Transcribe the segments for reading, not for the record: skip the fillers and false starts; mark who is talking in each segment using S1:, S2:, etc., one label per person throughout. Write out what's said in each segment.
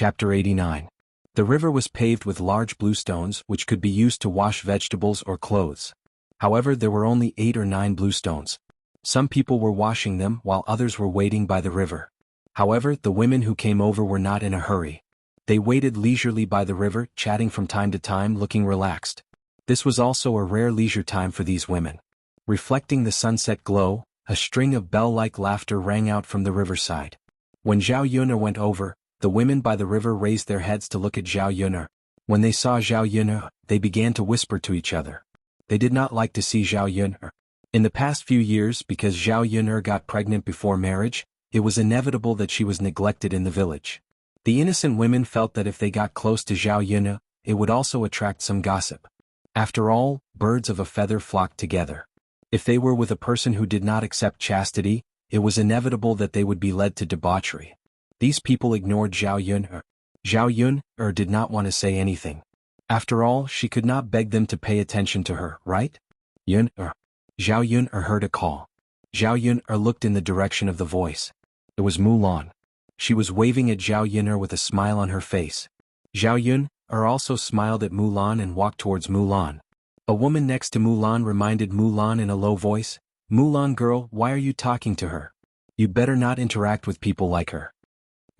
S1: Chapter 89. The river was paved with large blue stones which could be used to wash vegetables or clothes. However, there were only 8 or 9 blue stones. Some people were washing them while others were waiting by the river. However, the women who came over were not in a hurry. They waited leisurely by the river, chatting from time to time, looking relaxed. This was also a rare leisure time for these women. Reflecting the sunset glow, a string of bell-like laughter rang out from the riverside. When Zhao Yun'er went over, the women by the river raised their heads to look at Zhao Yun'er. When they saw Zhao Yun'er, they began to whisper to each other. They did not like to see Zhao Yun'er. In the past few years, because Zhao Yun'er got pregnant before marriage, it was inevitable that she was neglected in the village. The innocent women felt that if they got close to Zhao Yun'er, it would also attract some gossip. After all, birds of a feather flocked together. If they were with a person who did not accept chastity, it was inevitable that they would be led to debauchery. These people ignored Zhao Yun'er. Zhao Yun'er did not want to say anything. After all, she could not beg them to pay attention to her, right? Yun'er. Zhao Yun'er heard a call. Zhao Yun'er looked in the direction of the voice. It was Mulan. She was waving at Zhao Yun'er with a smile on her face. Zhao Yun'er also smiled at Mulan and walked towards Mulan. A woman next to Mulan reminded Mulan in a low voice, "Mulan girl, why are you talking to her? You better not interact with people like her."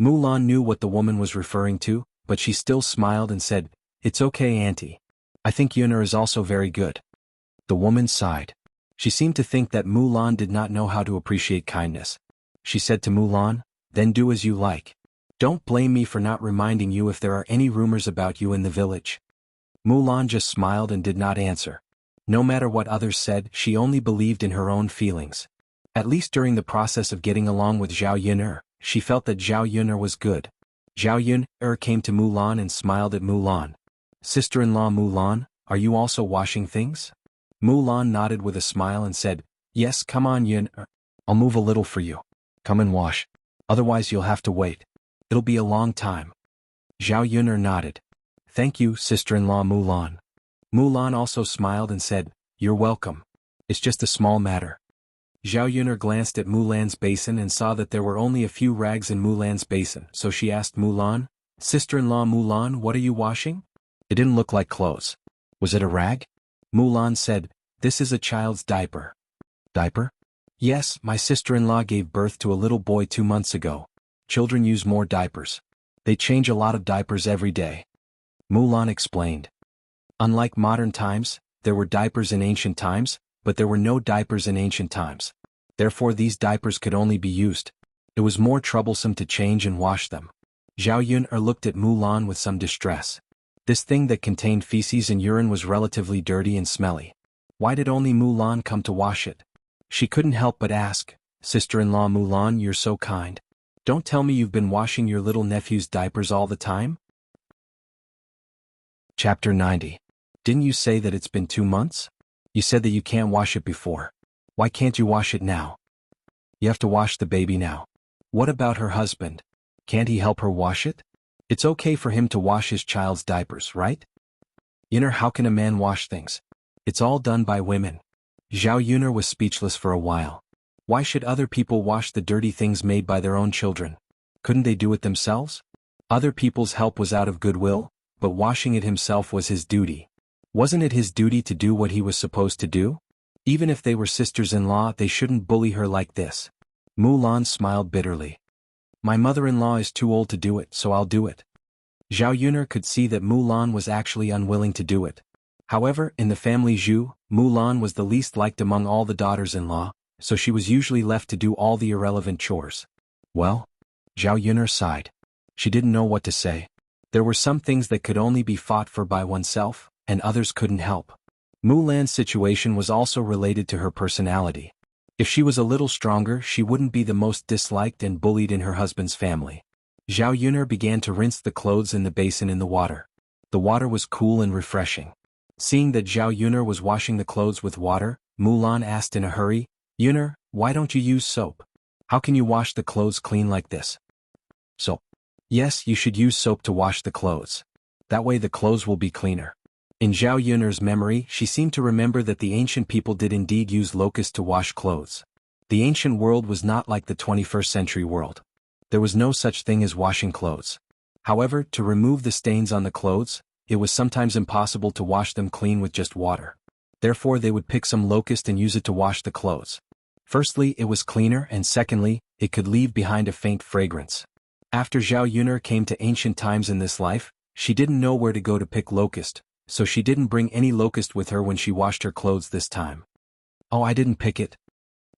S1: Mulan knew what the woman was referring to, but she still smiled and said, "It's okay, auntie. I think Yun'er is also very good." The woman sighed. She seemed to think that Mulan did not know how to appreciate kindness. She said to Mulan, "Then do as you like. Don't blame me for not reminding you if there are any rumors about you in the village." Mulan just smiled and did not answer. No matter what others said, she only believed in her own feelings. At least during the process of getting along with Zhao Yun'er, she felt that Zhao Yun'er was good. Zhao Yun'er came to Mulan and smiled at Mulan. "Sister-in-law Mulan, are you also washing things?" Mulan nodded with a smile and said, "Yes, come on Yun'er. I'll move a little for you. Come and wash. Otherwise you'll have to wait. It'll be a long time." Zhao Yun'er nodded. "Thank you, sister-in-law Mulan." Mulan also smiled and said, "You're welcome. It's just a small matter." Zhao Yun'er glanced at Mulan's basin and saw that there were only a few rags in Mulan's basin, so she asked Mulan, "Sister-in-law Mulan, what are you washing?" It didn't look like clothes. Was it a rag? Mulan said, "This is a child's diaper." "Diaper?" "Yes, my sister-in-law gave birth to a little boy 2 months ago. Children use more diapers. They change a lot of diapers every day." Mulan explained. Unlike modern times, there were diapers in ancient times, but there were no diapers in ancient times. Therefore these diapers could only be used. It was more troublesome to change and wash them. Zhao Yun'er looked at Mulan with some distress. This thing that contained feces and urine was relatively dirty and smelly. Why did only Mulan come to wash it? She couldn't help but ask, "Sister-in-law Mulan, you're so kind. Don't tell me you've been washing your little nephew's diapers all the time?" Chapter 90. Didn't you say that it's been 2 months? You said that you can't wash it before. Why can't you wash it now? You have to wash the baby now. What about her husband? Can't he help her wash it? It's okay for him to wash his child's diapers, right? Yun'er, how can a man wash things? It's all done by women. Zhao Yun'er was speechless for a while. Why should other people wash the dirty things made by their own children? Couldn't they do it themselves? Other people's help was out of goodwill, but washing it himself was his duty. Wasn't it his duty to do what he was supposed to do? Even if they were sisters-in-law, they shouldn't bully her like this. Mulan smiled bitterly. "My mother-in-law is too old to do it, so I'll do it." Zhao Yun'er could see that Mulan was actually unwilling to do it. However, in the family Zhu, Mulan was the least liked among all the daughters-in-law, so she was usually left to do all the irrelevant chores. Well? Zhao Yun'er sighed. She didn't know what to say. There were some things that could only be fought for by oneself, and others couldn't help. Mulan's situation was also related to her personality. If she was a little stronger, she wouldn't be the most disliked and bullied in her husband's family. Zhao Yun'er began to rinse the clothes in the basin in the water. The water was cool and refreshing. Seeing that Zhao Yun'er was washing the clothes with water, Mulan asked in a hurry, "Yun'er, why don't you use soap? How can you wash the clothes clean like this?" "Soap?" "Yes, you should use soap to wash the clothes. That way the clothes will be cleaner." In Zhao Yun'er's memory, she seemed to remember that the ancient people did indeed use locusts to wash clothes. The ancient world was not like the 21st century world. There was no such thing as washing clothes. However, to remove the stains on the clothes, it was sometimes impossible to wash them clean with just water. Therefore they would pick some locust and use it to wash the clothes. Firstly, it was cleaner, and secondly, it could leave behind a faint fragrance. After Zhao Yuner came to ancient times in this life, she didn't know where to go to pick locust, so she didn't bring any locust with her when she washed her clothes this time. Oh, I didn't pick it.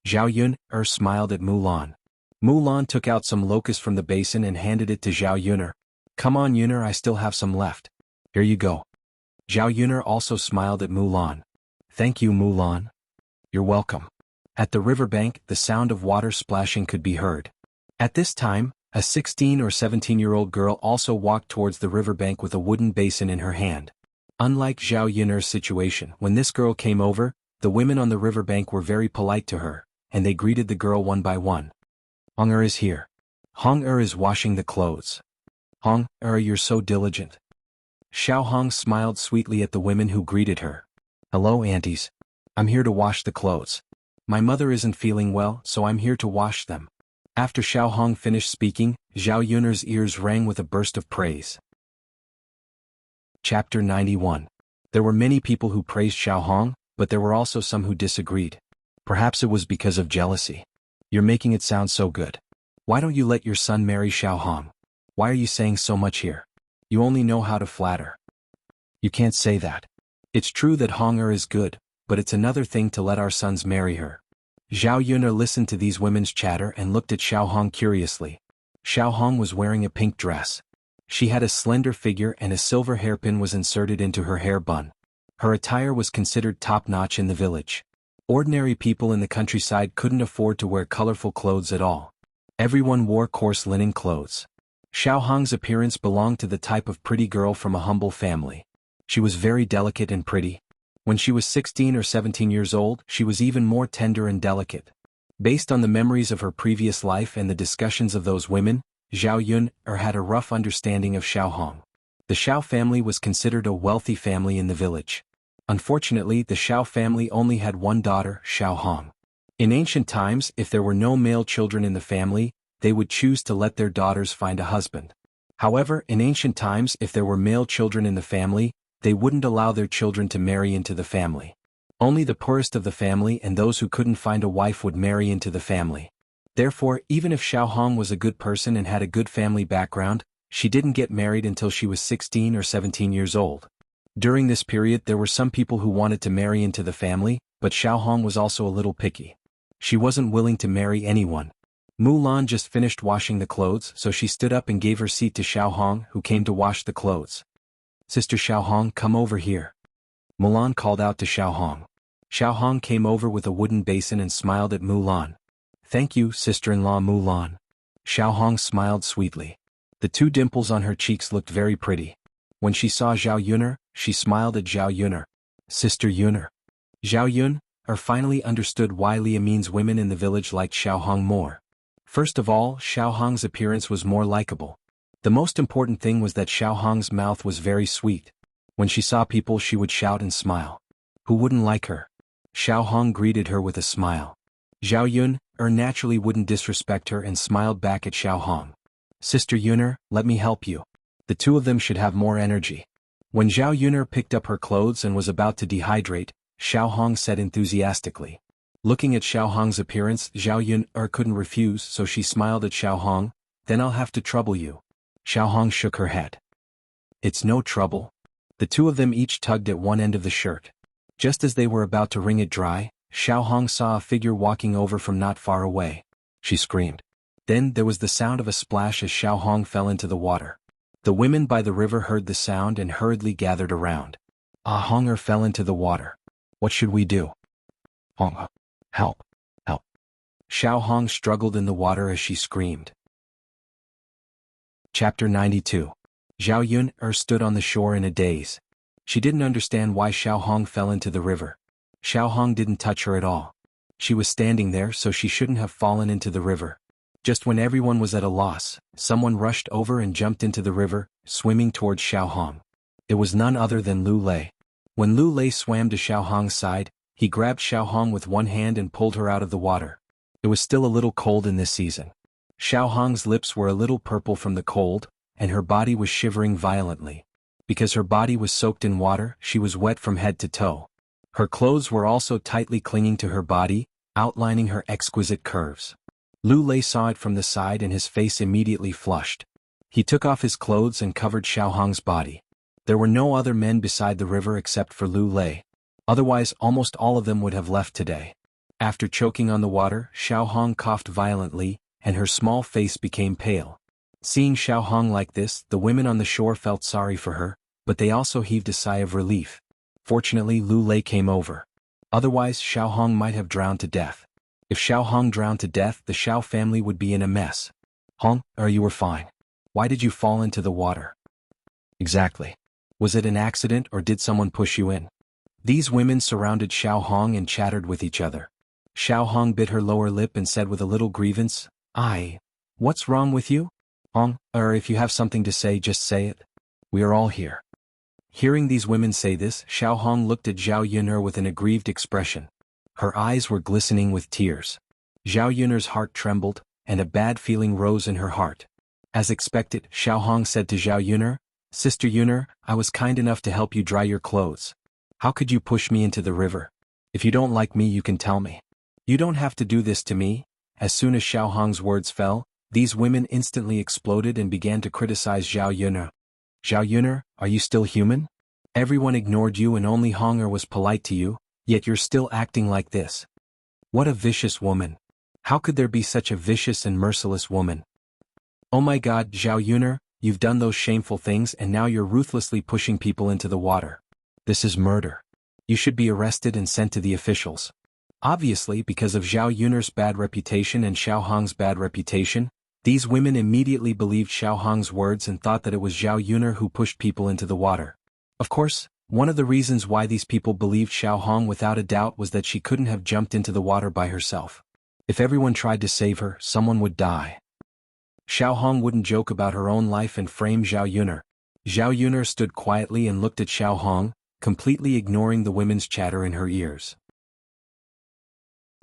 S1: Zhao Yuner smiled at Mulan. Mulan took out some locust from the basin and handed it to Zhao Yuner. Come on Yuner, I still have some left. Here you go. Zhao Yuner also smiled at Mulan. Thank you Mulan. You're welcome. At the riverbank, the sound of water splashing could be heard. At this time, a 16 or 17-year-old girl also walked towards the riverbank with a wooden basin in her hand. Unlike Zhao Yuner's situation, when this girl came over, the women on the riverbank were very polite to her, and they greeted the girl one by one. Hong is here. Hong is washing the clothes. Hong you're so diligent. Xiao Hong smiled sweetly at the women who greeted her. Hello aunties. I'm here to wash the clothes. My mother isn't feeling well, so I'm here to wash them. After Xiao Hong finished speaking, Zhao Yuner's ears rang with a burst of praise. Chapter 91. There were many people who praised Xiao Hong, but there were also some who disagreed. Perhaps it was because of jealousy. You're making it sound so good. Why don't you let your son marry Xiao Hong? Why are you saying so much here? You only know how to flatter. You can't say that. It's true that Hong is good, but it's another thing to let our sons marry her. Zhao Yuner listened to these women's chatter and looked at Xiao Hong curiously. Xiao Hong was wearing a pink dress. She had a slender figure and a silver hairpin was inserted into her hair bun. Her attire was considered top-notch in the village. Ordinary people in the countryside couldn't afford to wear colorful clothes at all. Everyone wore coarse linen clothes. Xiao Hong's appearance belonged to the type of pretty girl from a humble family. She was very delicate and pretty. When she was 16 or 17 years old, she was even more tender and delicate. Based on the memories of her previous life and the discussions of those women, Zhao Yuner had a rough understanding of Xiao Hong. The Xiao family was considered a wealthy family in the village. Unfortunately, the Xiao family only had one daughter, Xiao Hong. In ancient times, if there were no male children in the family, they would choose to let their daughters find a husband. However, in ancient times, if there were male children in the family, they wouldn't allow their children to marry into the family. Only the poorest of the family and those who couldn't find a wife would marry into the family. Therefore, even if Xiao Hong was a good person and had a good family background, she didn't get married until she was 16 or 17 years old. During this period there were some people who wanted to marry into the family, but Xiao Hong was also a little picky. She wasn't willing to marry anyone. Mulan just finished washing the clothes, so she stood up and gave her seat to Xiao Hong, who came to wash the clothes. Sister Xiao Hong, come over here. Mulan called out to Xiao Hong. Xiao Hong came over with a wooden basin and smiled at Mulan. Thank you, sister-in-law Mulan. Xiao Hong smiled sweetly. The two dimples on her cheeks looked very pretty. When she saw Zhao Yuner, she smiled at Zhao Yuner. Sister Yuner. Zhao Yuner finally understood why Liamin's women in the village liked Xiao Hong more. First of all, Xiao Hong's appearance was more likable. The most important thing was that Xiao Hong's mouth was very sweet. When she saw people she would shout and smile. Who wouldn't like her? Xiao Hong greeted her with a smile. Zhao Yuner naturally wouldn't disrespect her and smiled back at Xiao Hong. Sister Yuner, let me help you. The two of them should have more energy. When Zhao Yuner picked up her clothes and was about to dehydrate, Xiao Hong said enthusiastically. Looking at Xiao Hong's appearance, Zhao Yuner couldn't refuse, so she smiled at Xiao Hong. Then I'll have to trouble you. Xiao Hong shook her head. It's no trouble. The two of them each tugged at one end of the shirt. Just as they were about to wring it dry, Xiao Hong saw a figure walking over from not far away. She screamed. Then there was the sound of a splash as Xiao Hong fell into the water. The women by the river heard the sound and hurriedly gathered around. Hong fell into the water. What should we do? Hong, help, help. Xiao Hong struggled in the water as she screamed. Chapter 92. Zhao Yuner stood on the shore in a daze. She didn't understand why Xiao Hong fell into the river. Xiao Hong didn't touch her at all. She was standing there, so she shouldn't have fallen into the river. Just when everyone was at a loss, someone rushed over and jumped into the river, swimming towards Xiao Hong. It was none other than Lu Lei. When Lu Lei swam to Xiao Hong's side, he grabbed Xiao Hong with one hand and pulled her out of the water. It was still a little cold in this season. Xiao Hong's lips were a little purple from the cold, and her body was shivering violently. Because her body was soaked in water, she was wet from head to toe. Her clothes were also tightly clinging to her body, outlining her exquisite curves. Lu Lei saw it from the side and his face immediately flushed. He took off his clothes and covered Xiao Hong's body. There were no other men beside the river except for Lu Lei. Otherwise, almost all of them would have left today. After choking on the water, Xiao Hong coughed violently, and her small face became pale. Seeing Xiao Hong like this, the women on the shore felt sorry for her, but they also heaved a sigh of relief. Fortunately, Lu Lei came over. Otherwise, Xiao Hong might have drowned to death. If Xiao Hong drowned to death, the Xiao family would be in a mess. Hong, you were fine. Why did you fall into the water? Exactly. Was it an accident or did someone push you in? These women surrounded Xiao Hong and chattered with each other. Xiao Hong bit her lower lip and said with a little grievance, What's wrong with you? Hong, if you have something to say, just say it. We are all here. Hearing these women say this, Xiao Hong looked at Zhao Yun'er with an aggrieved expression. Her eyes were glistening with tears. Zhao Yun'er's heart trembled, and a bad feeling rose in her heart. As expected, Xiao Hong said to Zhao Yun'er, Sister Yun'er, I was kind enough to help you dry your clothes. How could you push me into the river? If you don't like me, you can tell me. You don't have to do this to me. As soon as Xiao Hong's words fell, these women instantly exploded and began to criticize Zhao Yun'er. Zhao Yun'er, are you still human? Everyone ignored you and only Hong'er was polite to you, yet you're still acting like this. What a vicious woman. How could there be such a vicious and merciless woman? Oh my God, Zhao Yun'er, you've done those shameful things and now you're ruthlessly pushing people into the water. This is murder. You should be arrested and sent to the officials. Obviously, because of Zhao Yun'er's bad reputation and Xiao Hong's bad reputation, these women immediately believed Xiao Hong's words and thought that it was Zhao Yun'er who pushed people into the water. Of course, one of the reasons why these people believed Xiao Hong without a doubt was that she couldn't have jumped into the water by herself. If everyone tried to save her, someone would die. Xiao Hong wouldn't joke about her own life and frame Zhao Yun'er. Zhao Yun'er stood quietly and looked at Xiao Hong, completely ignoring the women's chatter in her ears.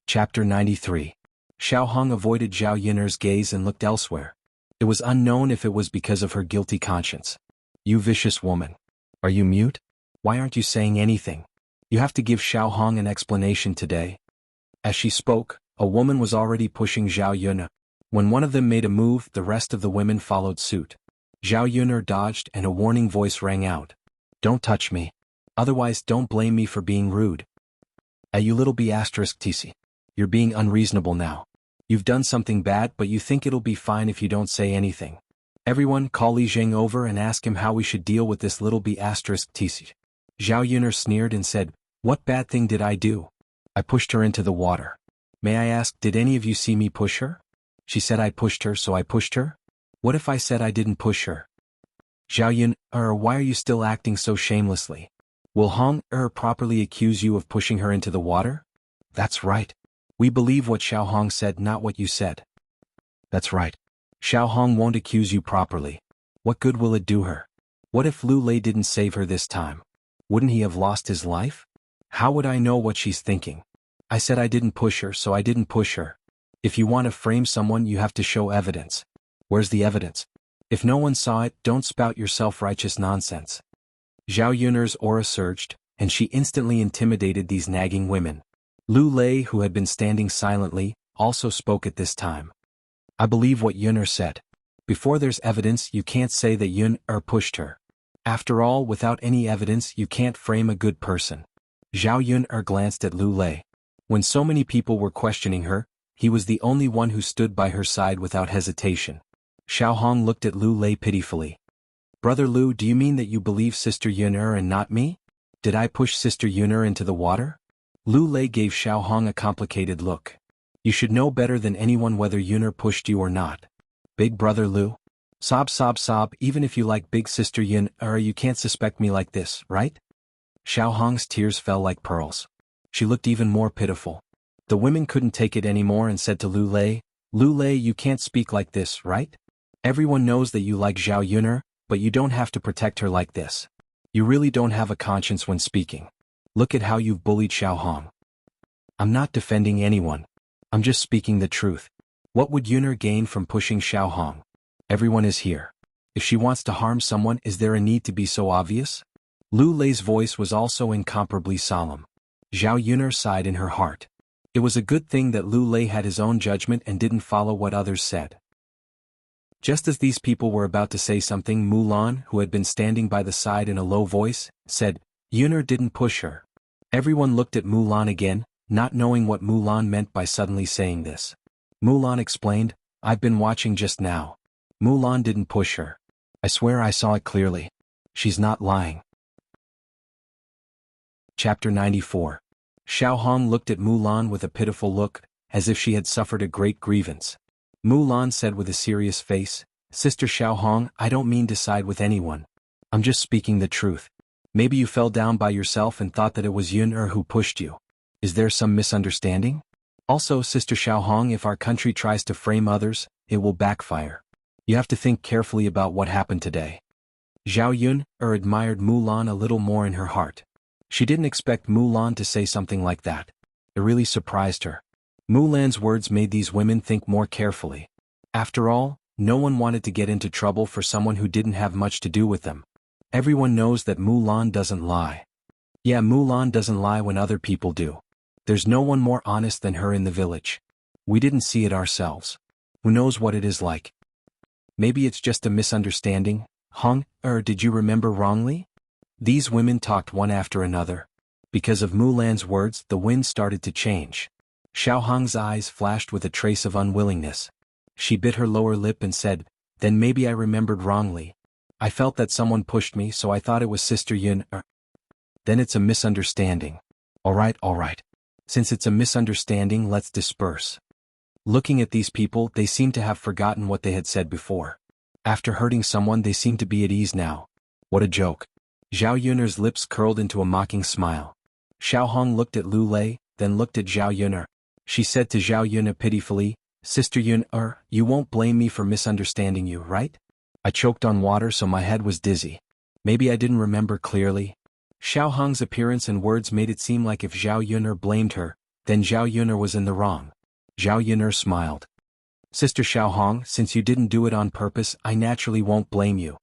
S1: Chapter 93. Xiao Hong avoided Zhao Yun'er's gaze and looked elsewhere. It was unknown if it was because of her guilty conscience. You vicious woman. Are you mute? Why aren't you saying anything? You have to give Xiao Hong an explanation today. As she spoke, a woman was already pushing Zhao Yun'er. When one of them made a move, the rest of the women followed suit. Zhao Yun'er dodged and a warning voice rang out. Don't touch me. Otherwise don't blame me for being rude. You little b*tc. You're being unreasonable now. You've done something bad but you think it'll be fine if you don't say anything. Everyone call Li Zheng over and ask him how we should deal with this little b*tc. Zhao Yun'er sneered and said, What bad thing did I do? I pushed her into the water. May I ask, did any of you see me push her? She said I pushed her, so I pushed her? What if I said I didn't push her? Zhao Yun'er, why are you still acting so shamelessly? Will Hong'er properly accuse you of pushing her into the water? That's right. We believe what Xiao Hong said, not what you said. That's right. Xiao Hong won't accuse you properly. What good will it do her? What if Lu Lei didn't save her this time? Wouldn't he have lost his life? How would I know what she's thinking? I said I didn't push her, so I didn't push her. If you want to frame someone, you have to show evidence. Where's the evidence? If no one saw it, don't spout your self-righteous nonsense. Zhao Yun'er's aura surged, and she instantly intimidated these nagging women. Lu Lei, who had been standing silently, also spoke at this time. I believe what Yun'er said. Before there's evidence, you can't say that Yun'er pushed her. After all, without any evidence, you can't frame a good person. Zhao Yun'er glanced at Lu Lei. When so many people were questioning her, he was the only one who stood by her side without hesitation. Xiao Hong looked at Lu Lei pitifully. Brother Lu, do you mean that you believe Sister Yun'er and not me? Did I push Sister Yun'er into the water? Lu Lei gave Xiao Hong a complicated look. You should know better than anyone whether Yun'er pushed you or not. Big brother Lu? Sob, even if you like big sister Yun'er, you can't suspect me like this, right? Xiao Hong's tears fell like pearls. She looked even more pitiful. The women couldn't take it anymore and said to Lu Lei, you can't speak like this, right? Everyone knows that you like Zhao Yun'er, but you don't have to protect her like this. You really don't have a conscience when speaking. Look at how you've bullied Xiao Hong. I'm not defending anyone. I'm just speaking the truth. What would Yun'er gain from pushing Xiao Hong? Everyone is here. If she wants to harm someone, is there a need to be so obvious? Lu Lei's voice was also incomparably solemn. Zhao Yuner sighed in her heart. It was a good thing that Lu Lei had his own judgment and didn't follow what others said. Just as these people were about to say something, Mulan, who had been standing by the side in a low voice, said, "Yuner didn't push her." Everyone looked at Mulan again, not knowing what Mulan meant by suddenly saying this. Mulan explained, "I've been watching just now. Mulan didn't push her. I swear I saw it clearly. She's not lying." Chapter 94. Xiao Hong looked at Mulan with a pitiful look, as if she had suffered a great grievance. Mulan said with a serious face, "Sister Xiao Hong, I don't mean to side with anyone. I'm just speaking the truth. Maybe you fell down by yourself and thought that it was Yun who pushed you. Is there some misunderstanding? Also, Sister Xiao Hong, if our country tries to frame others, it will backfire. You have to think carefully about what happened today." Zhao Yun admired Mulan a little more in her heart. She didn't expect Mulan to say something like that. It really surprised her. Mulan's words made these women think more carefully. After all, no one wanted to get into trouble for someone who didn't have much to do with them. Everyone knows that Mulan doesn't lie. Yeah, Mulan doesn't lie when other people do. There's no one more honest than her in the village. We didn't see it ourselves. Who knows what it is like? Maybe it's just a misunderstanding. Hong, did you remember wrongly? These women talked one after another. Because of Mulan's words, the wind started to change. Xiao Hong's eyes flashed with a trace of unwillingness. She bit her lower lip and said, "Then maybe I remembered wrongly. I felt that someone pushed me, so I thought it was Sister Yun. Then it's a misunderstanding. All right. Since it's a misunderstanding, let's disperse." Looking at these people, they seemed to have forgotten what they had said before. After hurting someone, they seemed to be at ease now. What a joke. Zhao Yuner's lips curled into a mocking smile. Xiao Hong looked at Lu Lei, then looked at Zhao Yuner. She said to Zhao Yuner pitifully, "Sister Yun, you won't blame me for misunderstanding you, right? I choked on water so my head was dizzy. Maybe I didn't remember clearly." Xiao Hong's appearance and words made it seem like if Zhao Yuner blamed her, then Zhao Yuner was in the wrong. Zhao Yuner smiled. "Sister Xiao Hong, since you didn't do it on purpose, I naturally won't blame you."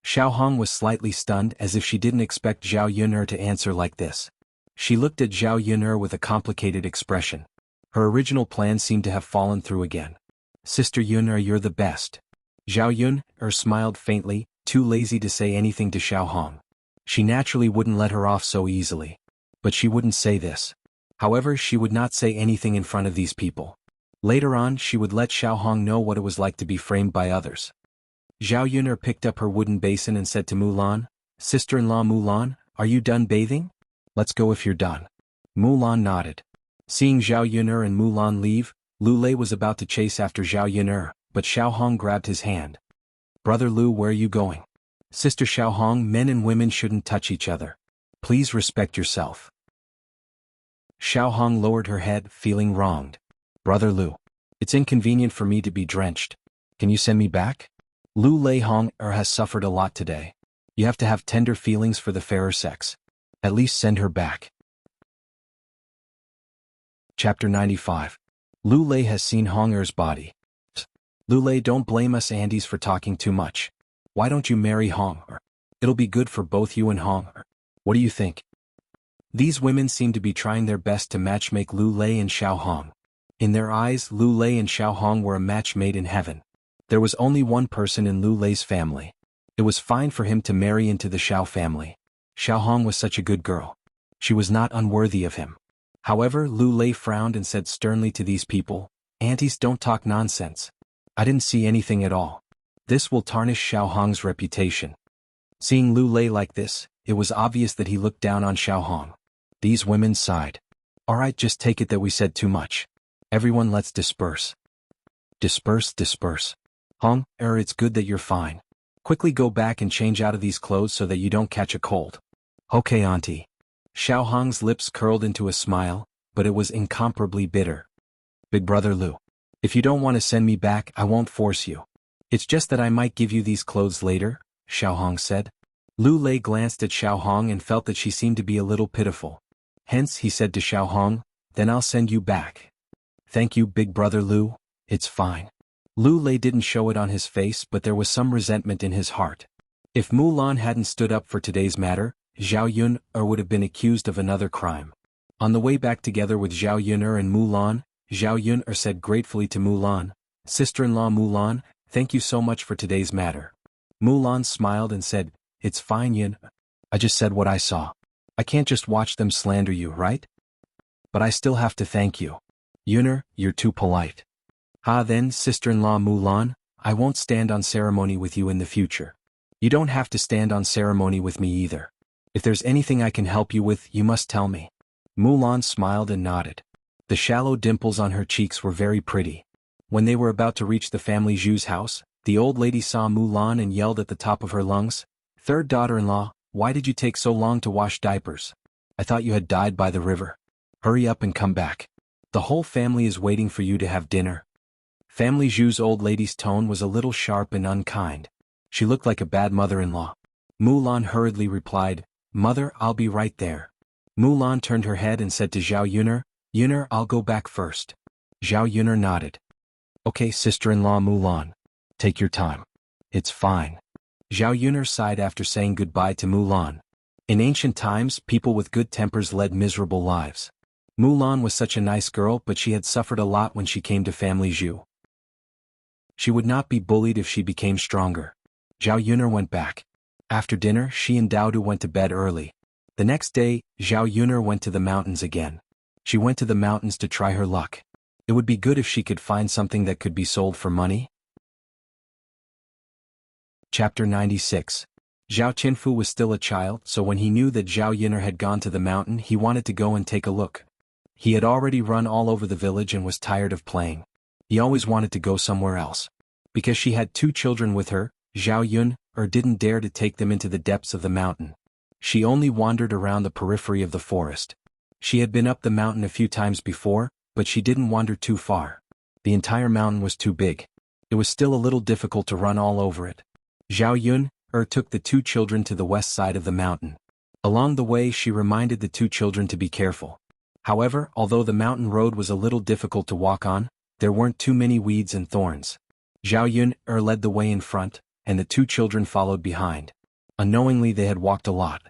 S1: Xiao Hong was slightly stunned, as if she didn't expect Zhao Yuner to answer like this. She looked at Zhao Yuner with a complicated expression. Her original plan seemed to have fallen through again. "Sister Yuner, you're the best." Zhao Yuner smiled faintly, too lazy to say anything to Xiao Hong. She naturally wouldn't let her off so easily. But she wouldn't say this. However, she would not say anything in front of these people. Later on, she would let Xiao Hong know what it was like to be framed by others. Zhao Yuner picked up her wooden basin and said to Mulan, "Sister-in-law Mulan, are you done bathing? Let's go if you're done." Mulan nodded. Seeing Zhao Yuner and Mulan leave, Lu Lei was about to chase after Zhao Yuner, but Xiao Hong grabbed his hand. "Brother Lu, where are you going?" "Sister Xiao Hong, men and women shouldn't touch each other. Please respect yourself." Xiao Hong lowered her head, feeling wronged. "Brother Lu, it's inconvenient for me to be drenched. Can you send me back? Lu Lei Hong has suffered a lot today. You have to have tender feelings for the fairer sex. At least send her back." Chapter 95. Lu Lei has seen Hong body. "Lu Lei, don't blame us Andes for talking too much. Why don't you marry Hong? It'll be good for both you and Hong. What do you think?" These women seemed to be trying their best to matchmake Lu Lei and Xiao Hong. In their eyes, Lu Lei and Xiao Hong were a match made in heaven. There was only one person in Lu Lei's family. It was fine for him to marry into the Xiao family. Xiao Hong was such a good girl. She was not unworthy of him. However, Lu Lei frowned and said sternly to these people, "Aunties, don't talk nonsense. I didn't see anything at all. This will tarnish Xiao Hong's reputation." Seeing Lu Lei like this, it was obvious that he looked down on Xiao Hong. These women sighed. "All right, just take it that we said too much. Everyone, let's disperse." Disperse. "Hong, it's good that you're fine. Quickly go back and change out of these clothes so that you don't catch a cold." "Okay, auntie." Xiao Hong's lips curled into a smile, but it was incomparably bitter. "Big brother Lu, if you don't want to send me back, I won't force you. It's just that I might give you these clothes later," Xiao Hong said. Lu Lei glanced at Xiao Hong and felt that she seemed to be a little pitiful. Hence, he said to Xiao Hong, "Then I'll send you back." "Thank you, big brother Lu, it's fine." Lu Lei didn't show it on his face, but there was some resentment in his heart. If Mulan hadn't stood up for today's matter, Zhao Yun would have been accused of another crime. On the way back together with Zhao Yun and Mulan, Zhao Yun said gratefully to Mulan, "Sister-in-law Mulan, thank you so much for today's matter." Mulan smiled and said, "It's fine, Yun. I just said what I saw. I can't just watch them slander you, right? But I still have to thank you. Yuner, you're too polite." "Ah then, sister-in-law Mulan, I won't stand on ceremony with you in the future. You don't have to stand on ceremony with me either. If there's anything I can help you with, you must tell me." Mulan smiled and nodded. The shallow dimples on her cheeks were very pretty. When they were about to reach the family Zhu's house, the old lady saw Mulan and yelled at the top of her lungs, "Third daughter-in-law, why did you take so long to wash diapers? I thought you had died by the river. Hurry up and come back. The whole family is waiting for you to have dinner." Family Zhu's old lady's tone was a little sharp and unkind. She looked like a bad mother-in-law. Mulan hurriedly replied, "Mother, I'll be right there." Mulan turned her head and said to Zhao Yuner, "Yuner, I'll go back first." Zhao Yuner nodded. "Okay, sister-in-law Mulan. Take your time. It's fine." Zhao Yuner sighed after saying goodbye to Mulan. In ancient times, people with good tempers led miserable lives. Mulan was such a nice girl, but she had suffered a lot when she came to family Zhu. She would not be bullied if she became stronger. Zhao Yuner went back. After dinner, she and Daodu went to bed early. The next day, Zhao Yuner went to the mountains again. She went to the mountains to try her luck. It would be good if she could find something that could be sold for money. Chapter 96. Zhao Qinfu was still a child, so when he knew that Zhao Yuner had gone to the mountain, he wanted to go and take a look. He had already run all over the village and was tired of playing. He always wanted to go somewhere else. Because she had 2 children with her, Zhao Yun didn't dare to take them into the depths of the mountain. She only wandered around the periphery of the forest. She had been up the mountain a few times before, but she didn't wander too far. The entire mountain was too big. It was still a little difficult to run all over it. Zhao Yun took the 2 children to the west side of the mountain. Along the way, she reminded the 2 children to be careful. However, although the mountain road was a little difficult to walk on, there weren't too many weeds and thorns. Zhao Yun led the way in front, and the 2 children followed behind. Unknowingly, they had walked a lot.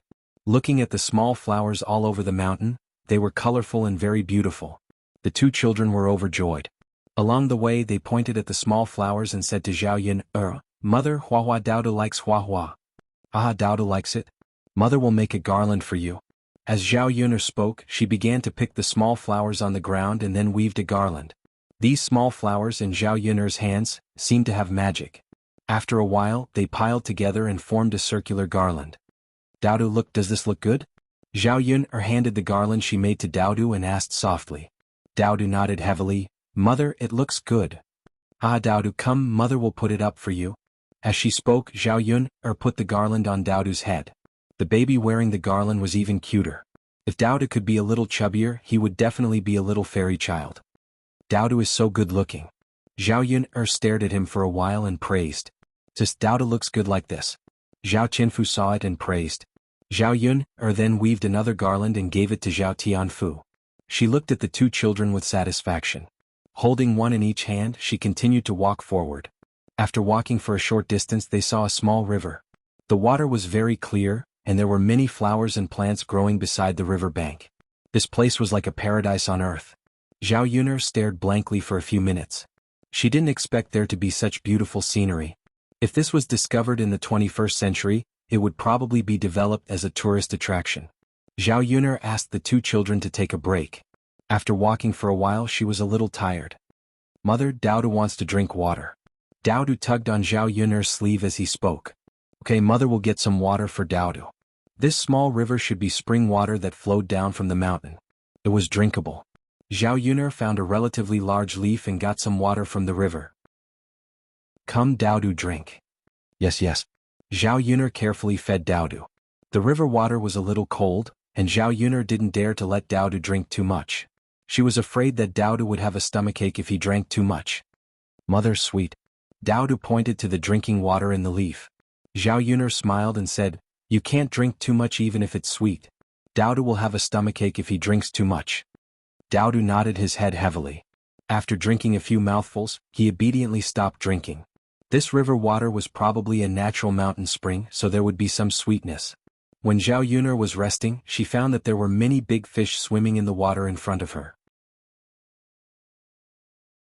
S1: Looking at the small flowers all over the mountain, they were colorful and very beautiful. The 2 children were overjoyed. Along the way, they pointed at the small flowers and said to Zhao Yun, "Mother, Huahua Daoda likes Huahua." "Ah, Daoda likes it. Mother will make a garland for you." As Zhao Yuner spoke, she began to pick the small flowers on the ground and then weaved a garland. These small flowers in Zhao Yuner's hands seemed to have magic. After a while, they piled together and formed a circular garland. "Daodu, look, does this look good?" Zhao Yun handed the garland she made to Daodu and asked softly. Daodu nodded heavily, "Mother, it looks good." "Ah, Daodu, come, mother will put it up for you." As she spoke, Zhao Yun put the garland on Daodu's head. The baby wearing the garland was even cuter. If Daodu could be a little chubbier, he would definitely be a little fairy child. "Daodu is so good looking." Zhao Yun stared at him for a while and praised. "Just Daodu looks good like this." Zhao Qinfu saw it and praised. Zhao Yun then weaved another garland and gave it to Zhao Tianfu. She looked at the 2 children with satisfaction. Holding one in each hand, she continued to walk forward. After walking for a short distance, they saw a small river. The water was very clear, and there were many flowers and plants growing beside the river bank. This place was like a paradise on earth. Zhao Yuner stared blankly for a few minutes. She didn't expect there to be such beautiful scenery. If this was discovered in the 21st century, it would probably be developed as a tourist attraction. Zhao Yuner asked the 2 children to take a break. After walking for a while, she was a little tired. "Mother, Daodu wants to drink water." Daodu tugged on Zhao Yuner's sleeve as he spoke. "Okay, mother will get some water for Daodu." This small river should be spring water that flowed down from the mountain. It was drinkable. Zhao Yuner found a relatively large leaf and got some water from the river. "Come, Daodu, drink." "Yes, yes." Zhao Yuner carefully fed Daodu. The river water was a little cold, and Zhao Yuner didn't dare to let Daodu drink too much. She was afraid that Daodu would have a stomachache if he drank too much. "Mother, sweet." Daodu pointed to the drinking water in the leaf. Zhao Yuner smiled and said, "You can't drink too much even if it's sweet. Daodu will have a stomachache if he drinks too much." Daodu nodded his head heavily. After drinking a few mouthfuls, he obediently stopped drinking. This river water was probably a natural mountain spring, so there would be some sweetness. When Zhao Yuner was resting, she found that there were many big fish swimming in the water in front of her.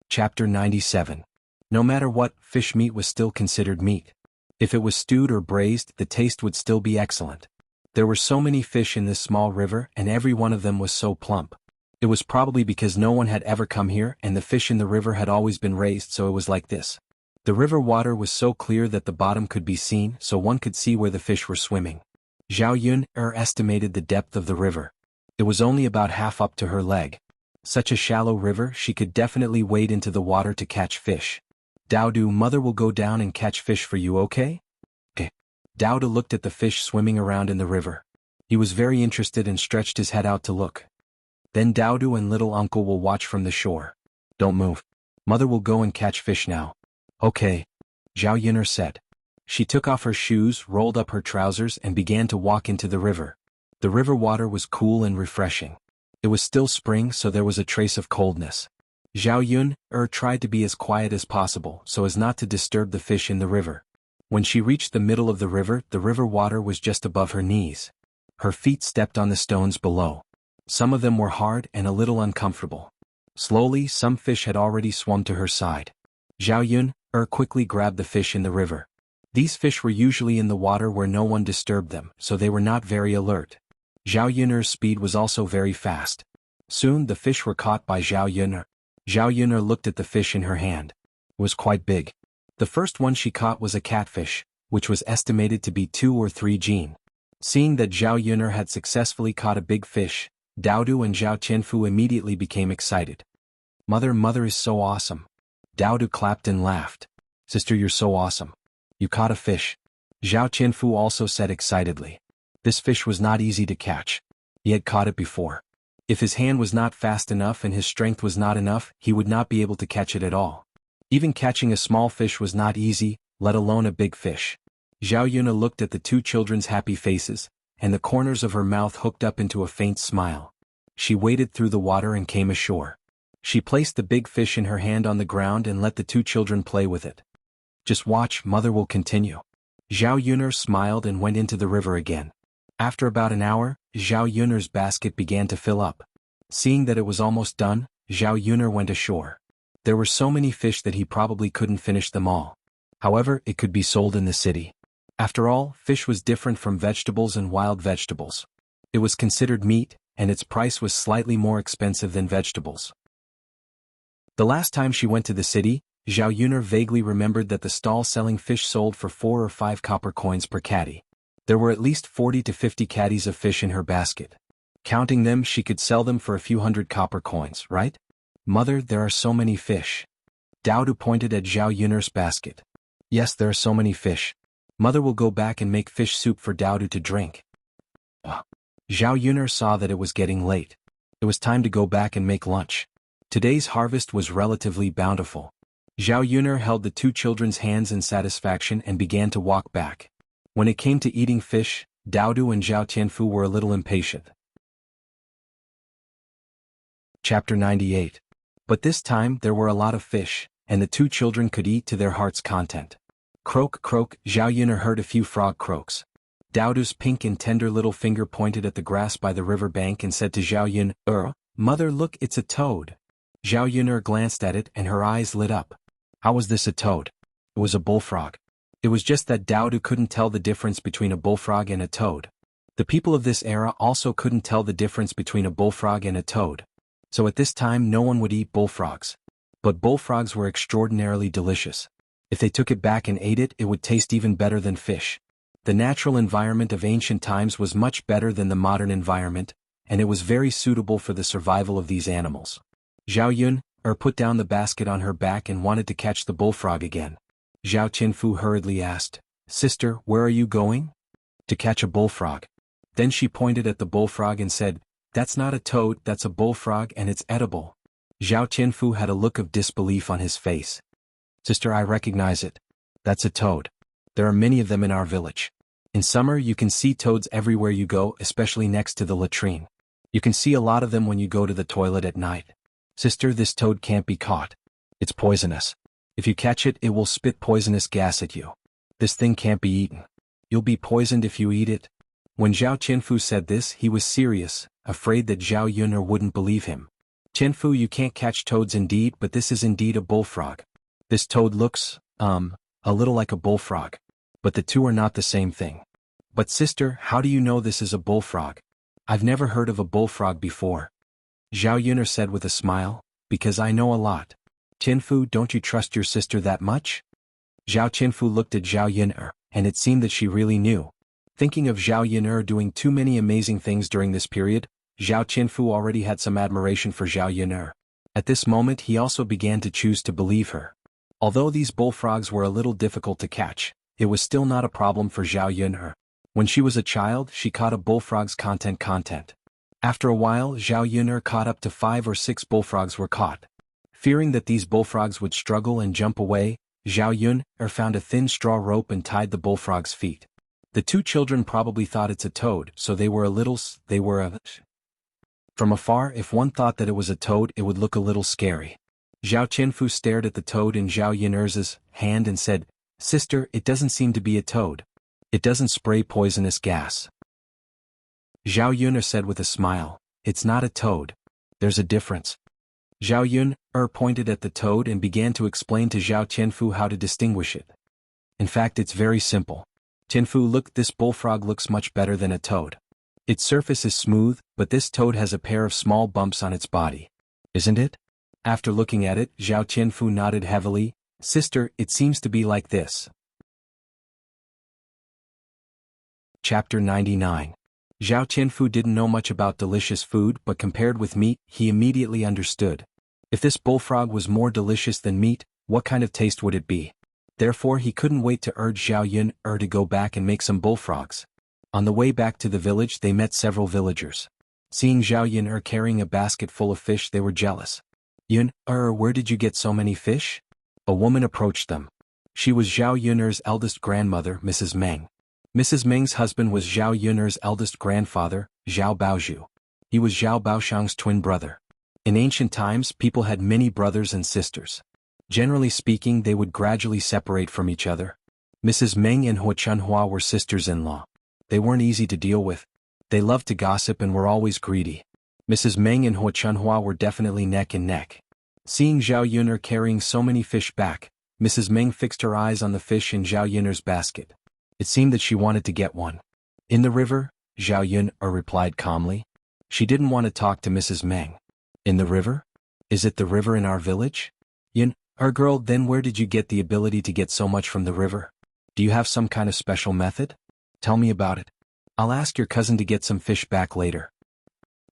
S1: Chapter 97. No matter what, fish meat was still considered meat. If it was stewed or braised, the taste would still be excellent. There were so many fish in this small river, and every one of them was so plump. It was probably because no one had ever come here and the fish in the river had always been raised, so it was like this. The river water was so clear that the bottom could be seen, so one could see where the fish were swimming. Zhao Yuner estimated the depth of the river. It was only about half up to her leg. Such a shallow river, she could definitely wade into the water to catch fish. Daodu, mother will go down and catch fish for you, okay? Okay. Daodu looked at the fish swimming around in the river. He was very interested and stretched his head out to look. Then Daodu and little uncle will watch from the shore. Don't move. Mother will go and catch fish now. Okay. Zhao Yuner said. She took off her shoes, rolled up her trousers and began to walk into the river. The river water was cool and refreshing. It was still spring, so there was a trace of coldness. Zhao Yuner tried to be as quiet as possible so as not to disturb the fish in the river. When she reached the middle of the river water was just above her knees. Her feet stepped on the stones below. Some of them were hard and a little uncomfortable. Slowly, some fish had already swum to her side. Zhao Yuner quickly grabbed the fish in the river. These fish were usually in the water where no one disturbed them, so they were not very alert. Zhao Yuner's speed was also very fast. Soon the fish were caught by Zhao Yuner. Zhao Yuner looked at the fish in her hand. It was quite big. The first one she caught was a catfish, which was estimated to be 2 or 3 jin. Seeing that Zhao Yuner had successfully caught a big fish, Daodu and Zhao Qianfu immediately became excited. Mother is so awesome. Daodu clapped and laughed. Sister, you're so awesome. You caught a fish. Zhao Qianfu also said excitedly. This fish was not easy to catch. He had caught it before. If his hand was not fast enough and his strength was not enough, he would not be able to catch it at all. Even catching a small fish was not easy, let alone a big fish. Zhao Yuner looked at the 2 children's happy faces, and the corners of her mouth hooked up into a faint smile. She waded through the water and came ashore. She placed the big fish in her hand on the ground and let the 2 children play with it. Just watch, mother will continue. Zhao Yuner smiled and went into the river again. After about an hour, Zhao Yuner's basket began to fill up. Seeing that it was almost done, Zhao Yuner went ashore. There were so many fish that he probably couldn't finish them all. However, it could be sold in the city. After all, fish was different from vegetables and wild vegetables. It was considered meat, and its price was slightly more expensive than vegetables. The last time she went to the city, Zhao Yuner vaguely remembered that the stall selling fish sold for 4 or 5 copper coins per caddy. There were at least 40 to 50 caddies of fish in her basket. Counting them, she could sell them for a few hundred copper coins, right? Mother, there are so many fish. Daodu pointed at Zhao Yuner's basket. Yes, there are so many fish. Mother will go back and make fish soup for Daodu to drink. Zhao Yuner saw that it was getting late. It was time to go back and make lunch. Today's harvest was relatively bountiful. Zhao Yuner held the 2 children's hands in satisfaction and began to walk back. When it came to eating fish, Daodu and Zhao Qianfu were a little impatient. Chapter 98. But this time there were a lot of fish, and the 2 children could eat to their heart's content. Croak, croak, Zhao Yuner heard a few frog croaks. Daodu's pink and tender little finger pointed at the grass by the river bank and said to Zhao Yuner, Mother, look, it's a toad. Zhao Yuner glanced at it and her eyes lit up. How was this a toad? It was a bullfrog. It was just that Daodu couldn't tell the difference between a bullfrog and a toad. The people of this era also couldn't tell the difference between a bullfrog and a toad. So at this time no one would eat bullfrogs. But bullfrogs were extraordinarily delicious. If they took it back and ate it, it would taste even better than fish. The natural environment of ancient times was much better than the modern environment, and it was very suitable for the survival of these animals. Zhao Yuner put down the basket on her back and wanted to catch the bullfrog again. Zhao Qianfu hurriedly asked, Sister, where are you going? To catch a bullfrog. Then she pointed at the bullfrog and said, That's not a toad, that's a bullfrog and it's edible. Zhao Qianfu had a look of disbelief on his face. Sister, I recognize it. That's a toad. There are many of them in our village. In summer you can see toads everywhere you go, especially next to the latrine. You can see a lot of them when you go to the toilet at night. Sister, this toad can't be caught. It's poisonous. If you catch it, it will spit poisonous gas at you. This thing can't be eaten. You'll be poisoned if you eat it. When Zhao Qianfu said this, he was serious, afraid that Zhao Yun'er wouldn't believe him. Qianfu, you can't catch toads indeed, but this is indeed a bullfrog. This toad looks, a little like a bullfrog. But the two are not the same thing. But sister, how do you know this is a bullfrog? I've never heard of a bullfrog before. Zhao Yun'er said with a smile, because I know a lot. Qianfu, don't you trust your sister that much? Zhao Qianfu looked at Zhao Yun'er, and it seemed that she really knew. Thinking of Zhao Yun'er doing too many amazing things during this period, Zhao Qianfu already had some admiration for Zhao Yun'er. At this moment he also began to choose to believe her. Although these bullfrogs were a little difficult to catch, it was still not a problem for Zhao Yun'er. When she was a child, she caught a bullfrog's content. After a while, Zhao Yun'er caught up to 5 or 6 bullfrogs were caught. Fearing that these bullfrogs would struggle and jump away, Zhao Yun'er found a thin straw rope and tied the bullfrog's feet. The two children probably thought it's a toad, so From afar, if one thought that it was a toad, it would look a little scary. Zhao Qianfu stared at the toad in Zhao Yun'er's hand and said, Sister, it doesn't seem to be a toad. It doesn't spray poisonous gas. Zhao Yun'er said with a smile, It's not a toad. There's a difference. Zhao Yun'er pointed at the toad and began to explain to Zhao Qianfu how to distinguish it. In fact, it's very simple. Qianfu, look, this bullfrog looks much better than a toad. Its surface is smooth, but this toad has a pair of small bumps on its body. Isn't it? After looking at it, Zhao Qianfu nodded heavily. Sister, it seems to be like this. Chapter 99. Zhao Qianfu didn't know much about delicious food, but compared with meat, he immediately understood. If this bullfrog was more delicious than meat, what kind of taste would it be? Therefore he couldn't wait to urge Zhao Yun'er to go back and make some bullfrogs. On the way back to the village they met several villagers. Seeing Zhao Yun'er carrying a basket full of fish, they were jealous. Yun'er, where did you get so many fish? A woman approached them. She was Zhao Yun'er's eldest grandmother, Mrs. Meng. Mrs. Meng's husband was Zhao Yun'er's eldest grandfather, Zhao Baozhu. He was Zhao Baoshang's twin brother. In ancient times, people had many brothers and sisters. Generally speaking, they would gradually separate from each other. Mrs. Meng and Hua Chunhua were sisters-in-law. They weren't easy to deal with. They loved to gossip and were always greedy. Mrs. Meng and Hua Chunhua were definitely neck and neck. Seeing Zhao Yun'er carrying so many fish back, Mrs. Meng fixed her eyes on the fish in Zhao Yun'er's basket. It seemed that she wanted to get one. In the river, Zhao Yun'er replied calmly. She didn't want to talk to Mrs. Meng. In the river? Is it the river in our village? Yun'er girl, then where did you get the ability to get so much from the river? Do you have some kind of special method? Tell me about it. I'll ask your cousin to get some fish back later.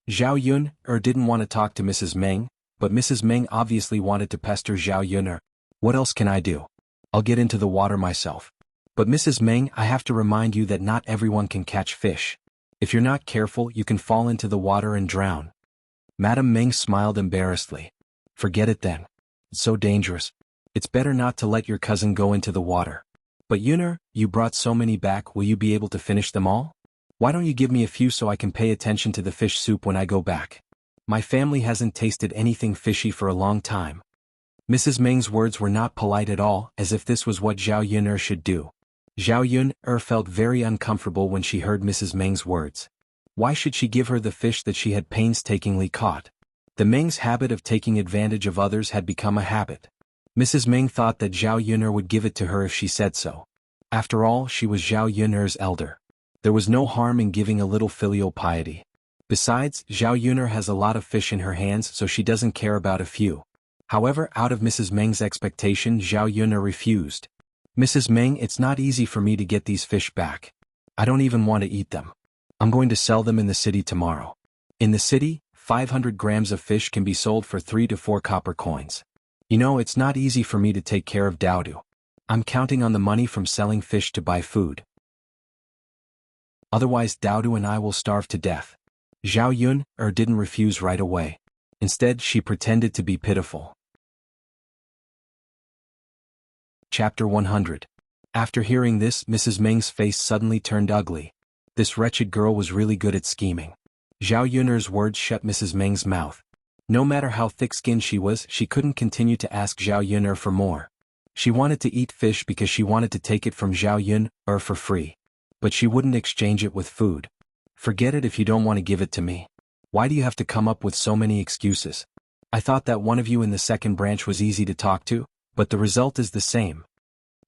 S1: Zhao Yun'er didn't want to talk to Mrs. Meng, but Mrs. Meng obviously wanted to pester Zhao Yun'er. What else can I do? I'll get into the water myself. But Mrs. Meng, I have to remind you that not everyone can catch fish. If you're not careful, you can fall into the water and drown. Madame Meng smiled embarrassedly. Forget it then. It's so dangerous. It's better not to let your cousin go into the water. But Yun'er, you brought so many back, will you be able to finish them all? Why don't you give me a few so I can pay attention to the fish soup when I go back? My family hasn't tasted anything fishy for a long time. Mrs. Meng's words were not polite at all, as if this was what Zhao Yun'er should do. Zhao Yun'er felt very uncomfortable when she heard Mrs. Meng's words. Why should she give her the fish that she had painstakingly caught? The Meng's habit of taking advantage of others had become a habit. Mrs. Meng thought that Zhao Yun'er would give it to her if she said so. After all, she was Zhao Yun'er's elder. There was no harm in giving a little filial piety. Besides, Zhao Yun'er has a lot of fish in her hands, so she doesn't care about a few. However, out of Mrs. Meng's expectation, Zhao Yun'er refused. Mrs. Meng, it's not easy for me to get these fish back. I don't even want to eat them. I'm going to sell them in the city tomorrow. In the city, 500 grams of fish can be sold for 3 to 4 copper coins. You know, it's not easy for me to take care of Daodu. I'm counting on the money from selling fish to buy food. Otherwise Daodu and I will starve to death. Zhao Yun'er didn't refuse right away. Instead, she pretended to be pitiful. Chapter 100. After hearing this, Mrs. Meng's face suddenly turned ugly. This wretched girl was really good at scheming. Zhao Yun'er's words shut Mrs. Meng's mouth. No matter how thick-skinned she was, she couldn't continue to ask Zhao Yun for more. She wanted to eat fish because she wanted to take it from Zhao Yun for free. But she wouldn't exchange it with food. Forget it if you don't want to give it to me. Why do you have to come up with so many excuses? I thought that one of you in the second branch was easy to talk to, but the result is the same.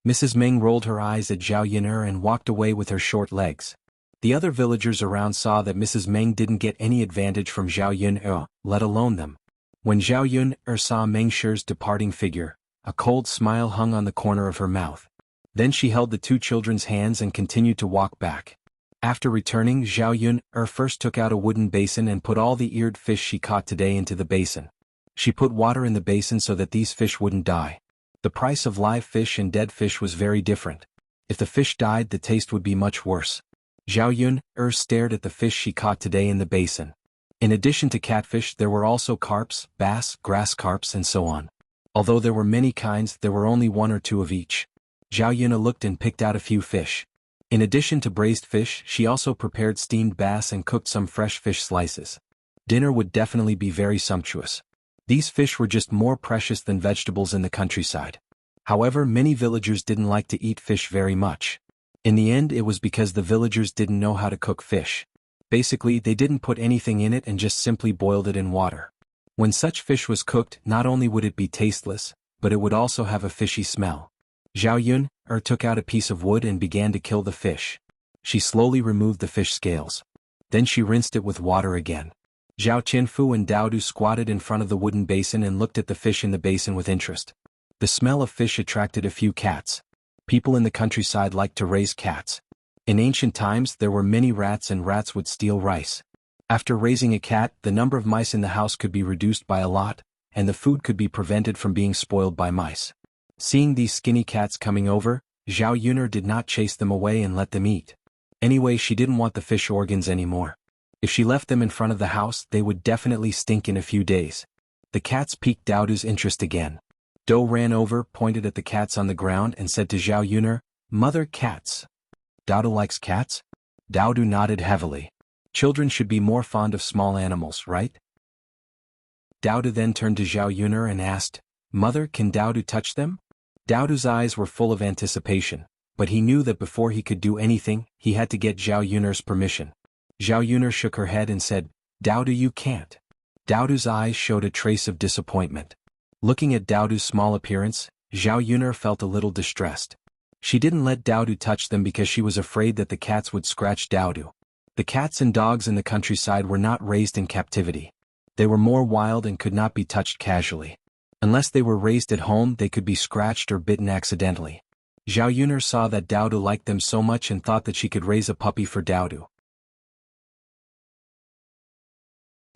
S1: Mrs. Ming rolled her eyes at Zhao Yun and walked away with her short legs. The other villagers around saw that Mrs. Meng didn't get any advantage from Zhao Yun, let alone them. When Zhao Yun saw Meng Shi's departing figure, a cold smile hung on the corner of her mouth. Then she held the two children's hands and continued to walk back. After returning, Zhao Yun first took out a wooden basin and put all the eared fish she caught today into the basin. She put water in the basin so that these fish wouldn't die. The price of live fish and dead fish was very different. If the fish died, the taste would be much worse. Zhao Yun stared at the fish she caught today in the basin. In addition to catfish, there were also carps, bass, grass carps, and so on. Although there were many kinds, there were only one or two of each. Zhao Yun looked and picked out a few fish. In addition to braised fish, she also prepared steamed bass and cooked some fresh fish slices. Dinner would definitely be very sumptuous. These fish were just more precious than vegetables in the countryside. However, many villagers didn't like to eat fish very much. In the end, it was because the villagers didn't know how to cook fish. Basically, they didn't put anything in it and just simply boiled it in water. When such fish was cooked, not only would it be tasteless, but it would also have a fishy smell. Zhao Yun took out a piece of wood and began to kill the fish. She slowly removed the fish scales. Then she rinsed it with water again. Zhao Qinfu and Dao Du squatted in front of the wooden basin and looked at the fish in the basin with interest. The smell of fish attracted a few cats. People in the countryside liked to raise cats. In ancient times, there were many rats and rats would steal rice. After raising a cat, the number of mice in the house could be reduced by a lot, and the food could be prevented from being spoiled by mice. Seeing these skinny cats coming over, Zhao Yun did not chase them away and let them eat. Anyway, she didn't want the fish organs anymore. If she left them in front of the house, they would definitely stink in a few days. The cats piqued Dao Du's interest again. Dou ran over, pointed at the cats on the ground and said to Zhao Yun, "Mother, cats." Dao Du likes cats? Dao Du nodded heavily. Children should be more fond of small animals, right? Dao Du then turned to Zhao Yun and asked, "Mother, can Dao Du touch them?" Dao Du's eyes were full of anticipation, but he knew that before he could do anything, he had to get Zhao Yun's permission. Zhao Yun shook her head and said, "Dao Du, you can't." Dao Du's eyes showed a trace of disappointment. Looking at Dao Du's small appearance, Zhao Yun felt a little distressed. She didn't let Dao Du touch them because she was afraid that the cats would scratch Dao Du. The cats and dogs in the countryside were not raised in captivity. They were more wild and could not be touched casually. Unless they were raised at home, they could be scratched or bitten accidentally. Zhao Yun saw that Dao Du liked them so much and thought that she could raise a puppy for Dao Du.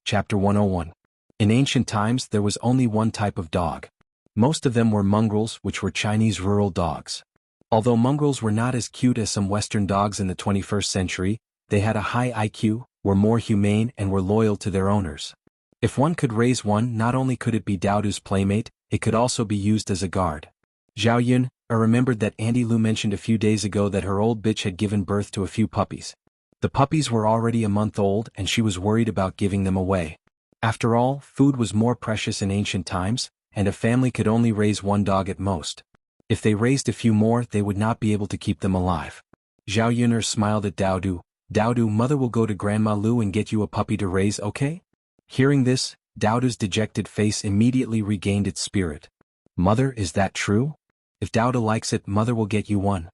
S1: Chapter 101. In ancient times, there was only one type of dog. Most of them were mongrels, which were Chinese rural dogs. Although mongrels were not as cute as some Western dogs in the 21st century, they had a high IQ, were more humane and were loyal to their owners. If one could raise one, not only could it be Dao Du's playmate, it could also be used as a guard. Zhao Yun remembered that Auntie Lu mentioned a few days ago that her old bitch had given birth to a few puppies. The puppies were already a month old and she was worried about giving them away. After all, food was more precious in ancient times, and a family could only raise one dog at most. If they raised a few more, they would not be able to keep them alive. Zhao Yun smiled at Dao Du. "Dao Du, mother will go to Grandma Lu and get you a puppy to raise, okay?" Hearing this, Dao Du's dejected face immediately regained its spirit. "Mother, is that true? If Dao Du likes it, mother will get you one."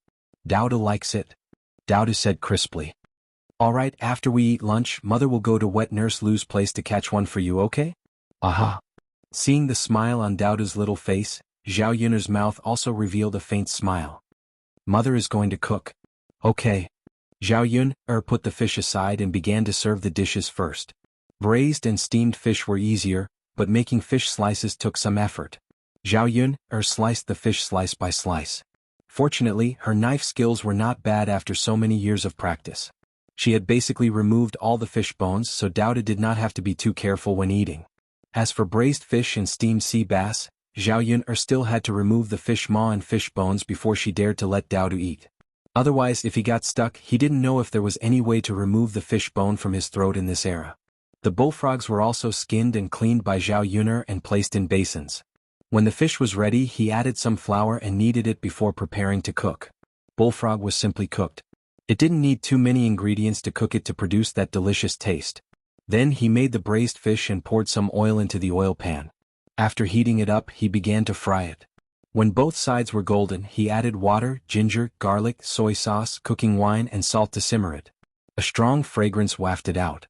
S1: "Dao Du likes it," Dao Du said crisply. "Alright, after we eat lunch, mother will go to wet nurse Lu's place to catch one for you, okay?" "Aha." Seeing the smile on Dao Du's little face, Zhao Yun's mouth also revealed a faint smile. "Mother is going to cook." "Okay." Zhao Yun put the fish aside and began to serve the dishes first. Braised and steamed fish were easier, but making fish slices took some effort. Zhao Yun sliced the fish slice by slice. Fortunately, her knife skills were not bad after so many years of practice. She had basically removed all the fish bones, so Dao Du did not have to be too careful when eating. As for braised fish and steamed sea bass, Zhao Yun still had to remove the fish maw and fish bones before she dared to let Dao Du eat. Otherwise, if he got stuck, he didn't know if there was any way to remove the fish bone from his throat in this era. The bullfrogs were also skinned and cleaned by Zhao Yuner and placed in basins. When the fish was ready, he added some flour and kneaded it before preparing to cook. Bullfrog was simply cooked. It didn't need too many ingredients to cook it to produce that delicious taste. Then he made the braised fish and poured some oil into the oil pan. After heating it up, he began to fry it. When both sides were golden, he added water, ginger, garlic, soy sauce, cooking wine and salt to simmer it. A strong fragrance wafted out.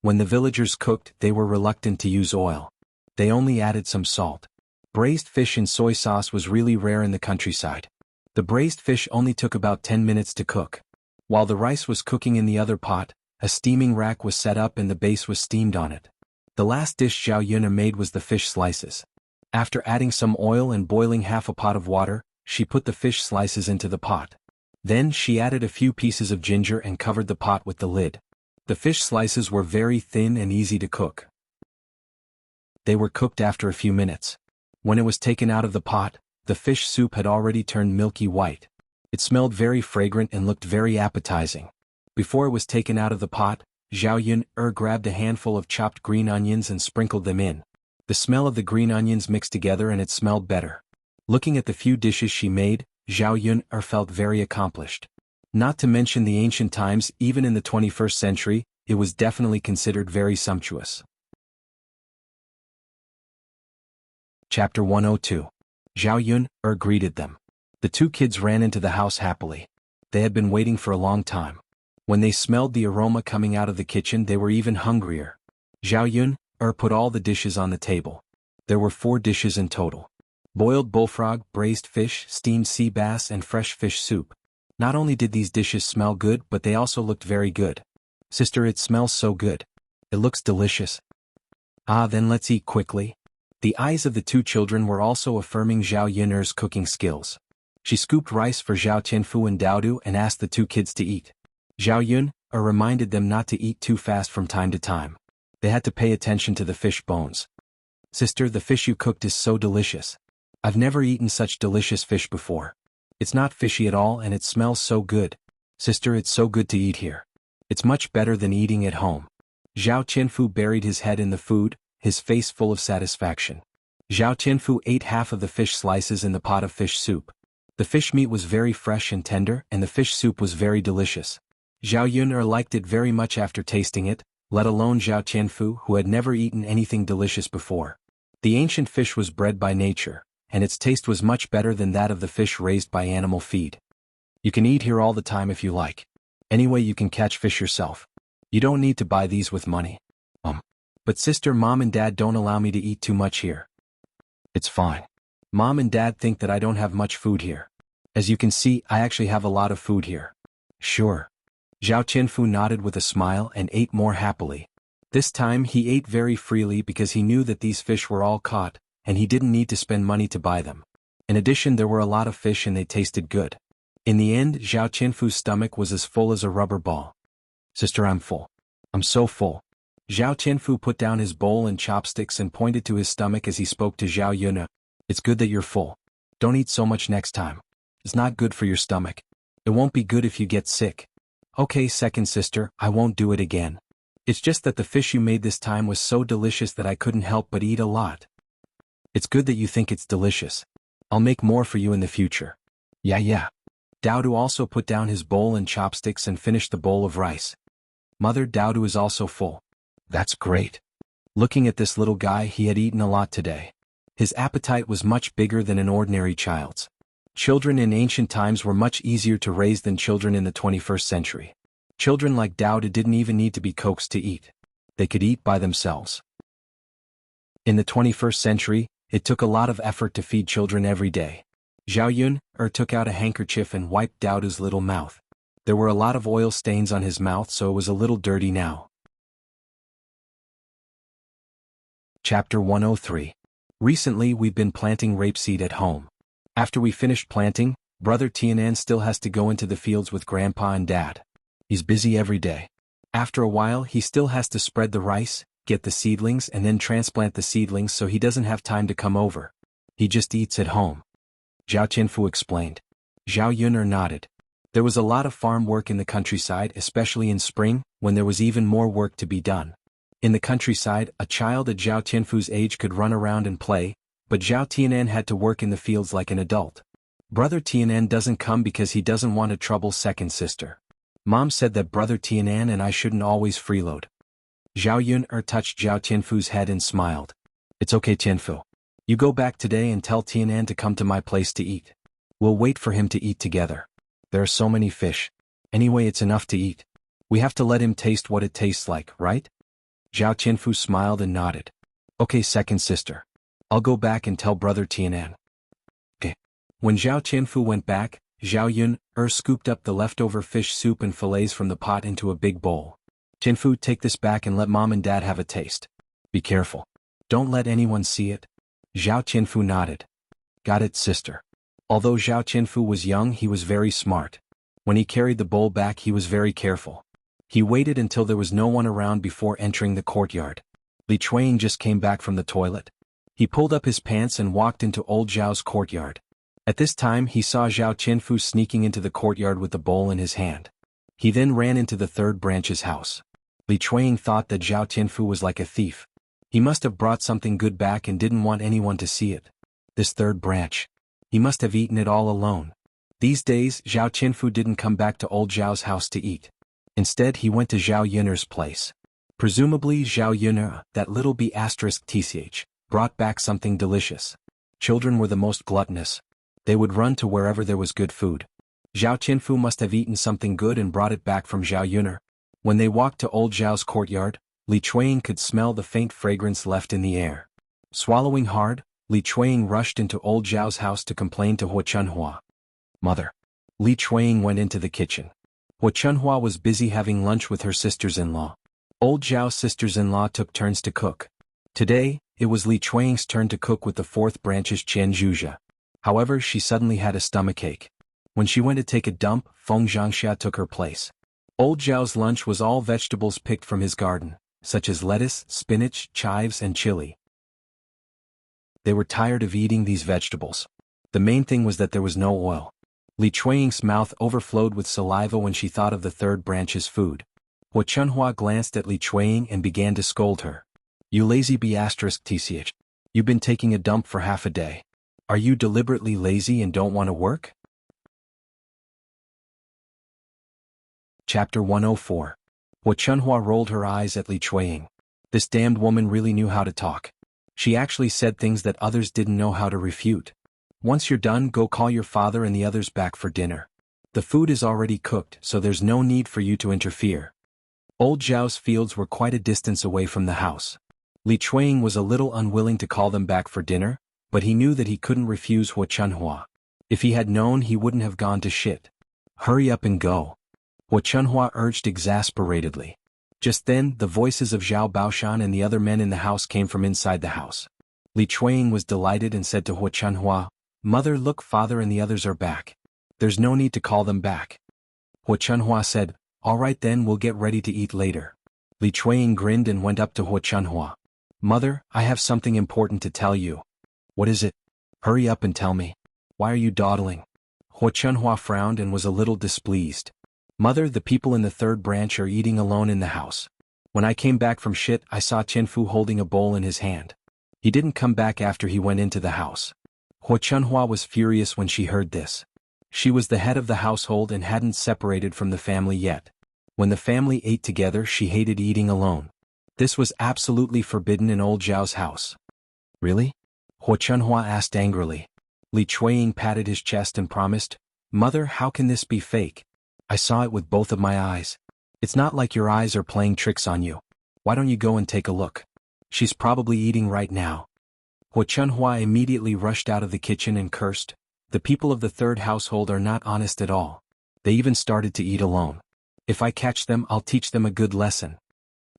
S1: When the villagers cooked, they were reluctant to use oil. They only added some salt. Braised fish in soy sauce was really rare in the countryside. The braised fish only took about 10 minutes to cook. While the rice was cooking in the other pot, a steaming rack was set up and the base was steamed on it. The last dish Zhao Yuna made was the fish slices. After adding some oil and boiling half a pot of water, she put the fish slices into the pot. Then she added a few pieces of ginger and covered the pot with the lid. The fish slices were very thin and easy to cook. They were cooked after a few minutes. When it was taken out of the pot, the fish soup had already turned milky white. It smelled very fragrant and looked very appetizing. Before it was taken out of the pot, Zhao Yun grabbed a handful of chopped green onions and sprinkled them in. The smell of the green onions mixed together and it smelled better. Looking at the few dishes she made, Zhao Yun felt very accomplished. Not to mention the ancient times, even in the 21st century, it was definitely considered very sumptuous. Chapter 102. Zhao Yun greeted them. The two kids ran into the house happily. They had been waiting for a long time. When they smelled the aroma coming out of the kitchen, they were even hungrier. Zhao Yun put all the dishes on the table. There were 4 dishes in total. Boiled bullfrog, braised fish, steamed sea bass and fresh fish soup. Not only did these dishes smell good, but they also looked very good. Sister, it smells so good. It looks delicious. Ah, then let's eat quickly. The eyes of the two children were also affirming Zhao Yun's cooking skills. She scooped rice for Zhao Tianfu and Daodu and asked the two kids to eat. Zhao Yun reminded them not to eat too fast from time to time. They had to pay attention to the fish bones. Sister, the fish you cooked is so delicious. I've never eaten such delicious fish before. It's not fishy at all and it smells so good. Sister, it's so good to eat here. It's much better than eating at home. Zhao Tianfu buried his head in the food, his face full of satisfaction. Zhao Tianfu ate half of the fish slices in the pot of fish soup. The fish meat was very fresh and tender and the fish soup was very delicious. Zhao Yun liked it very much after tasting it, let alone Zhao Tianfu, who had never eaten anything delicious before. The ancient fish was bred by nature, and its taste was much better than that of the fish raised by animal feed. You can eat here all the time if you like. Anyway, you can catch fish yourself. You don't need to buy these with money. But sister, Mom and Dad don't allow me to eat too much here. It's fine. Mom and Dad think that I don't have much food here. As you can see, I actually have a lot of food here. Sure. Zhao Tianfu nodded with a smile and ate more happily. This time he ate very freely because he knew that these fish were all caught, and he didn't need to spend money to buy them. In addition, there were a lot of fish and they tasted good. In the end, Zhao Tianfu's stomach was as full as a rubber ball. Sister, I'm full. I'm so full. Zhao Tianfu put down his bowl and chopsticks and pointed to his stomach as he spoke to Zhao Yun. It's good that you're full. Don't eat so much next time. It's not good for your stomach. It won't be good if you get sick. Okay, second sister, I won't do it again. It's just that the fish you made this time was so delicious that I couldn't help but eat a lot. It's good that you think it's delicious. I'll make more for you in the future. Yeah. Daodu also put down his bowl and chopsticks and finished the bowl of rice. Mother, Daodu is also full. That's great. Looking at this little guy, he had eaten a lot today. His appetite was much bigger than an ordinary child's. Children in ancient times were much easier to raise than children in the 21st century. Children like Daodu didn't even need to be coaxed to eat. They could eat by themselves. In the 21st century, it took a lot of effort to feed children every day. Zhao Yun took out a handkerchief and wiped Daodu's little mouth. There were a lot of oil stains on his mouth, so it was a little dirty now. Chapter 103. Recently we've been planting rapeseed at home. After we finished planting, Brother Tianan still has to go into the fields with Grandpa and Dad. He's busy every day. After a while he still has to spread the rice, get the seedlings and then transplant the seedlings, so he doesn't have time to come over. He just eats at home. Zhao Tianfu explained. Zhao Yun nodded. There was a lot of farm work in the countryside, especially in spring, when there was even more work to be done. In the countryside, a child at Zhao Tianfu's age could run around and play, but Zhao Tianan had to work in the fields like an adult. Brother Tianan doesn't come because he doesn't want to trouble second sister. Mom said that Brother Tianan and I shouldn't always freeload. Zhao Yun'er touched Zhao Tianfu's head and smiled. It's okay, Tianfu. You go back today and tell Tianan to come to my place to eat. We'll wait for him to eat together. There are so many fish. Anyway, it's enough to eat. We have to let him taste what it tastes like, right? Zhao Tianfu smiled and nodded. Okay, second sister. I'll go back and tell Brother Tianan. Okay. When Zhao Tianfu went back, Zhao Yun'er scooped up the leftover fish soup and fillets from the pot into a big bowl. Tianfu, take this back and let Mom and Dad have a taste. Be careful. Don't let anyone see it. Zhao Tianfu nodded. Got it, sister. Although Zhao Tianfu was young, he was very smart. When he carried the bowl back, he was very careful. He waited until there was no one around before entering the courtyard. Li Chuanying just came back from the toilet. He pulled up his pants and walked into old Zhao's courtyard. At this time he saw Zhao Tianfu sneaking into the courtyard with the bowl in his hand. He then ran into the third branch's house. Li Chuanying thought that Zhao Tianfu was like a thief. He must have brought something good back and didn't want anyone to see it. This third branch. He must have eaten it all alone. These days Zhao Tianfu didn't come back to old Zhao's house to eat. Instead he went to Zhao Yun'er's place. Presumably Zhao Yun'er, that little b*tch, brought back something delicious. Children were the most gluttonous. They would run to wherever there was good food. Zhao Tianfu must have eaten something good and brought it back from Zhao Yun'er. When they walked to old Zhao's courtyard, Li Chuanying could smell the faint fragrance left in the air. Swallowing hard, Li Chuanying rushed into old Zhao's house to complain to Hua Chunhua. Mother. Li Chuanying went into the kitchen. Hua Chunhua was busy having lunch with her sisters-in-law. Old Zhao's sisters-in-law took turns to cook. Today, it was Li Chuanying's turn to cook with the fourth branch's Qian Zhuzha. However, she suddenly had a stomachache. When she went to take a dump, Feng Zhangxia took her place. Old Zhao's lunch was all vegetables picked from his garden, such as lettuce, spinach, chives and chili. They were tired of eating these vegetables. The main thing was that there was no oil. Li Chuanying's mouth overflowed with saliva when she thought of the third branch's food. Hua Chunhua glanced at Li Chuanying and began to scold her. You lazy b*tch. You've been taking a dump for half a day. Are you deliberately lazy and don't want to work? Chapter 104. Hua Chunhua rolled her eyes at Li Chuanying. This damned woman really knew how to talk. She actually said things that others didn't know how to refute. Once you're done, go call your father and the others back for dinner. The food is already cooked, so there's no need for you to interfere. Old Zhao's fields were quite a distance away from the house. Li Chuanying was a little unwilling to call them back for dinner, but he knew that he couldn't refuse Hua Chunhua. If he had known, he wouldn't have gone to shit. Hurry up and go. Hua Chunhua urged exasperatedly. Just then, the voices of Zhao Baoshan and the other men in the house came from inside the house. Li Chuanying was delighted and said to Hua Chunhua, Mother, look, father and the others are back. There's no need to call them back. Hua Chunhua said, All right then, we'll get ready to eat later. Li Chuanying grinned and went up to Hua Chunhua. Mother, I have something important to tell you. What is it? Hurry up and tell me. Why are you dawdling? Hua Chunhua frowned and was a little displeased. Mother, the people in the third branch are eating alone in the house. When I came back from shit, I saw Tianfu holding a bowl in his hand. He didn't come back after he went into the house. Hua Chunhua was furious when she heard this. She was the head of the household and hadn't separated from the family yet. When the family ate together, she hated eating alone. This was absolutely forbidden in old Zhao's house. Really? Hua Chunhua asked angrily. Li Chuanying patted his chest and promised, Mother, how can this be fake? I saw it with both of my eyes. It's not like your eyes are playing tricks on you. Why don't you go and take a look? She's probably eating right now. Hua Chunhua immediately rushed out of the kitchen and cursed. The people of the third household are not honest at all. They even started to eat alone. If I catch them, I'll teach them a good lesson.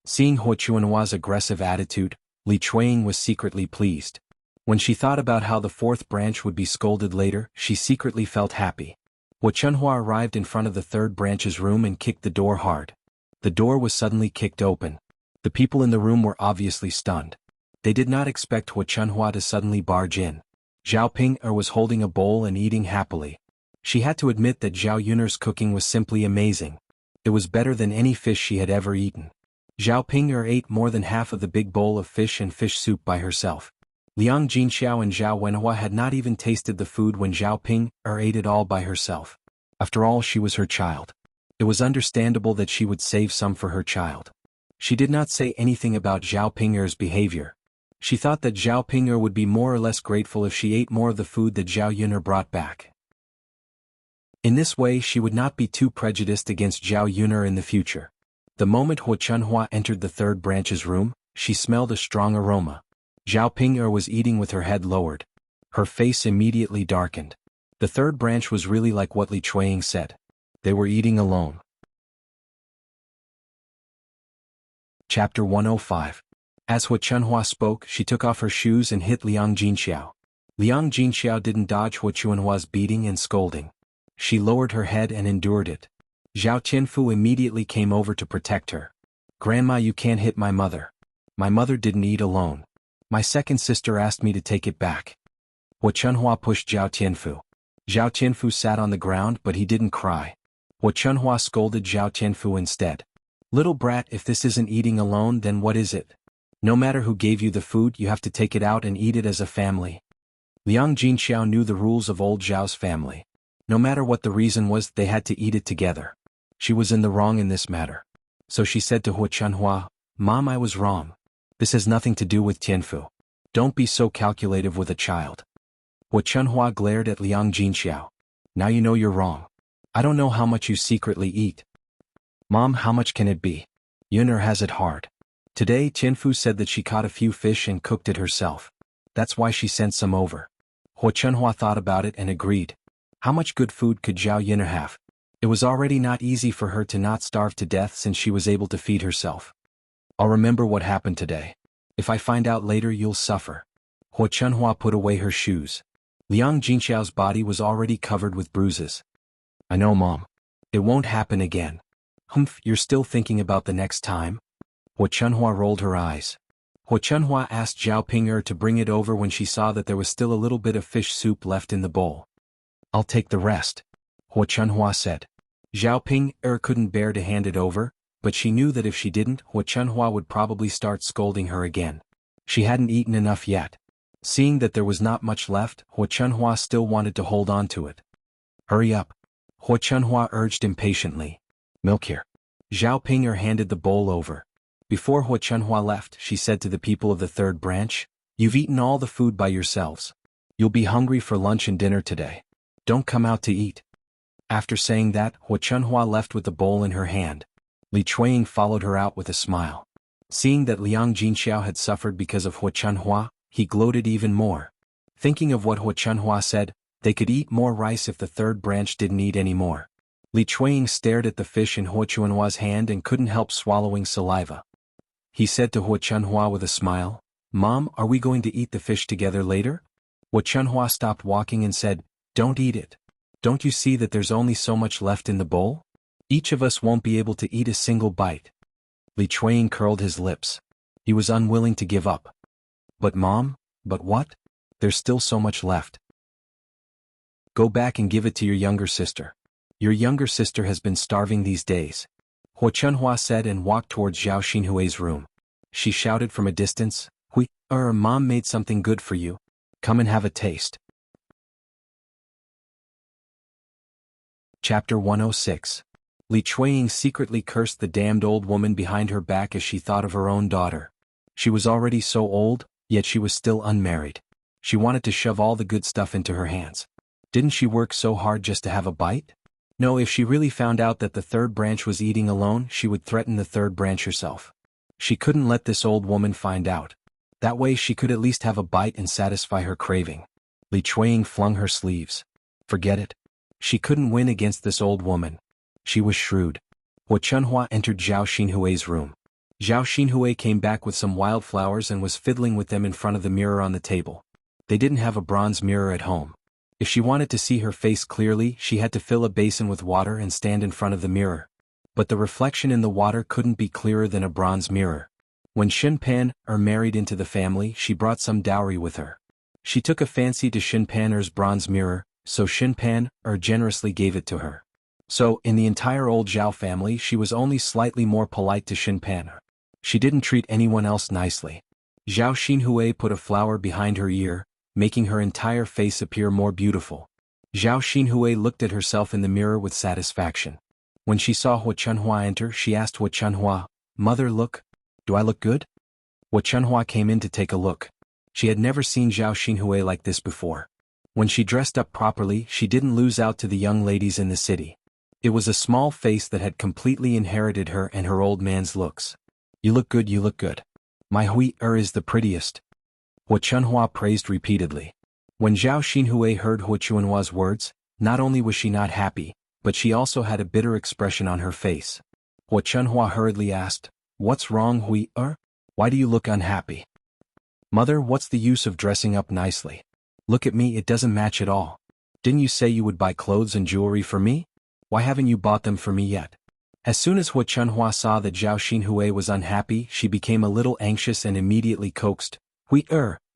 S1: Seeing Hua Chunhua's aggressive attitude, Li Chuanying was secretly pleased. When she thought about how the fourth branch would be scolded later, she secretly felt happy. Hua Chunhua arrived in front of the third branch's room and kicked the door hard. The door was suddenly kicked open. The people in the room were obviously stunned. They did not expect Hua Chunhua to suddenly barge in. Zhao Ping'er was holding a bowl and eating happily. She had to admit that Zhao Yun'er's cooking was simply amazing. It was better than any fish she had ever eaten. Zhao Ping'er ate more than half of the big bowl of fish and fish soup by herself. Liang Jinxiao and Zhao Wenhua had not even tasted the food when Zhao Ping'er ate it all by herself. After all, she was her child. It was understandable that she would save some for her child. She did not say anything about Zhao Ping'er's behavior. She thought that Zhao Ping'er would be more or less grateful if she ate more of the food that Zhao Yun'er brought back. In this way, she would not be too prejudiced against Zhao Yun'er in the future. The moment Hu Chunhua entered the third branch's room, she smelled a strong aroma. Zhao Ping'er was eating with her head lowered. Her face immediately darkened. The third branch was really like what Li Chuiying said. They were eating alone. Chapter 105. As Hu Chunhua spoke, she took off her shoes and hit Liang Jinxiao. Liang Jinxiao didn't dodge Hu Chunhua's beating and scolding. She lowered her head and endured it. Zhao Tianfu immediately came over to protect her. "Grandma, you can't hit my mother. My mother didn't eat alone. My second sister asked me to take it back." Hu Chunhua pushed Zhao Tianfu. Zhao Tianfu sat on the ground, but he didn't cry. Hu Chunhua scolded Zhao Tianfu instead. "Little brat, if this isn't eating alone, then what is it? No matter who gave you the food, you have to take it out and eat it as a family." Liang Jinxiao knew the rules of old Zhao's family. No matter what the reason was, they had to eat it together. She was in the wrong in this matter. So she said to Hu Chunhua, "Mom, I was wrong. This has nothing to do with Tianfu. Don't be so calculative with a child." Hu Chunhua glared at Liang Jinxiao. "Now you know you're wrong. I don't know how much you secretly eat." "Mom, how much can it be? Yun'er has it hard. Today Tianfu said that she caught a few fish and cooked it herself. That's why she sent some over." Hu Chunhua thought about it and agreed. How much good food could Zhao Yun'er have? It was already not easy for her to not starve to death since she was able to feed herself. "I'll remember what happened today. If I find out later, you'll suffer." Hu Chunhua put away her shoes. Liang Jinxiao's body was already covered with bruises. "I know, Mom. It won't happen again." "Humph, you're still thinking about the next time?" Hu Chunhua rolled her eyes. Hu Chunhua asked Zhao Ping'er to bring it over when she saw that there was still a little bit of fish soup left in the bowl. "I'll take the rest," Hu Chunhua said. Zhao Ping'er couldn't bear to hand it over, but she knew that if she didn't, Hu Chunhua would probably start scolding her again. She hadn't eaten enough yet. Seeing that there was not much left, Hu Chunhua still wanted to hold on to it. "Hurry up," Hu Chunhua urged impatiently. "Milk here." Zhao Ping'er handed the bowl over. Before Hu Chunhua left, she said to the people of the third branch, "You've eaten all the food by yourselves. You'll be hungry for lunch and dinner today. Don't come out to eat." After saying that, Hu Chunhua left with the bowl in her hand. Li Chuiying followed her out with a smile. Seeing that Liang Jinxiao had suffered because of Hu Chunhua, he gloated even more. Thinking of what Hu Chunhua said, they could eat more rice if the third branch didn't eat any more. Li Chuiying stared at the fish in Hu Chunhua's hand and couldn't help swallowing saliva. He said to Hu Chunhua with a smile, "Mom, are we going to eat the fish together later?" Hu Chunhua stopped walking and said, "Don't eat it. Don't you see that there's only so much left in the bowl? Each of us won't be able to eat a single bite." Li Chuiying curled his lips. He was unwilling to give up. "But Mom, but what? There's still so much left." "Go back and give it to your younger sister. Your younger sister has been starving these days," Hu Chunhua said and walked towards Zhao Xinhui's room. She shouted from a distance, Mom made something good for you. Come and have a taste." Chapter 106. Li Chuiying secretly cursed the damned old woman behind her back as she thought of her own daughter. She was already so old, yet she was still unmarried. She wanted to shove all the good stuff into her hands. Didn't she work so hard just to have a bite? No, if she really found out that the third branch was eating alone, she would threaten the third branch herself. She couldn't let this old woman find out. That way she could at least have a bite and satisfy her craving. Li Chuiying flung her sleeves. Forget it. She couldn't win against this old woman. She was shrewd. Hu Chunhua entered Zhao Xinhui's room. Zhao Xinhui came back with some wildflowers and was fiddling with them in front of the mirror on the table. They didn't have a bronze mirror at home. If she wanted to see her face clearly, she had to fill a basin with water and stand in front of the mirror. But the reflection in the water couldn't be clearer than a bronze mirror. When Shinpan married into the family, she brought some dowry with her. She took a fancy to Shinpan's bronze mirror, so Shinpan generously gave it to her. So, in the entire old Zhao family, she was only slightly more polite to Shinpan. She didn't treat anyone else nicely. Zhao Xinhui put a flower behind her ear, making her entire face appear more beautiful. Zhao Xinhui looked at herself in the mirror with satisfaction. When she saw Hua Chunhua enter, she asked Hua Chunhua, "Mother, look. Do I look good?" Hua Chunhua came in to take a look. She had never seen Zhao Xinhui like this before. When she dressed up properly, she didn't lose out to the young ladies in the city. It was a small face that had completely inherited her and her old man's looks. "You look good, you look good. My Hui is the prettiest." Hua Chunhua praised repeatedly. When Zhao Xinhui heard Hua Chunhua's words, not only was she not happy, but she also had a bitter expression on her face. Hua Chunhua hurriedly asked, "What's wrong, Hui? Why do you look unhappy?" "Mother, what's the use of dressing up nicely? Look at me, it doesn't match at all. Didn't you say you would buy clothes and jewelry for me? Why haven't you bought them for me yet?" As soon as Hua Chunhua saw that Zhao Xinhui was unhappy, she became a little anxious and immediately coaxed, "Hui,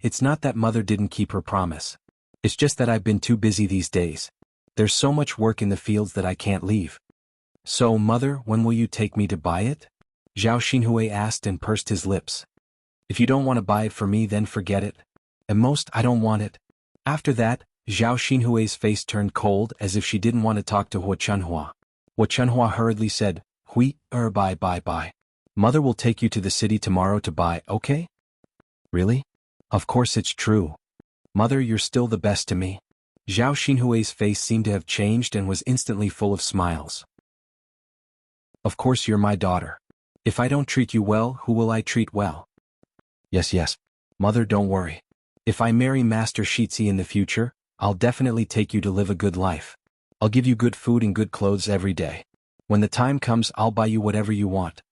S1: it's not that mother didn't keep her promise. It's just that I've been too busy these days. There's so much work in the fields that I can't leave." "So, mother, when will you take me to buy it?" Zhao Xinhui asked and pursed his lips. "If you don't want to buy it for me, then forget it. At most, I don't want it." After that, Zhao Xinhui's face turned cold as if she didn't want to talk to Hua Chunhua. Hua Chunhua hurriedly said, "Hui, bye. Mother will take you to the city tomorrow to buy, okay?" "Really? Of course it's true. Mother, you're still the best to me." Zhao Xinhui's face seemed to have changed and was instantly full of smiles. "Of course you're my daughter. If I don't treat you well, who will I treat well?" Yes. Mother, don't worry. If I marry Master Shitzi in the future, I'll definitely take you to live a good life. I'll give you good food and good clothes every day. When the time comes, I'll buy you whatever you want."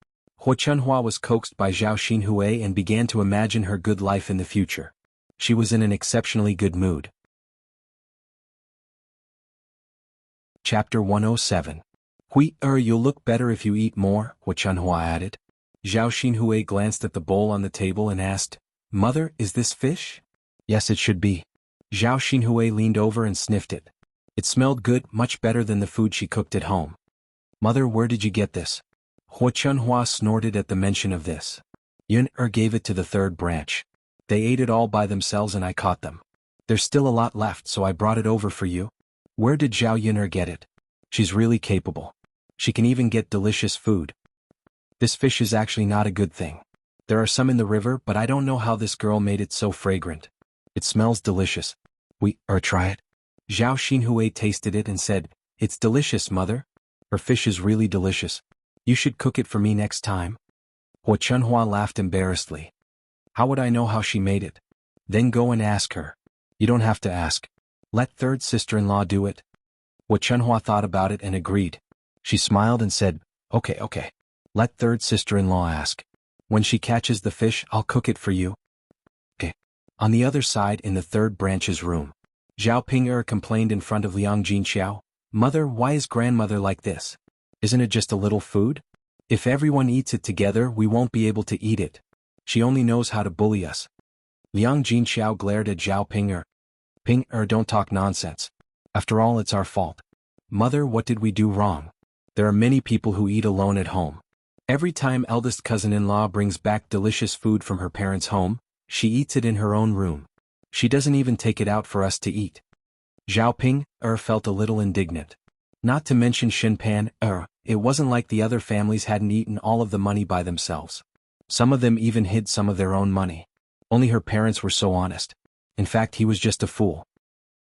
S1: Hua Chunhua was coaxed by Zhao Xinhui and began to imagine her good life in the future. She was in an exceptionally good mood. Chapter 107. "Hui, you'll look better if you eat more," Hua Chunhua added. Zhao Xinhui glanced at the bowl on the table and asked, "Mother, is this fish?" "Yes, it should be." Zhao Xinhui leaned over and sniffed it. It smelled good, much better than the food she cooked at home. "Mother, where did you get this?" Hua Chunhua snorted at the mention of this. "Yun gave it to the third branch. They ate it all by themselves and I caught them. There's still a lot left, so I brought it over for you." "Where did Zhao Yun'er get it?" "She's really capable. She can even get delicious food. This fish is actually not a good thing. There are some in the river, but I don't know how this girl made it so fragrant. It smells delicious. We try it." Zhao Xinhui tasted it and said, "It's delicious, mother. Her fish is really delicious. You should cook it for me next time." Hua Chunhua laughed embarrassedly. "How would I know how she made it?" "Then go and ask her." "You don't have to ask. Let third sister-in-law do it." Hua Chunhua thought about it and agreed. She smiled and said, Okay. Let third sister-in-law ask. When she catches the fish, I'll cook it for you." Okay. On the other side, in the third branch's room, Zhao Ping'er complained in front of Liang Jinxiao, "Mother, why is grandmother like this? Isn't it just a little food? If everyone eats it together, we won't be able to eat it. She only knows how to bully us." Liang Jinxiao glared at Zhao Ping'er. "Ping'er, don't talk nonsense. After all, it's our fault." "Mother, what did we do wrong? There are many people who eat alone at home. Every time eldest cousin-in-law brings back delicious food from her parents' home, she eats it in her own room. She doesn't even take it out for us to eat." Zhao Ping'er felt a little indignant. Not to mention Shinpan, it wasn't like the other families hadn't eaten all of the money by themselves. Some of them even hid some of their own money. Only her parents were so honest. In fact, he was just a fool.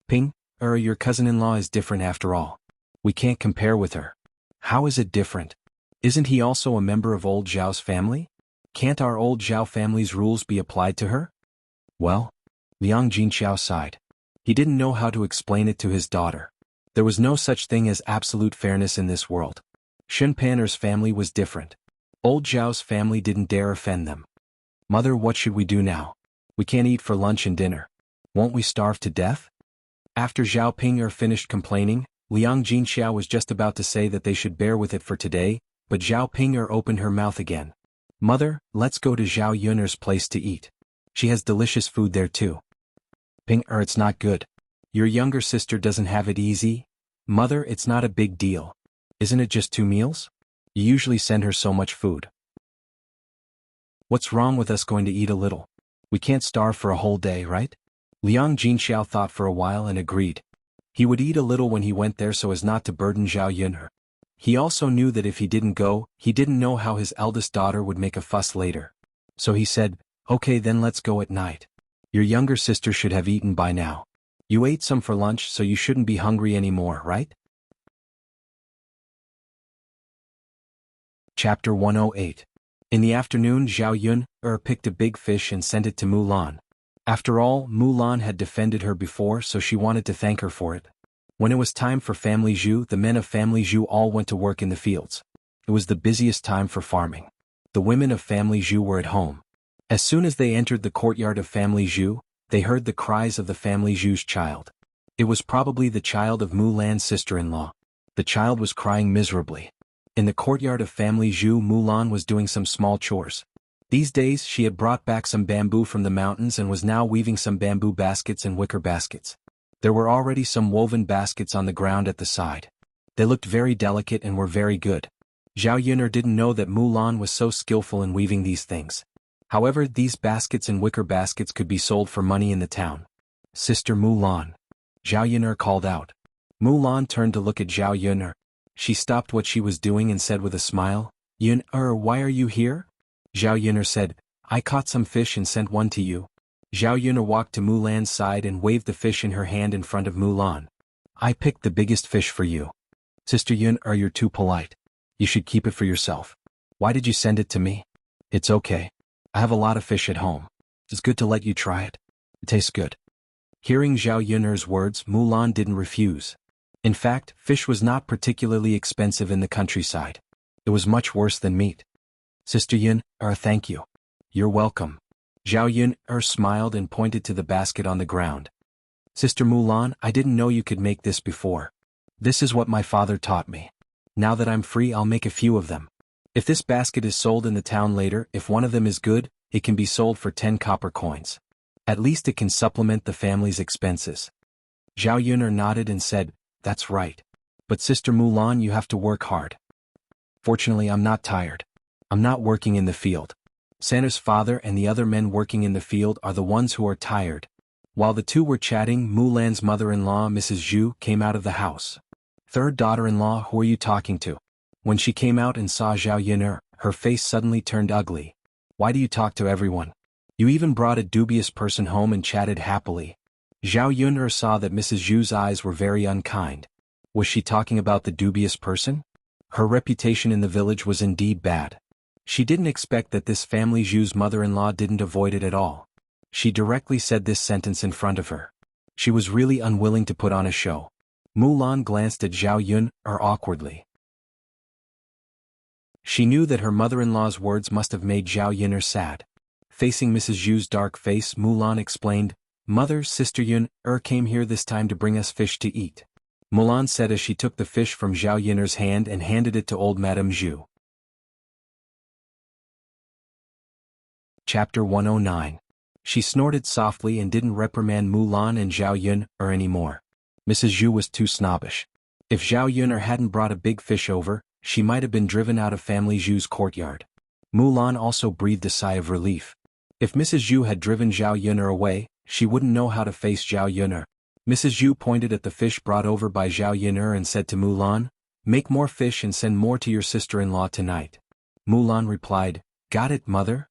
S1: "Ping'er, your cousin-in-law is different after all. We can't compare with her." "How is it different? Isn't he also a member of old Zhao's family? Can't our old Zhao family's rules be applied to her?" "Well," Liang Jinxiao sighed. He didn't know how to explain it to his daughter. There was no such thing as absolute fairness in this world. Shinpaner's family was different. Old Zhao's family didn't dare offend them. "Mother, what should we do now? We can't eat for lunch and dinner. Won't we starve to death?" After Zhao Ping'er finished complaining, Liang Jinxiao was just about to say that they should bear with it for today, but Zhao Ping'er opened her mouth again. "Mother, let's go to Zhao Yun'er's place to eat. She has delicious food there too." "Ping'er, it's not good. Your younger sister doesn't have it easy." "Mother, it's not a big deal. Isn't it just 2 meals? You usually send her so much food." What's wrong with us going to eat a little? We can't starve for a whole day, right? Liang Jinxiao thought for a while and agreed. He would eat a little when he went there so as not to burden Zhao Yunhe. He also knew that if he didn't go, he didn't know how his eldest daughter would make a fuss later. So he said, "Okay, then let's go at night. Your younger sister should have eaten by now. You ate some for lunch, so you shouldn't be hungry anymore, right?" Chapter 108. In the afternoon, Zhao Yunhe picked a big fish and sent it to Mulan. After all, Mulan had defended her before, so she wanted to thank her for it. When it was time for Family Zhu, the men of Family Zhu all went to work in the fields. It was the busiest time for farming. The women of Family Zhu were at home. As soon as they entered the courtyard of Family Zhu, they heard the cries of the Family Zhu's child. It was probably the child of Mulan's sister-in-law. The child was crying miserably. In the courtyard of Family Zhu, Mulan was doing some small chores. These days she had brought back some bamboo from the mountains and was now weaving some bamboo baskets and wicker baskets. There were already some woven baskets on the ground at the side. They looked very delicate and were very good. Zhao Yunhe didn't know that Mulan was so skillful in weaving these things. However, these baskets and wicker baskets could be sold for money in the town. "Sister Mulan," Zhao Yunhe called out. Mulan turned to look at Zhao Yunhe. She stopped what she was doing and said with a smile, "Yunhe, why are you here?" Zhao Yunhe said, "I caught some fish and sent one to you." Zhao Yunhe walked to Mulan's side and waved the fish in her hand in front of Mulan. "I picked the biggest fish for you." "Sister Yunhe, you're too polite. You should keep it for yourself. Why did you send it to me?" "It's okay. I have a lot of fish at home. It's good to let you try it. It tastes good." Hearing Zhao Yunhe's words, Mulan didn't refuse. In fact, fish was not particularly expensive in the countryside. It was much worse than meat. "Sister Yunhe, thank you." "You're welcome." Zhao Yunhe smiled and pointed to the basket on the ground. "Sister Mulan, I didn't know you could make this before. This is what my father taught me. Now that I'm free, I'll make a few of them. If this basket is sold in the town later, if one of them is good, it can be sold for 10 copper coins. At least it can supplement the family's expenses." Zhao Yunhe nodded and said, "That's right. But Sister Mulan, you have to work hard." "Fortunately, I'm not tired. I'm not working in the field. Santa's father and the other men working in the field are the ones who are tired." While the two were chatting, Mulan's mother-in-law, Mrs. Zhu, came out of the house. "Third daughter-in-law, who are you talking to?" When she came out and saw Zhao Yunhe, her face suddenly turned ugly. "Why do you talk to everyone? You even brought a dubious person home and chatted happily." Zhao Yunhe saw that Mrs. Zhu's eyes were very unkind. Was she talking about the dubious person? Her reputation in the village was indeed bad. She didn't expect that this Family Zhu's mother-in-law didn't avoid it at all. She directly said this sentence in front of her. She was really unwilling to put on a show. Mulan glanced at Zhao Yunhe awkwardly. She knew that her mother-in-law's words must have made Zhao Yunhe sad. Facing Mrs. Zhu's dark face, Mulan explained, "Mother, Sister Yunhe came here this time to bring us fish to eat," Mulan said as she took the fish from Zhao Yunhe's hand and handed it to old Madame Zhu. Chapter 109. She snorted softly and didn't reprimand Mulan and Zhao Yunhe anymore. Mrs. Zhu was too snobbish. If Zhao Yunhe hadn't brought a big fish over, she might have been driven out of Family Zhu's courtyard. Mulan also breathed a sigh of relief. If Mrs. Zhu had driven Zhao Yunhe away, she wouldn't know how to face Zhao Yunhe. Mrs. Zhu pointed at the fish brought over by Zhao Yunhe and said to Mulan, "Make more fish and send more to your sister-in-law tonight." Mulan replied, "Got it, mother?"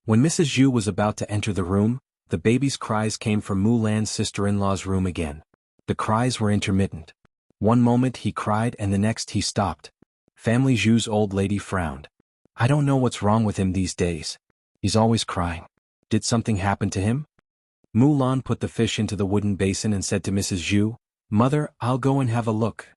S1: When Mrs. Zhu was about to enter the room, the baby's cries came from Mulan's sister-in-law's room again. The cries were intermittent. One moment he cried and the next he stopped. Family Zhu's old lady frowned. "I don't know what's wrong with him these days. He's always crying. Did something happen to him?" Mulan put the fish into the wooden basin and said to Mrs. Zhu, "Mother, I'll go and have a look."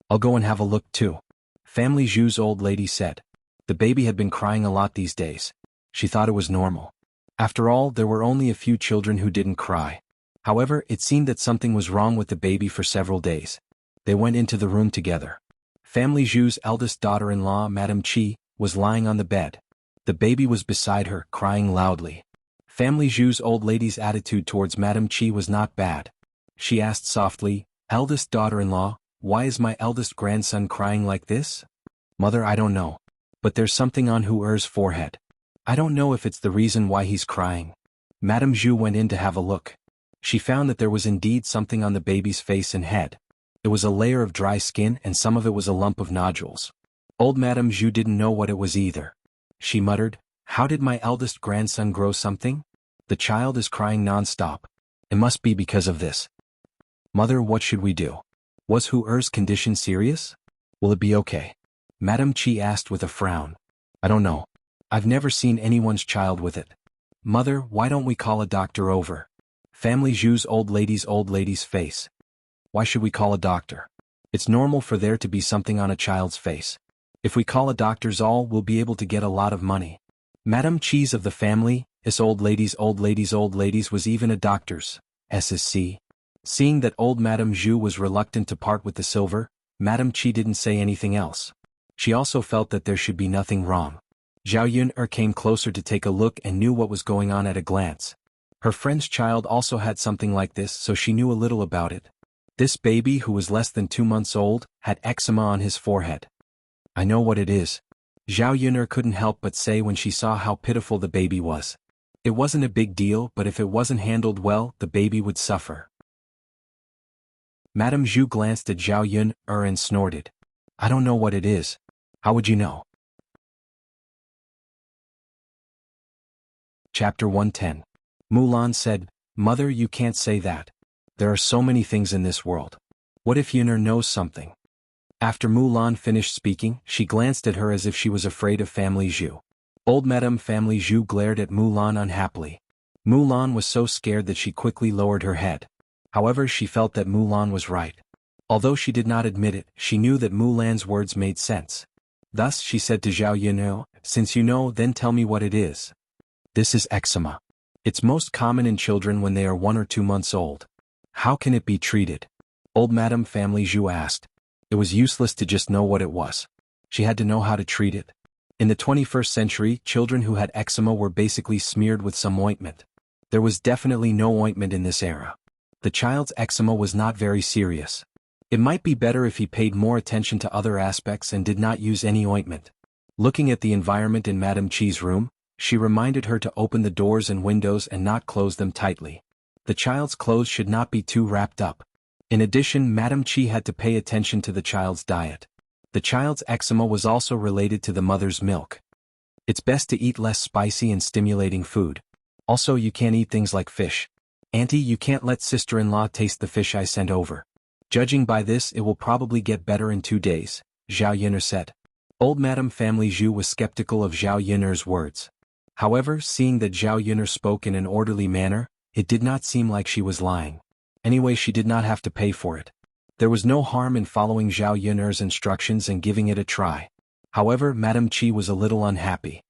S1: "I'll go and have a look too," Family Zhu's old lady said. The baby had been crying a lot these days. She thought it was normal. After all, there were only a few children who didn't cry. However, it seemed that something was wrong with the baby for several days. They went into the room together. Family Zhu's eldest daughter-in-law, Madame Qi, was lying on the bed. The baby was beside her, crying loudly. Family Zhu's old lady's attitude towards Madame Qi was not bad. She asked softly, "Eldest daughter-in-law, why is my eldest grandson crying like this?" "Mother, I don't know. But there's something on Huer's forehead. I don't know if it's the reason why he's crying. Madame Zhu went in to have a look. She found that there was indeed something on the baby's face and head. It was a layer of dry skin and some of it was a lump of nodules. Old Madame Zhu didn't know what it was either. She muttered, "How did my eldest grandson grow something? The child is crying non-stop. It must be because of this. Mother, what should we do? Was Huer's condition serious? Will it be okay?" Madame Qi asked with a frown. "I don't know. I've never seen anyone's child with it. Mother, why don't we call a doctor over?" Family Zhu's old lady's face. "Why should we call a doctor? It's normal for there to be something on a child's face. If we call a doctor's all, we'll be able to get a lot of money." Madame Qi's of the family, this old lady's was even a doctor's, SSC. Seeing that old Madame Zhu was reluctant to part with the silver, Madame Qi didn't say anything else. She also felt that there should be nothing wrong. Zhao Yun'er came closer to take a look and knew what was going on at a glance. Her friend's child also had something like this, so she knew a little about it. This baby, who was less than 2 months old, had eczema on his forehead. "I know what it is," Zhao Yun'er couldn't help but say when she saw how pitiful the baby was. It wasn't a big deal, but if it wasn't handled well, the baby would suffer. Madame Zhu glanced at Zhao Yun'er and snorted. "I don't know what it is. How would you know?" Chapter 110. Mulan said, "Mother, you can't say that. There are so many things in this world. What if Yun'er knows something?" After Mulan finished speaking, she glanced at her as if she was afraid of Family Zhu. Old Madame Family Zhu glared at Mulan unhappily. Mulan was so scared that she quickly lowered her head. However, she felt that Mulan was right. Although she did not admit it, she knew that Mulan's words made sense. Thus she said to Zhao Yun'er, "Since you know, then tell me what it is." "This is eczema. It's most common in children when they are 1 or 2 months old." "How can it be treated?" Old Madame Family Zhu asked. It was useless to just know what it was. She had to know how to treat it. In the 21st century, children who had eczema were basically smeared with some ointment. There was definitely no ointment in this era. The child's eczema was not very serious. It might be better if he paid more attention to other aspects and did not use any ointment. Looking at the environment in Madame Qi's room, she reminded her to open the doors and windows and not close them tightly. The child's clothes should not be too wrapped up. In addition, Madame Qi had to pay attention to the child's diet. The child's eczema was also related to the mother's milk. It's best to eat less spicy and stimulating food. Also, you can't eat things like fish. "Auntie, you can't let sister-in-law taste the fish I sent over. Judging by this, it will probably get better in 2 days," Zhao Yun'er said. Old Madame Family Zhu was skeptical of Zhao Yun'er's words. However, seeing that Zhao Yun'er spoke in an orderly manner, it did not seem like she was lying. Anyway, she did not have to pay for it. There was no harm in following Zhao Yun'er's instructions and giving it a try. However, Madame Qi was a little unhappy.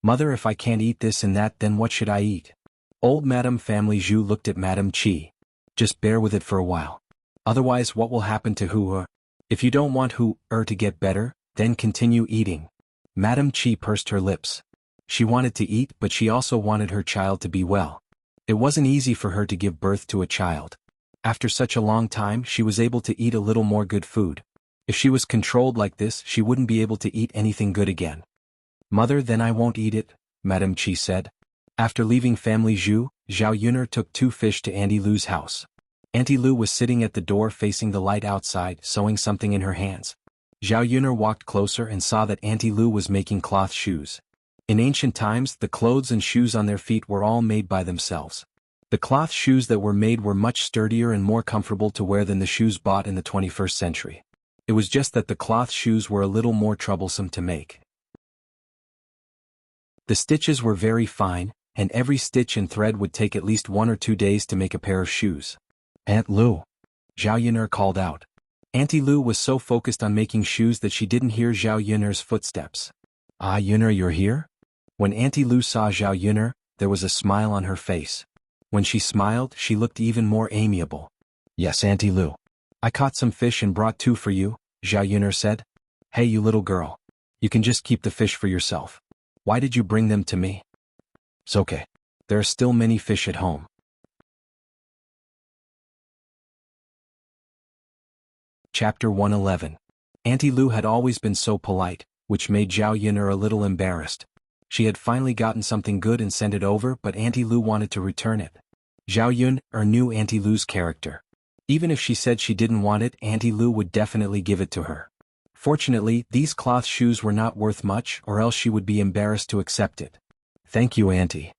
S1: "Mother, if I can't eat this and that, then what should I eat?" Old Madame Family Zhu looked at Madame Qi. "Just bear with it for a while. Otherwise, what will happen to Hu'er? If you don't want Hu'er to get better, then continue eating." Madame Qi pursed her lips. She wanted to eat, but she also wanted her child to be well. It wasn't easy for her to give birth to a child. After such a long time, she was able to eat a little more good food. If she was controlled like this, she wouldn't be able to eat anything good again. "Mother, then I won't eat it," Madame Qi said. After leaving Family Zhu, Zhao Yun'er took 2 fish to Auntie Lu's house. Auntie Lu was sitting at the door facing the light outside, sewing something in her hands. Zhao Yun'er walked closer and saw that Auntie Lu was making cloth shoes. In ancient times, the clothes and shoes on their feet were all made by themselves. The cloth shoes that were made were much sturdier and more comfortable to wear than the shoes bought in the 21st century. It was just that the cloth shoes were a little more troublesome to make. The stitches were very fine, and every stitch and thread would take at least 1 or 2 days to make a pair of shoes. "Aunt Lu," Zhao Yun'er called out. Auntie Lu was so focused on making shoes that she didn't hear Zhao Yun'er's footsteps. "Ah, Yun'er, you're here?" When Auntie Lu saw Zhao Yun'er, there was a smile on her face. When she smiled, she looked even more amiable. "Yes, Auntie Lu. I caught some fish and brought 2 for you," Zhao Yun'er said. "Hey, you little girl. You can just keep the fish for yourself. Why did you bring them to me?" "It's okay. There are still many fish at home." Chapter 111. Auntie Lu had always been so polite, which made Zhao Yun'er a little embarrassed. She had finally gotten something good and sent it over, but Auntie Lu wanted to return it. Zhao Yun knew Auntie Lu's character. Even if she said she didn't want it, Auntie Lu would definitely give it to her. Fortunately, these cloth shoes were not worth much, or else she would be embarrassed to accept it. Thank you, Auntie.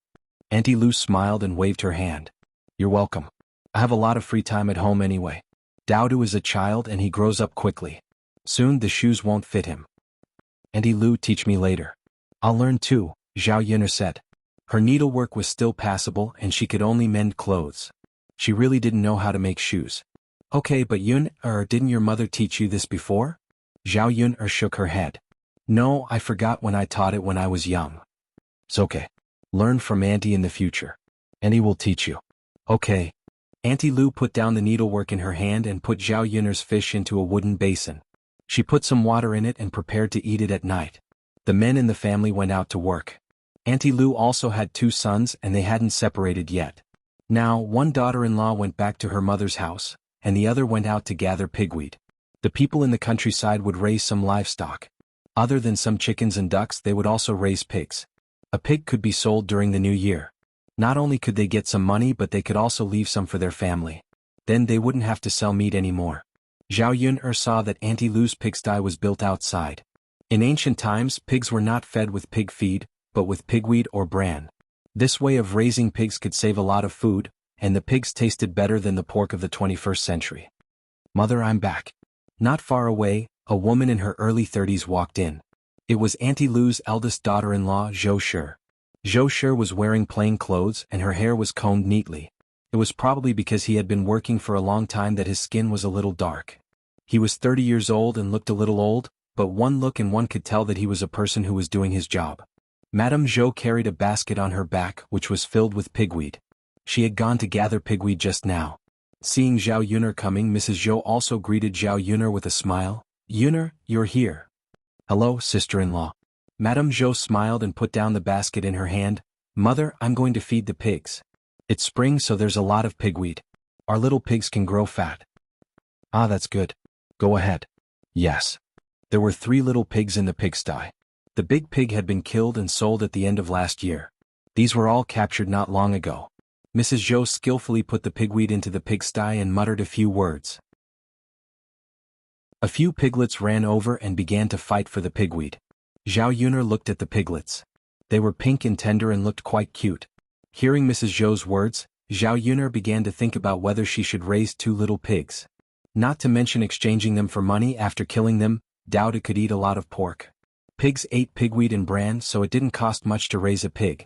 S1: Auntie Lu smiled and waved her hand. You're welcome. I have a lot of free time at home anyway. Daodu is a child and he grows up quickly. Soon the shoes won't fit him. Auntie Lu, teach me later. I'll learn too, Zhao Yun'er said. Her needlework was still passable and she could only mend clothes. She really didn't know how to make shoes. Okay, but Yun'er, didn't your mother teach you this before? Zhao Yun'er shook her head. No, I forgot when I taught it when I was young. It's okay. Learn from Auntie in the future. Auntie will teach you. Okay. Auntie Lu put down the needlework in her hand and put Zhao Yun'er's fish into a wooden basin. She put some water in it and prepared to eat it at night. The men in the family went out to work. Auntie Lu also had 2 sons and they hadn't separated yet. Now, one daughter-in-law went back to her mother's house, and the other went out to gather pigweed. The people in the countryside would raise some livestock. Other than some chickens and ducks, they would also raise pigs. A pig could be sold during the new year. Not only could they get some money, but they could also leave some for their family. Then they wouldn't have to sell meat anymore. Zhao Yun'er saw that Auntie Lu's pigsty was built outside. In ancient times, pigs were not fed with pig feed, but with pigweed or bran. This way of raising pigs could save a lot of food, and the pigs tasted better than the pork of the 21st century. Mother, I'm back. Not far away, a woman in her early 30s walked in. It was Auntie Lu's eldest daughter-in-law, Zhou Shi. Zhou Shi was wearing plain clothes and her hair was combed neatly. It was probably because he had been working for a long time that his skin was a little dark. He was 30 years old and looked a little old, but one look and one could tell that he was a person who was doing his job. Madame Zhou carried a basket on her back which was filled with pigweed. She had gone to gather pigweed just now. Seeing Zhao Yun'er coming, Mrs. Zhou also greeted Zhao Yun'er with a smile. Yun'er, you're here. Hello, sister-in-law. Madame Zhou smiled and put down the basket in her hand. Mother, I'm going to feed the pigs. It's spring, so there's a lot of pigweed. Our little pigs can grow fat. Ah, that's good. Go ahead. Yes. There were 3 little pigs in the pigsty. The big pig had been killed and sold at the end of last year. These were all captured not long ago. Mrs. Zhou skillfully put the pigweed into the pigsty and muttered a few words. A few piglets ran over and began to fight for the pigweed. Zhao Yun'er looked at the piglets. They were pink and tender and looked quite cute. Hearing Mrs. Zhou's words, Zhao Yun'er began to think about whether she should raise 2 little pigs. Not to mention exchanging them for money after killing them, Daodu could eat a lot of pork. Pigs ate pigweed and bran, so it didn't cost much to raise a pig.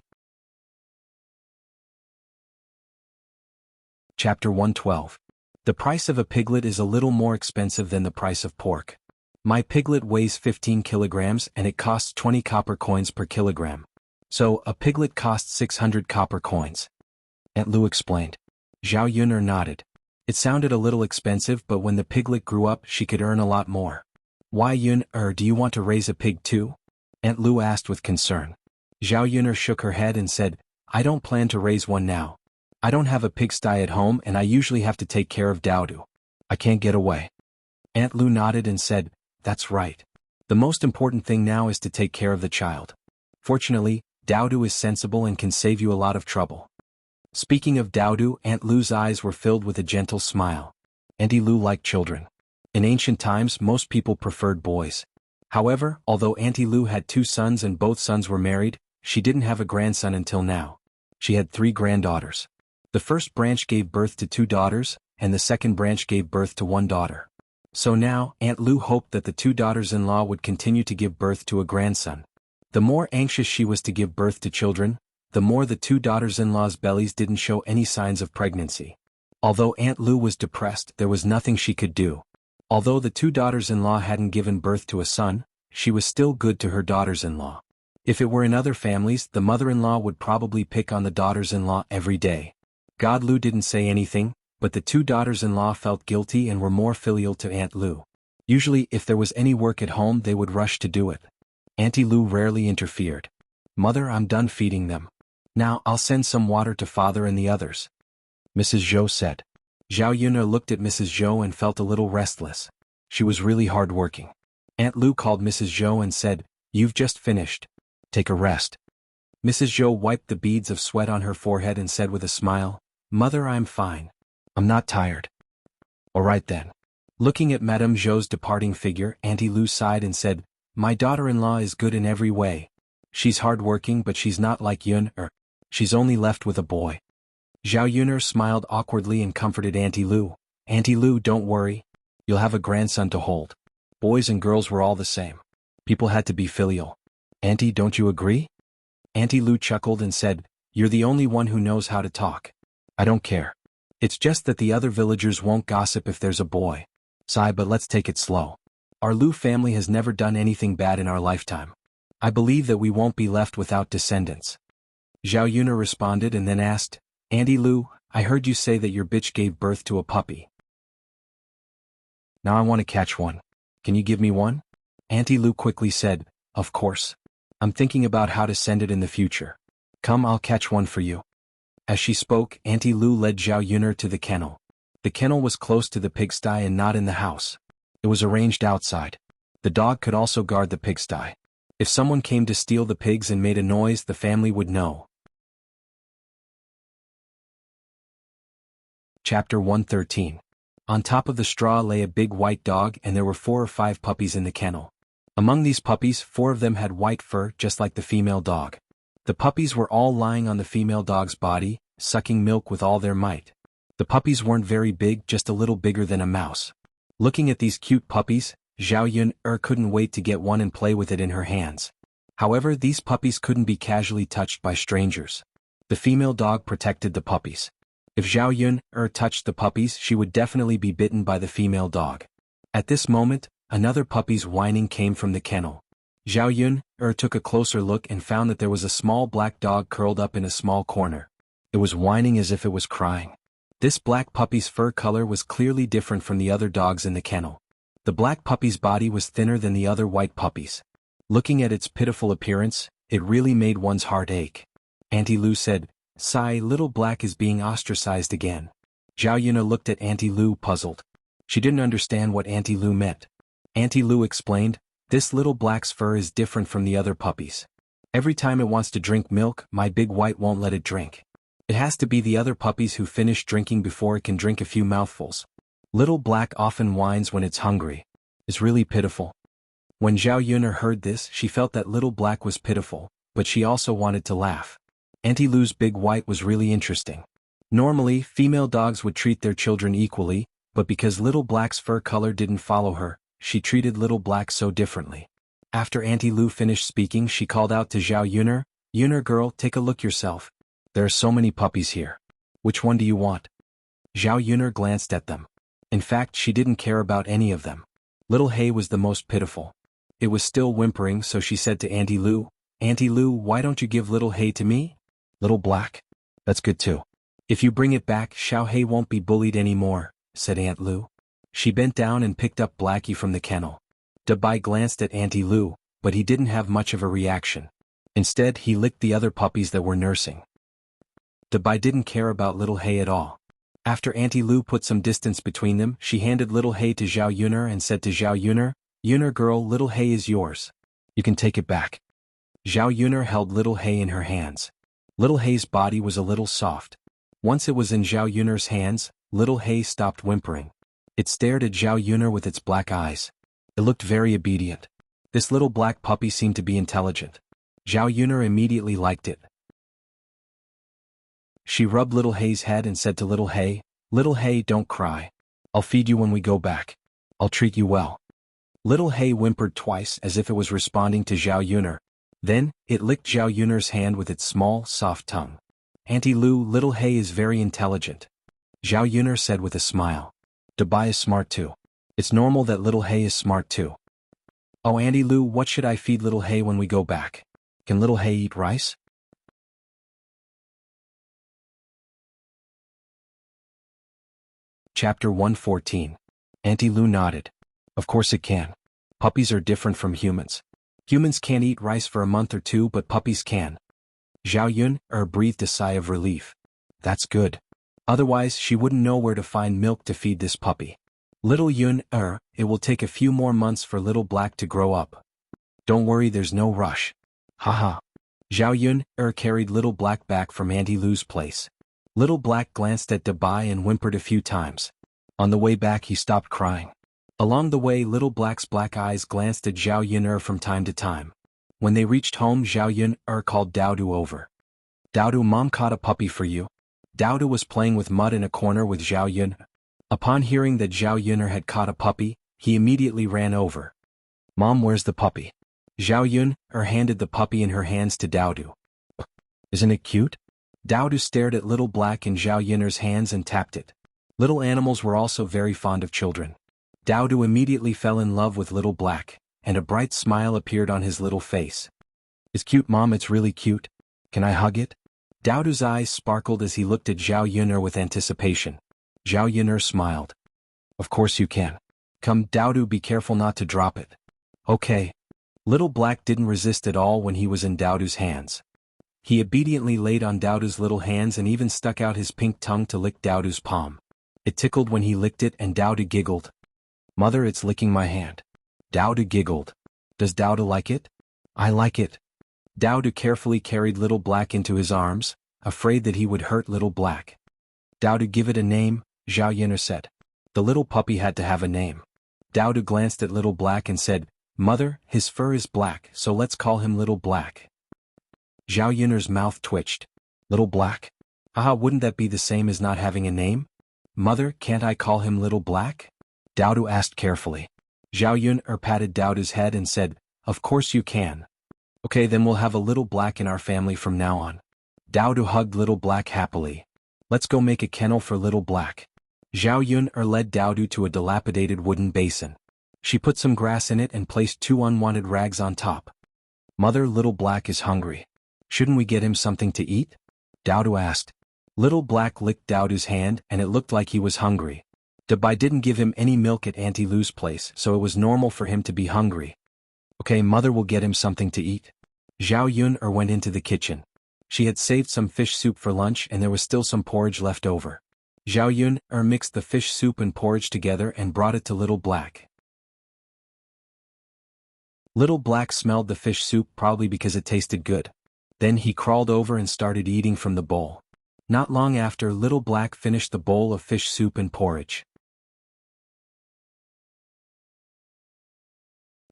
S1: Chapter 112. The price of a piglet is a little more expensive than the price of pork. My piglet weighs 15 kilograms and it costs 20 copper coins per kilogram. So, a piglet costs 600 copper coins. Aunt Lu explained. Zhao Yun'er nodded. It sounded a little expensive, but when the piglet grew up, she could earn a lot more. Why, Yun'er, do you want to raise a pig too? Aunt Lu asked with concern. Zhao Yun'er shook her head and said, I don't plan to raise one now. I don't have a pigsty at home and I usually have to take care of Daodu. I can't get away. Aunt Lu nodded and said, That's right. The most important thing now is to take care of the child. Fortunately, Daodu is sensible and can save you a lot of trouble. Speaking of Daodu, Aunt Lu's eyes were filled with a gentle smile. Auntie Lu liked children. In ancient times, most people preferred boys. However, although Auntie Lu had 2 sons and both sons were married, she didn't have a grandson until now. She had 3 granddaughters. The first branch gave birth to 2 daughters, and the second branch gave birth to 1 daughter. So now, Aunt Lu hoped that the 2 daughters-in-law would continue to give birth to a grandson. The more anxious she was to give birth to children, the more the 2 daughters-in-law's bellies didn't show any signs of pregnancy. Although Aunt Lu was depressed, there was nothing she could do. Although the 2 daughters-in-law hadn't given birth to a son, she was still good to her daughters-in-law. If it were in other families, the mother-in-law would probably pick on the daughters-in-law every day. God Lu didn't say anything, but the 2 daughters-in-law felt guilty and were more filial to Aunt Lu. Usually, if there was any work at home, they would rush to do it. Auntie Lu rarely interfered. Mother, I'm done feeding them. Now I'll send some water to Father and the others. Mrs. Zhou said. Zhao Yun'er looked at Mrs. Zhou and felt a little restless. She was really hard-working. Aunt Lu called Mrs. Zhou and said, You've just finished. Take a rest. Mrs. Zhou wiped the beads of sweat on her forehead and said with a smile, "Mother, I'm fine. I'm not tired." "All right then." Looking at Madame Zhou's departing figure, Auntie Lu sighed and said, "My daughter-in-law is good in every way. She's hard-working, but she's not like Yun-er. She's only left with a boy." Zhao Yun'er smiled awkwardly and comforted Auntie Lu. "Auntie Lu, don't worry. You'll have a grandson to hold. Boys and girls were all the same. People had to be filial. Auntie, don't you agree?" Auntie Lu chuckled and said, "You're the only one who knows how to talk. I don't care. It's just that the other villagers won't gossip if there's a boy. Sigh, but let's take it slow. Our Lu family has never done anything bad in our lifetime. I believe that we won't be left without descendants." Zhao Yun'er responded and then asked, "Auntie Lu, I heard you say that your bitch gave birth to a puppy. Now I want to catch one. Can you give me one?" Auntie Lu quickly said, "Of course. I'm thinking about how to send it in the future. Come, I'll catch one for you." As she spoke, Auntie Lu led Zhao Yun'er to the kennel. The kennel was close to the pigsty and not in the house. It was arranged outside. The dog could also guard the pigsty. If someone came to steal the pigs and made a noise, the family would know. Chapter 113. On top of the straw lay a big white dog, and there were 4 or 5 puppies in the kennel. Among these puppies, 4 of them had white fur just like the female dog. The puppies were all lying on the female dog's body, sucking milk with all their might. The puppies weren't very big, just a little bigger than a mouse. Looking at these cute puppies, Zhao Yun'er couldn't wait to get one and play with it in her hands. However, these puppies couldn't be casually touched by strangers. The female dog protected the puppies. If Zhao Yun'er touched the puppies, she would definitely be bitten by the female dog. At this moment, another puppy's whining came from the kennel. Zhao Yun'er took a closer look and found that there was a small black dog curled up in a small corner. It was whining as if it was crying. This black puppy's fur color was clearly different from the other dogs in the kennel. The black puppy's body was thinner than the other white puppies. Looking at its pitiful appearance, it really made one's heart ache. Auntie Lu said, "Sigh, little black is being ostracized again." Zhao Yun'er looked at Auntie Lu puzzled. She didn't understand what Auntie Lu meant. Auntie Lu explained, "This little black's fur is different from the other puppies. Every time it wants to drink milk, my big white won't let it drink. It has to be the other puppies who finish drinking before it can drink a few mouthfuls. Little black often whines when it's hungry. It's really pitiful." When Zhao Yun'er heard this, she felt that little black was pitiful, but she also wanted to laugh. Auntie Lu's big white was really interesting. Normally, female dogs would treat their children equally, but because little black's fur color didn't follow her, she treated little black so differently. After Auntie Lu finished speaking, she called out to Zhao Yun'er, "Yun'er girl, take a look yourself. There are so many puppies here. Which one do you want?" Zhao Yun'er glanced at them. In fact, she didn't care about any of them. Little Hay was the most pitiful. It was still whimpering, so she said to Auntie Lu, "Auntie Lu, why don't you give Little Hay to me?" "Little Black? That's good too. If you bring it back, Xiao Hay won't be bullied anymore," said Aunt Lu. She bent down and picked up Blackie from the kennel. Dabai glanced at Auntie Lu, but he didn't have much of a reaction. Instead, he licked the other puppies that were nursing. Dabai didn't care about Little Hay at all. After Auntie Lu put some distance between them, she handed Little Hay to Zhao Yun'er and said to Zhao Yun'er, "Yun'er girl, Little Hay is yours. You can take it back." Zhao Yun'er held Little Hay in her hands. Little Hay's body was a little soft. Once it was in Zhao Yun'er's hands, Little Hay stopped whimpering. It stared at Zhao Yun'er with its black eyes. It looked very obedient. This little black puppy seemed to be intelligent. Zhao Yun'er immediately liked it. She rubbed Little Hay's head and said to Little Hay, "Little Hay, don't cry. I'll feed you when we go back. I'll treat you well." Little Hay whimpered twice as if it was responding to Zhao Yun'er. Then, it licked Zhao Yun'er's hand with its small, soft tongue. "Auntie Lu, Little Hay is very intelligent," Zhao Yun'er said with a smile. "Dabai is smart too. It's normal that Little Hay is smart too." "Oh, Auntie Lu, what should I feed Little Hay when we go back? Can Little Hay eat rice?" Chapter 114. Auntie Lu nodded. "Of course it can. Puppies are different from humans. Humans can't eat rice for a month or two, but puppies can." Zhao Yun'er breathed a sigh of relief. That's good. Otherwise, she wouldn't know where to find milk to feed this puppy. "Little Yun'er, it will take a few more months for Little Black to grow up. Don't worry, there's no rush." "Haha. Zhao Yun carried Little Black back from Auntie Lou's place. Little Black glanced at Dabai and whimpered a few times. On the way back he stopped crying. Along the way Little Black's black eyes glanced at Zhao Yun from time to time. When they reached home Zhao Yun called Daodu over. Daodu, Mom caught a puppy for you. Daodu was playing with mud in a corner with Zhao Yun. Upon hearing that Zhao Yun had caught a puppy, he immediately ran over. Mom, where's the puppy? Zhao Yun handed the puppy in her hands to Daodu. Isn't it cute? Daodu stared at Little Black in Zhao Yun's hands and tapped it. Little animals were also very fond of children. Daodu immediately fell in love with Little Black, and a bright smile appeared on his little face. It's cute, Mom, it's really cute. Can I hug it? Daodu's eyes sparkled as he looked at Zhao Yun with anticipation. Zhao Yun smiled. Of course you can. Come, Daodu, be careful not to drop it. Okay. Little Black didn't resist at all when he was in Daodu's hands. He obediently laid on Daodu's little hands and even stuck out his pink tongue to lick Daodu's palm. It tickled when he licked it and Daodu giggled. Mother, it's licking my hand. Daodu giggled. Does Daodu like it? I like it. Daodu carefully carried Little Black into his arms, afraid that he would hurt Little Black. Daodu, give it a name, Zhao Yun said. The little puppy had to have a name. Daodu glanced at Little Black and said, Mother, his fur is black, so let's call him Little Black. Zhao Yun's mouth twitched. Little Black? Haha, wouldn't that be the same as not having a name? Mother, can't I call him Little Black? Daodu asked carefully. Zhao Yun patted Daodu's head and said, Of course you can. Okay, then we'll have a Little Black in our family from now on. Daodu hugged Little Black happily. Let's go make a kennel for Little Black. Zhao Yun led Daodu to a dilapidated wooden basin. She put some grass in it and placed 2 unwanted rags on top. Mother, Little Black is hungry. Shouldn't we get him something to eat? Daodu asked. Little Black licked Daodu's hand and it looked like he was hungry. Dabai didn't give him any milk at Auntie Lou's place, so it was normal for him to be hungry. Okay, Mother will get him something to eat. Zhao Yun went into the kitchen. She had saved some fish soup for lunch and there was still some porridge left over. Zhao Yun mixed the fish soup and porridge together and brought it to Little Black. Little Black smelled the fish soup probably because it tasted good. Then he crawled over and started eating from the bowl. Not long after, Little Black finished the bowl of fish soup and porridge.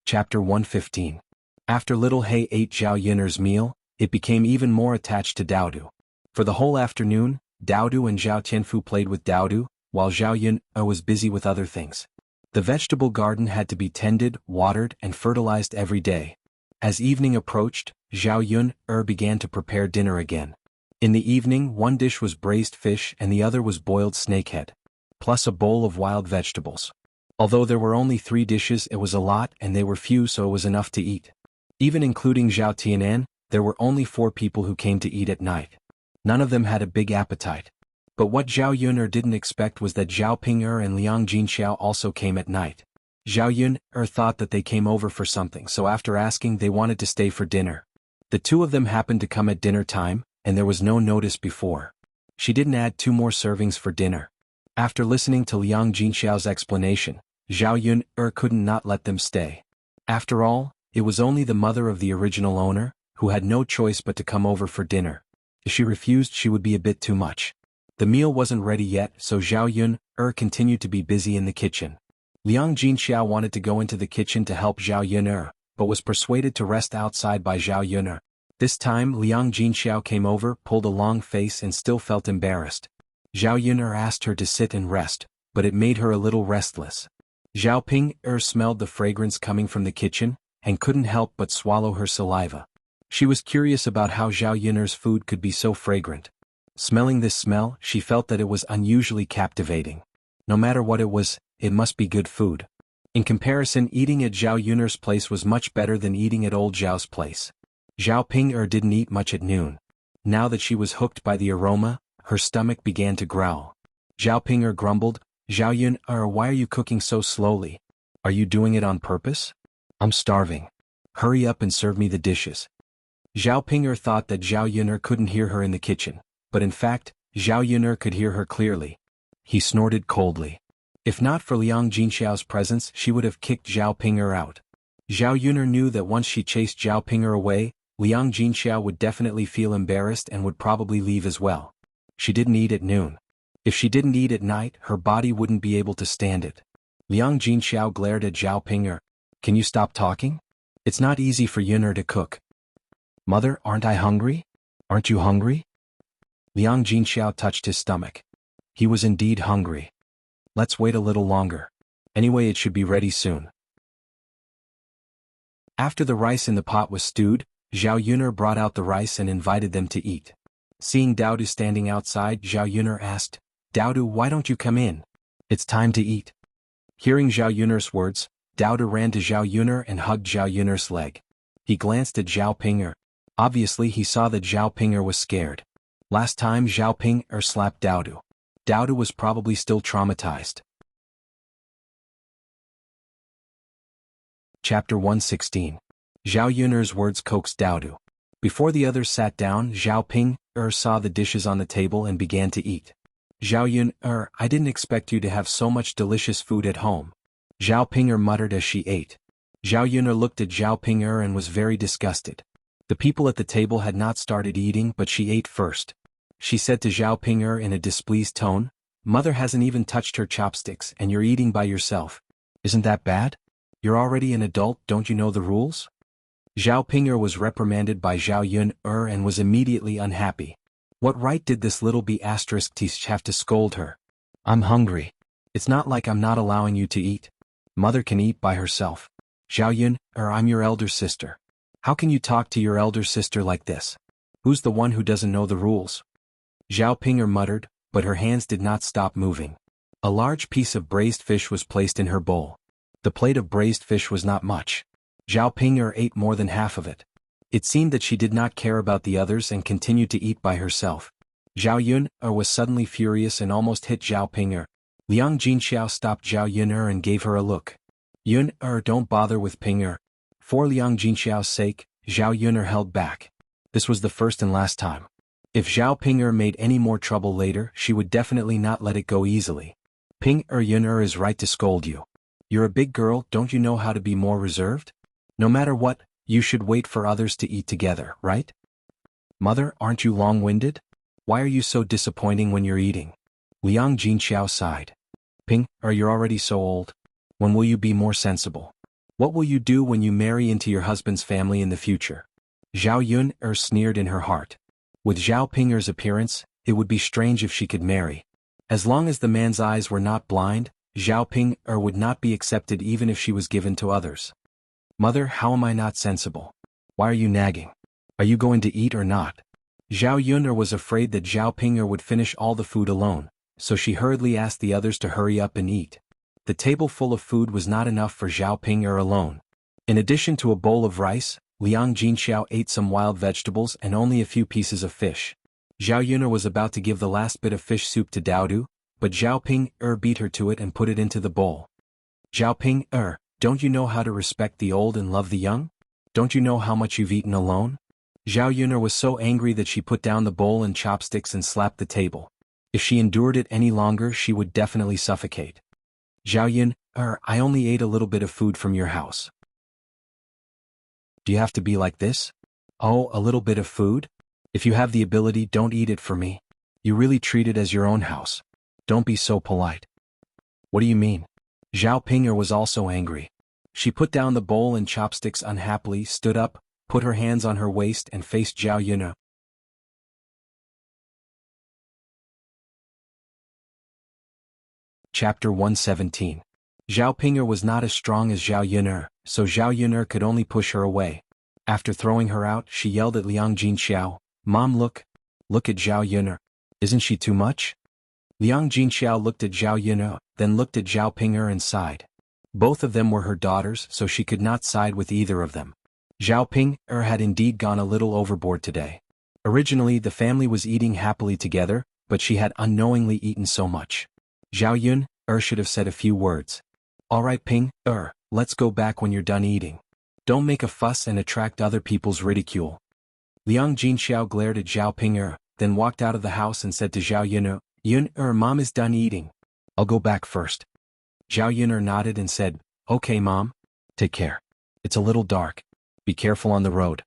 S1: Chapter 115. After Little Hay ate Zhao Yun's meal, it became even more attached to Daodu. For the whole afternoon, Daodu and Zhao Tianfu played with Daodu, while Zhao Yun was busy with other things. The vegetable garden had to be tended, watered, and fertilized every day. As evening approached, Zhao Yun began to prepare dinner again. In the evening, one dish was braised fish and the other was boiled snakehead, plus a bowl of wild vegetables. Although there were only 3 dishes, it was a lot and they were few, so it was enough to eat. Even including Zhao Tianan, there were only 4 people who came to eat at night. None of them had a big appetite. But what Zhao Yun didn't expect was that Zhao Ping and Liang Jinxiao also came at night. Zhao Yun thought that they came over for something, so after asking they wanted to stay for dinner. The 2 of them happened to come at dinner time, and there was no notice before. She didn't add 2 more servings for dinner. After listening to Liang Jinxiao's explanation, Zhao Yun couldn't not let them stay. After all, it was only the mother of the original owner, who had no choice but to come over for dinner. If she refused, she would be a bit too much. The meal wasn't ready yet, so Zhao Yun continued to be busy in the kitchen. Liang Jinxiao wanted to go into the kitchen to help Zhao Yun but was persuaded to rest outside by Zhao Yun. This time Liang Jinxiao came over, pulled a long face and still felt embarrassed. Zhao Yun asked her to sit and rest, but it made her a little restless. Zhao Ping smelled the fragrance coming from the kitchen, and couldn't help but swallow her saliva. She was curious about how Zhao Yun's food could be so fragrant. Smelling this smell, she felt that it was unusually captivating. No matter what it was, it must be good food. In comparison, eating at Zhao Yun's place was much better than eating at old Zhao's place. Zhao Ping didn't eat much at noon. Now that she was hooked by the aroma, her stomach began to growl. Zhao Ping grumbled, Zhao Yun, why are you cooking so slowly? Are you doing it on purpose? I'm starving. Hurry up and serve me the dishes. Zhao Ping thought that Zhao Yun couldn't hear her in the kitchen, but in fact, Zhao Yun could hear her clearly. He snorted coldly. If not for Liang Jinxiao's presence, she would have kicked Zhao Ping out. Zhao Yun knew that once she chased Zhao Ping away, Liang Jinxiao would definitely feel embarrassed and would probably leave as well. She didn't eat at noon. If she didn't eat at night, her body wouldn't be able to stand it. Liang Jinxiao glared at Zhao Ping'er. Can you stop talking? It's not easy for Yun'er to cook. Mother, aren't I hungry? Aren't you hungry? Liang Jinxiao touched his stomach. He was indeed hungry. Let's wait a little longer. Anyway, it should be ready soon. After the rice in the pot was stewed, Zhao Yun'er brought out the rice and invited them to eat. Seeing Daodu standing outside, Zhao Yun'er asked, Daodu, why don't you come in? It's time to eat. Hearing Zhao Yun'er's words, Daodu ran to Zhao Yun'er and hugged Zhao Yun'er's leg. He glanced at Zhao Ping'er. Obviously he saw that Zhao Ping'er was scared. Last time Zhao Ping'er slapped Daodu. Daodu was probably still traumatized. Chapter 116. Zhao Yun'er's words coaxed Daodu. Before the others sat down, Zhao Ping'er saw the dishes on the table and began to eat. Zhao Yun'er, I didn't expect you to have so much delicious food at home. Zhao Ping'er muttered as she ate. Zhao Yun'er looked at Zhao Ping'er and was very disgusted. The people at the table had not started eating, but she ate first. She said to Zhao Ping'er in a displeased tone, Mother hasn't even touched her chopsticks and you're eating by yourself. Isn't that bad? You're already an adult, don't you know the rules? Zhao Ping'er was reprimanded by Zhao Yun'er and was immediately unhappy. What right did this little b***** have to scold her? I'm hungry. It's not like I'm not allowing you to eat. Mother can eat by herself. Zhao Yun'er, I'm your elder sister. How can you talk to your elder sister like this? Who's the one who doesn't know the rules? Zhao Ping'er muttered, but her hands did not stop moving. A large piece of braised fish was placed in her bowl. The plate of braised fish was not much. Zhao Ping'er ate more than half of it. It seemed that she did not care about the others and continued to eat by herself. Zhao Yun'er was suddenly furious and almost hit Zhao Ping'er. Liang Jinxiao stopped Zhao Yun'er and gave her a look. Yun'er, don't bother with Ping'er. For Liang Jinxiao's sake, Zhao Yun'er held back. This was the first and last time. If Zhao Ping'er made any more trouble later, she would definitely not let it go easily. Ping'er, Yun'er is right to scold you. You're a big girl, don't you know how to be more reserved? No matter what, you should wait for others to eat together, right? Mother, aren't you long-winded? Why are you so disappointing when you're eating? Liang Jinxiao sighed. Ping'er, you're already so old. When will you be more sensible? What will you do when you marry into your husband's family in the future? Zhao Yun'er sneered in her heart. With Zhao Ping'er's appearance, it would be strange if she could marry. As long as the man's eyes were not blind, Zhao Ping'er would not be accepted even if she was given to others. Mother, how am I not sensible? Why are you nagging? Are you going to eat or not? Zhao Yun'er was afraid that Zhao Ping'er would finish all the food alone, so she hurriedly asked the others to hurry up and eat. The table full of food was not enough for Zhao Ping'er alone. In addition to a bowl of rice, Liang Jinxiao ate some wild vegetables and only a few pieces of fish. Zhao Yun'er was about to give the last bit of fish soup to Daodu, but Zhao Ping'er beat her to it and put it into the bowl. Zhao Ping'er, don't you know how to respect the old and love the young? Don't you know how much you've eaten alone? Zhao Yun'er was so angry that she put down the bowl and chopsticks and slapped the table. If she endured it any longer, she would definitely suffocate. Zhao Yun'er, I only ate a little bit of food from your house. Do you have to be like this? Oh, a little bit of food? If you have the ability, don't eat it for me. You really treat it as your own house. Don't be so polite. What do you mean? Zhao Ping'er was also angry. She put down the bowl and chopsticks unhappily, stood up, put her hands on her waist and faced Zhao Yun'er. Chapter 117. Zhao Ping'er was not as strong as Zhao Yun'er, so Zhao Yun'er could only push her away. After throwing her out, she yelled at Liang Jinxiao, Mom, look at Zhao Yun'er. Isn't she too much? Liang Jinxiao looked at Zhao Yun'er, then looked at Zhao Ping'er and sighed. Both of them were her daughters, so she could not side with either of them. Zhao Ping'er had indeed gone a little overboard today. Originally, the family was eating happily together, but she had unknowingly eaten so much. Zhao Yun'er should have said a few words. All right, Ping'er, let's go back when you're done eating. Don't make a fuss and attract other people's ridicule. Liang Jinxiao glared at Zhao Ping'er, then walked out of the house and said to Zhao Yun'er, Yun'er, Mom is done eating. I'll go back first. Zhao Yun'er nodded and said, Okay, Mom. Take care. It's a little dark. Be careful on the road.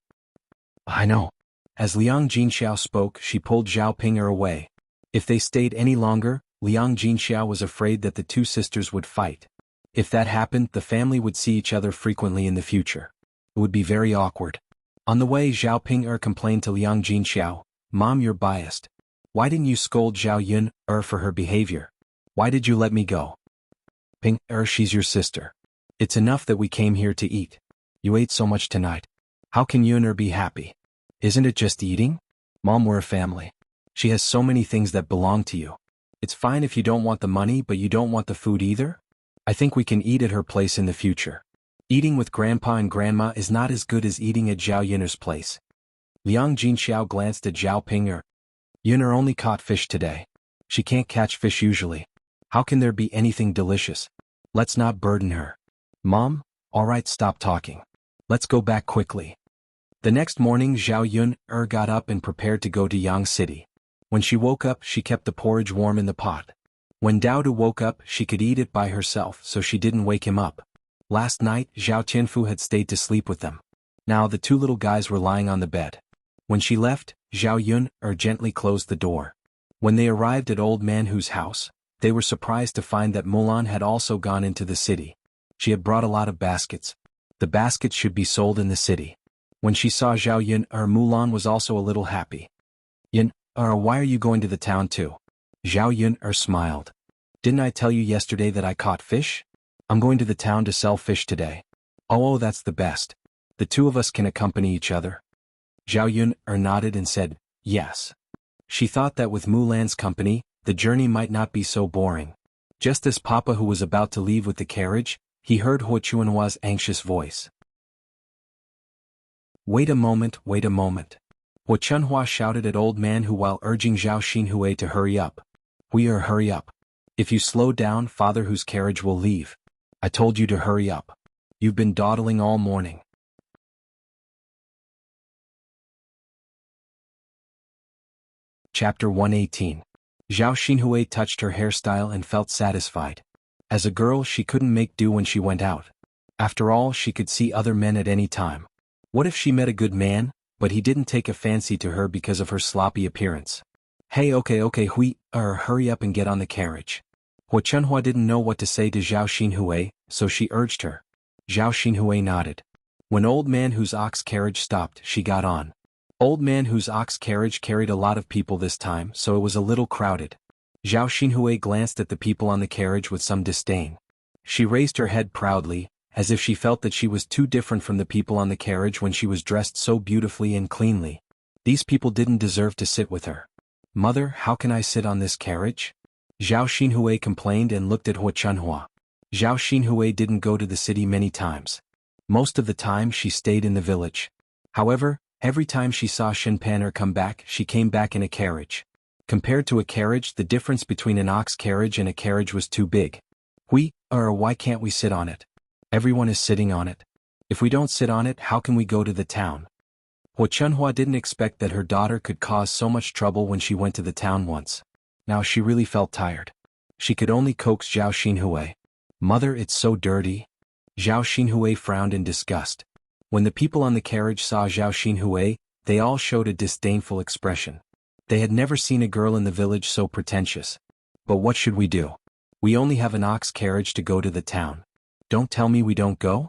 S1: I know. As Liang Jinxiao spoke, she pulled Zhao Ping'er away. If they stayed any longer, Liang Jinxiao was afraid that the two sisters would fight. If that happened, the family would see each other frequently in the future. It would be very awkward. On the way, Zhao Ping'er complained to Liang Jinxiao, "Mom, you're biased. Why didn't you scold Zhao Yun for her behavior? Why did you let me go? Ping'er, she's your sister. It's enough that we came here to eat. You ate so much tonight. How can Yun be happy? Isn't it just eating? Mom, we're a family. She has so many things that belong to you. It's fine if you don't want the money, but you don't want the food either? I think we can eat at her place in the future. Eating with Grandpa and Grandma is not as good as eating at Zhao Yun's place." Liang Jinxiao glanced at Zhao Ping'er. "Yun only caught fish today. She can't catch fish usually. How can there be anything delicious? Let's not burden her. Mom, alright, stop talking. Let's go back quickly." The next morning, Zhao Yun got up and prepared to go to Yang City. When she woke up, she kept the porridge warm in the pot. When Dao Du woke up, she could eat it by herself, so she didn't wake him up. Last night, Zhao Tianfu had stayed to sleep with them. Now the two little guys were lying on the bed. When she left, Zhao Yun gently closed the door. When they arrived at Old Man Hu's house, they were surprised to find that Mulan had also gone into the city. She had brought a lot of baskets. The baskets should be sold in the city. When she saw Zhao Yun, Mulan was also a little happy. "Yun, why are you going to the town too?" Zhao Yun smiled. "Didn't I tell you yesterday that I caught fish? I'm going to the town to sell fish today." Oh, that's the best. The two of us can accompany each other." Zhao Yun nodded and said, "Yes." She thought that with Mulan's company, the journey might not be so boring. Just as Papa Hu was about to leave with the carriage, he heard Huo Chuanhua's anxious voice. Wait a moment, wait a moment. Huo Chunhua shouted at Old Man Hu while urging Zhao Xinhui to hurry up. Hurry up. If you slow down, Father Hu's carriage will leave. I told you to hurry up. You've been dawdling all morning. Chapter 118. Zhao Xinhui touched her hairstyle and felt satisfied. As a girl, she couldn't make do when she went out. After all, she could see other men at any time. What if she met a good man, but he didn't take a fancy to her because of her sloppy appearance? Hey, okay, hurry up and get on the carriage. Huo Chunhua didn't know what to say to Zhao Xinhui, so she urged her. Zhao Xinhui nodded. When Old Man Hu's ox carriage stopped, she got on. Old Man Hu's ox carriage carried a lot of people this time, so it was a little crowded. Zhao Xinhui glanced at the people on the carriage with some disdain. She raised her head proudly, as if she felt that she was too different from the people on the carriage when she was dressed so beautifully and cleanly. These people didn't deserve to sit with her. Mother, how can I sit on this carriage? Zhao Xinhui complained and looked at Huo Chunhua. Zhao Xinhui didn't go to the city many times. Most of the time she stayed in the village. However, every time she saw Shenpaner come back, she came back in a carriage. Compared to a carriage, the difference between an ox carriage and a carriage was too big. Why can't we sit on it? Everyone is sitting on it. If we don't sit on it, how can we go to the town? Huo Chunhua didn't expect that her daughter could cause so much trouble when she went to the town once. Now she really felt tired. She could only coax Zhao Xinhui. Mother, it's so dirty. Zhao Xinhui frowned in disgust. When the people on the carriage saw Zhao Xinhui, they all showed a disdainful expression. They had never seen a girl in the village so pretentious. But what should we do? We only have an ox carriage to go to the town. Don't tell me we don't go?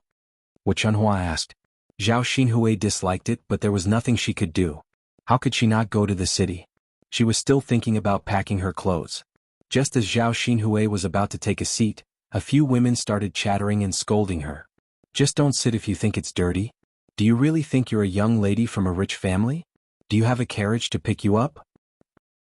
S1: Huo Chunhua asked. Zhao Xinhui disliked it, but there was nothing she could do. How could she not go to the city? She was still thinking about packing her clothes. Just as Zhao Xinhui was about to take a seat, a few women started chattering and scolding her. Just don't sit if you think it's dirty. Do you really think you're a young lady from a rich family? Do you have a carriage to pick you up?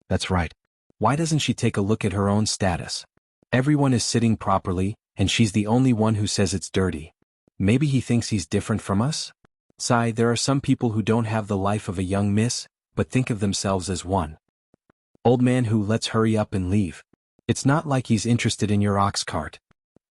S1: That's right. Why doesn't she take a look at her own status? Everyone is sitting properly, and she's the only one who says it's dirty. Maybe he thinks he's different from us? Sigh, there are some people who don't have the life of a young miss, but think of themselves as one. Old Man Hu, let's hurry up and leave. It's not like he's interested in your ox cart.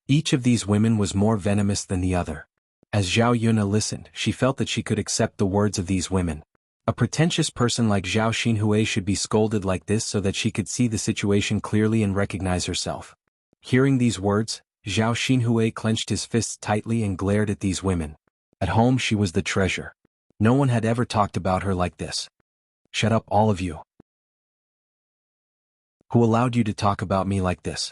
S1: Each of these women was more venomous than the other. As Zhao Yuna listened, she felt that she could accept the words of these women. A pretentious person like Zhao Xinhui should be scolded like this so that she could see the situation clearly and recognize herself. Hearing these words, Zhao Xinhui clenched his fists tightly and glared at these women. At home she was the treasure. No one had ever talked about her like this. Shut up, all of you. Who allowed you to talk about me like this?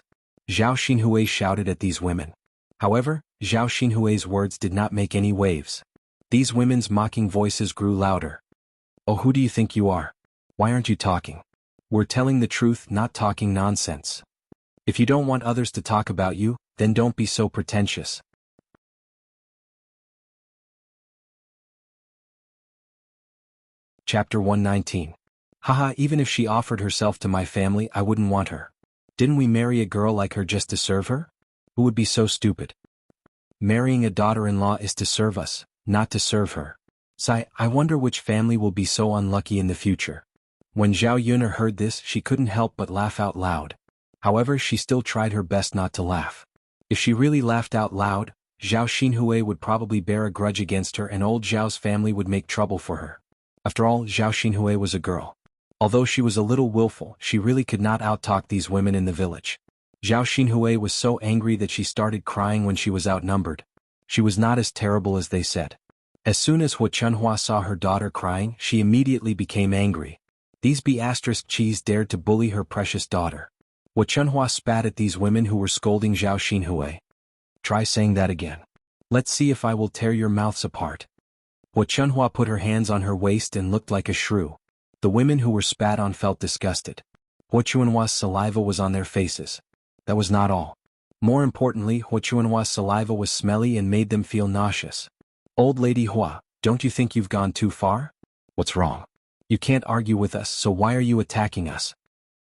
S1: Zhao Xinhui shouted at these women. However, Zhao Xinhui's words did not make any waves. These women's mocking voices grew louder. Oh, who do you think you are? Why aren't you talking? We're telling the truth, not talking nonsense. If you don't want others to talk about you, then don't be so pretentious. Chapter 119. Haha, even if she offered herself to my family, I wouldn't want her. Didn't we marry a girl like her just to serve her? Who would be so stupid? Marrying a daughter-in-law is to serve us, not to serve her. Sigh, I wonder which family will be so unlucky in the future. When Zhao Yuner heard this, she couldn't help but laugh out loud. However, she still tried her best not to laugh. If she really laughed out loud, Zhao Xinhui would probably bear a grudge against her and old Zhao's family would make trouble for her. After all, Zhao Xinhui was a girl. Although she was a little willful, she really could not outtalk these women in the village. Zhao Xinhui was so angry that she started crying when she was outnumbered. She was not as terrible as they said. As soon as Hua Chunhua saw her daughter crying, she immediately became angry. These B***cheese dared to bully her precious daughter. Hua Chunhua spat at these women who were scolding Zhao Xinhui. Try saying that again. Let's see if I will tear your mouths apart. Hua Chunhua put her hands on her waist and looked like a shrew. The women who were spat on felt disgusted. Hua Chunhua's saliva was on their faces. That was not all. More importantly, Hua Chunhua's saliva was smelly and made them feel nauseous. Old lady Hua, don't you think you've gone too far? What's wrong? You can't argue with us, so why are you attacking us?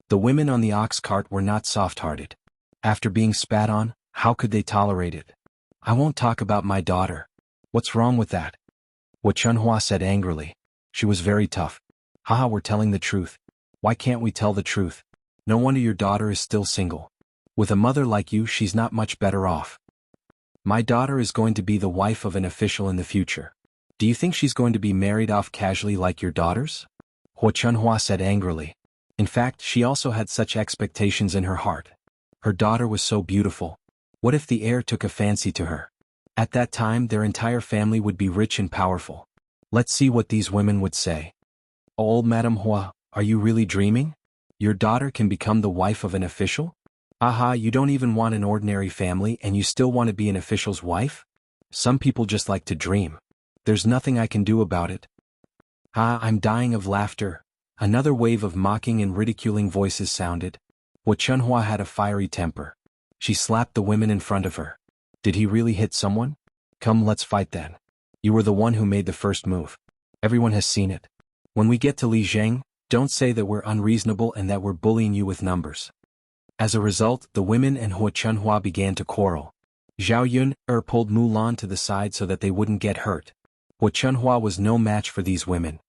S1: The women on the ox cart were not soft-hearted. After being spat on, how could they tolerate it? I won't talk about my daughter. What's wrong with that? Hua Chunhua said angrily. She was very tough. Haha, we're telling the truth. Why can't we tell the truth? No wonder your daughter is still single. With a mother like you, she's not much better off. My daughter is going to be the wife of an official in the future. Do you think she's going to be married off casually like your daughters? Hua Chunhua said angrily. In fact, she also had such expectations in her heart. Her daughter was so beautiful. What if the heir took a fancy to her? At that time, their entire family would be rich and powerful. Let's see what these women would say. Oh, old Madam Hua, are you really dreaming? Your daughter can become the wife of an official? Aha, you don't even want an ordinary family and you still want to be an official's wife? Some people just like to dream. There's nothing I can do about it. Ah, I'm dying of laughter. Another wave of mocking and ridiculing voices sounded. Hua Chunhua had a fiery temper. She slapped the women in front of her. Did he really hit someone? Come, let's fight then. You were the one who made the first move. Everyone has seen it. When we get to Li Zheng, don't say that we're unreasonable and that we're bullying you with numbers. As a result, the women and Hua Chunhua began to quarrel. Zhao Yun pulled Mulan to the side so that they wouldn't get hurt. Hua Chunhua was no match for these women.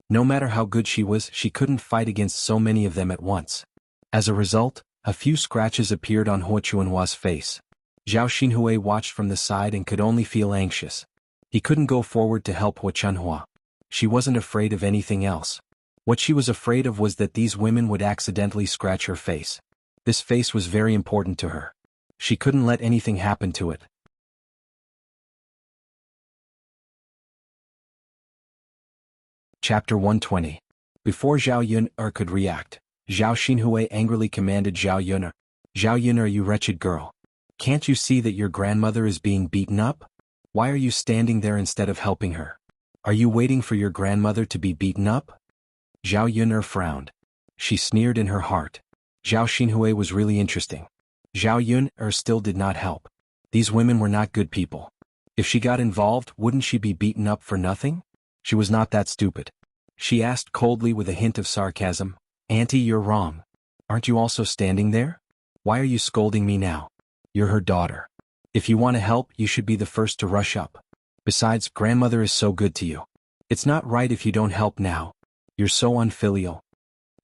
S1: No matter how good she was, she couldn't fight against so many of them at once. As a result, a few scratches appeared on Hua Chunhua's face. Zhao Xinhui watched from the side and could only feel anxious. He couldn't go forward to help Hua Chunhua. She wasn't afraid of anything else. What she was afraid of was that these women would accidentally scratch her face. This face was very important to her. She couldn't let anything happen to it. Chapter 120. Before Zhao Yun could react, Zhao Xinhui angrily commanded Zhao Yun. Zhao Yun, you wretched girl. Can't you see that your grandmother is being beaten up? Why are you standing there instead of helping her? Are you waiting for your grandmother to be beaten up? Zhao Yun frowned. She sneered in her heart. Zhao Xinhui was really interesting. Zhao Yun still did not help. These women were not good people. If she got involved, wouldn't she be beaten up for nothing? She was not that stupid. She asked coldly with a hint of sarcasm, Auntie, you're wrong. Aren't you also standing there? Why are you scolding me now? You're her daughter. If you want to help, you should be the first to rush up. Besides, grandmother is so good to you. It's not right if you don't help now. You're so unfilial.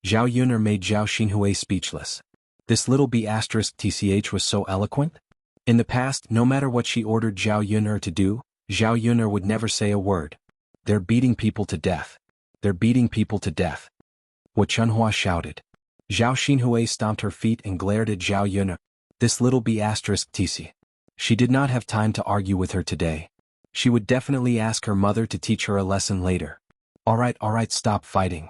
S1: Zhao Yun made Zhao Xinhui speechless. This little B***tch was so eloquent. In the past, no matter what she ordered Zhao Yun to do, Zhao Yun would never say a word. They're beating people to death. They're beating people to death. Hua Chunhua shouted. Zhao Xinhui stomped her feet and glared at Zhao Yun. This little B***tc. She did not have time to argue with her today. She would definitely ask her mother to teach her a lesson later. Alright, stop fighting.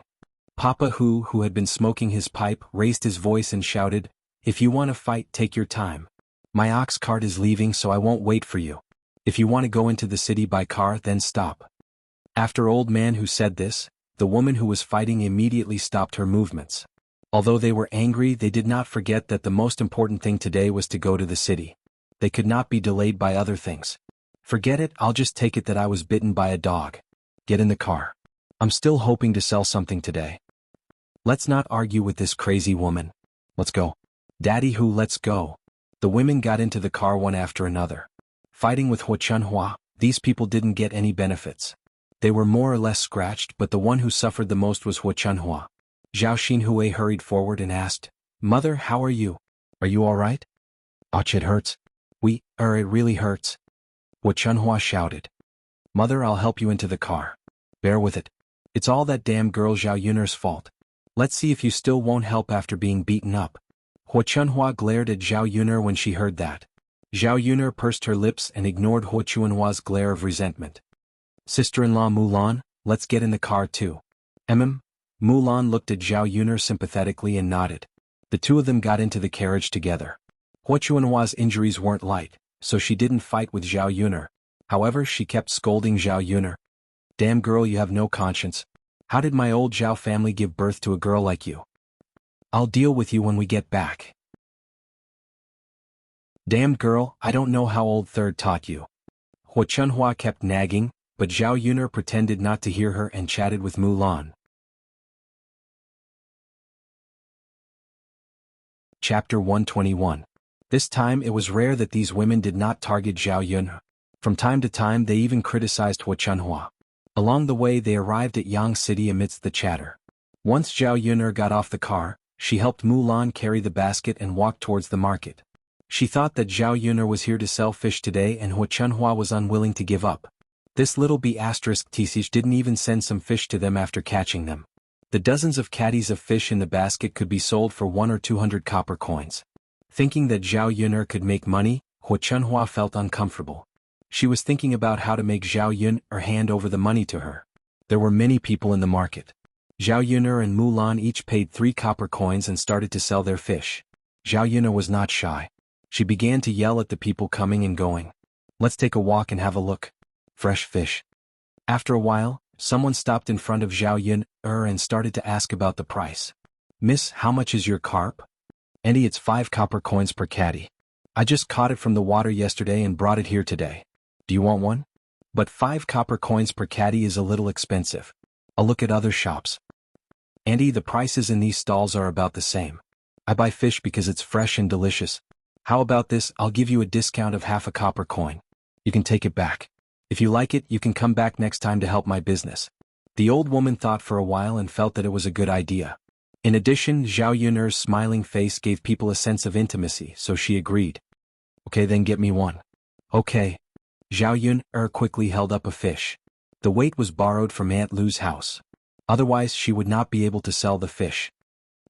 S1: Papa who had been smoking his pipe, raised his voice and shouted, "If you want to fight, take your time. My ox cart is leaving, so I won't wait for you. If you want to go into the city by car, then stop." After old man who said this, the woman who was fighting immediately stopped her movements. Although they were angry, they did not forget that the most important thing today was to go to the city. They could not be delayed by other things. "Forget it, I'll just take it that I was bitten by a dog. Get in the car. I'm still hoping to sell something today. Let's not argue with this crazy woman. Let's go. Daddy who, let's go." The women got into the car one after another. Fighting with Wuxia, these people didn't get any benefits. They were more or less scratched, but the one who suffered the most was Wuxia. Zhao Xinhui hurried forward and asked, "Mother, how are you? Are you alright?" "Ouch, it hurts." It really hurts." Wuxia shouted. "Mother, I'll help you into the car. Bear with it. It's all that damn girl Zhao Yun'er's fault. Let's see if you still won't help after being beaten up." Wuxia glared at Zhao Yun'er when she heard that. Zhao Yun'er pursed her lips and ignored Wuxia's glare of resentment. "Sister-in-law Mulan, let's get in the car too." Mulan looked at Zhao Yun'er sympathetically and nodded. The two of them got into the carriage together. Wuxia's injuries weren't light, so she didn't fight with Zhao Yun'er. However, she kept scolding Zhao Yun'er. "Damn girl, you have no conscience. How did my old Zhao family give birth to a girl like you? I'll deal with you when we get back." "Damn girl, I don't know how old third taught you." Wuxia kept nagging, but Zhao Yun'er pretended not to hear her and chatted with Mulan. Chapter 121. This time it was rare that these women did not target Zhao Yun'er. From time to time they even criticized Wuxia. Along the way they arrived at Yang City amidst the chatter. Once Zhao Yun'er got off the car, she helped Mulan carry the basket and walked towards the market. She thought that Zhao Yun'er was here to sell fish today and Wuxia was unwilling to give up. This little B***Tisish didn't even send some fish to them after catching them. The dozens of caddies of fish in the basket could be sold for 100 or 200 copper coins. Thinking that Zhao Yun'er could make money, Wuxia felt uncomfortable. She was thinking about how to make Zhao Yun'er hand over the money to her. There were many people in the market. Zhao Yun'er and Mulan each paid 3 copper coins and started to sell their fish. Zhao Yun'er was not shy. She began to yell at the people coming and going. "Let's take a walk and have a look. Fresh fish." After a while, someone stopped in front of Zhao Yun'er and started to ask about the price. "Miss, how much is your carp?" "Auntie, it's 5 copper coins per caddy. I just caught it from the water yesterday and brought it here today. Do you want one?" "But 5 copper coins per caddy is a little expensive. I'll look at other shops." "Auntie, the prices in these stalls are about the same. I buy fish because it's fresh and delicious. How about this, I'll give you a discount of half a copper coin. You can take it back. If you like it, you can come back next time to help my business." The old woman thought for a while and felt that it was a good idea. In addition, Zhao Yun'er's smiling face gave people a sense of intimacy, so she agreed. "Okay, then get me one." "Okay." Zhao Yun'er quickly held up a fish. The weight was borrowed from Aunt Lu's house. Otherwise she would not be able to sell the fish.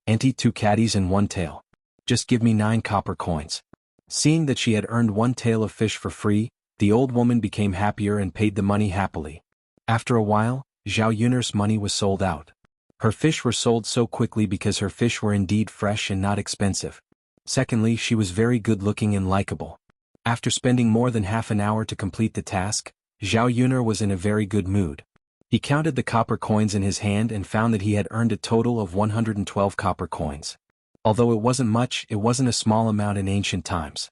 S1: "Auntie, 2 caddies and 1 tail. Just give me 9 copper coins." Seeing that she had earned 1 tail of fish for free, the old woman became happier and paid the money happily. After a while, Zhao Yun'er's money was sold out. Her fish were sold so quickly because her fish were indeed fresh and not expensive. Secondly, she was very good-looking and likable. After spending more than half an hour to complete the task, Zhao Yun'er was in a very good mood. He counted the copper coins in his hand and found that he had earned a total of 112 copper coins. Although it wasn't much, it wasn't a small amount in ancient times.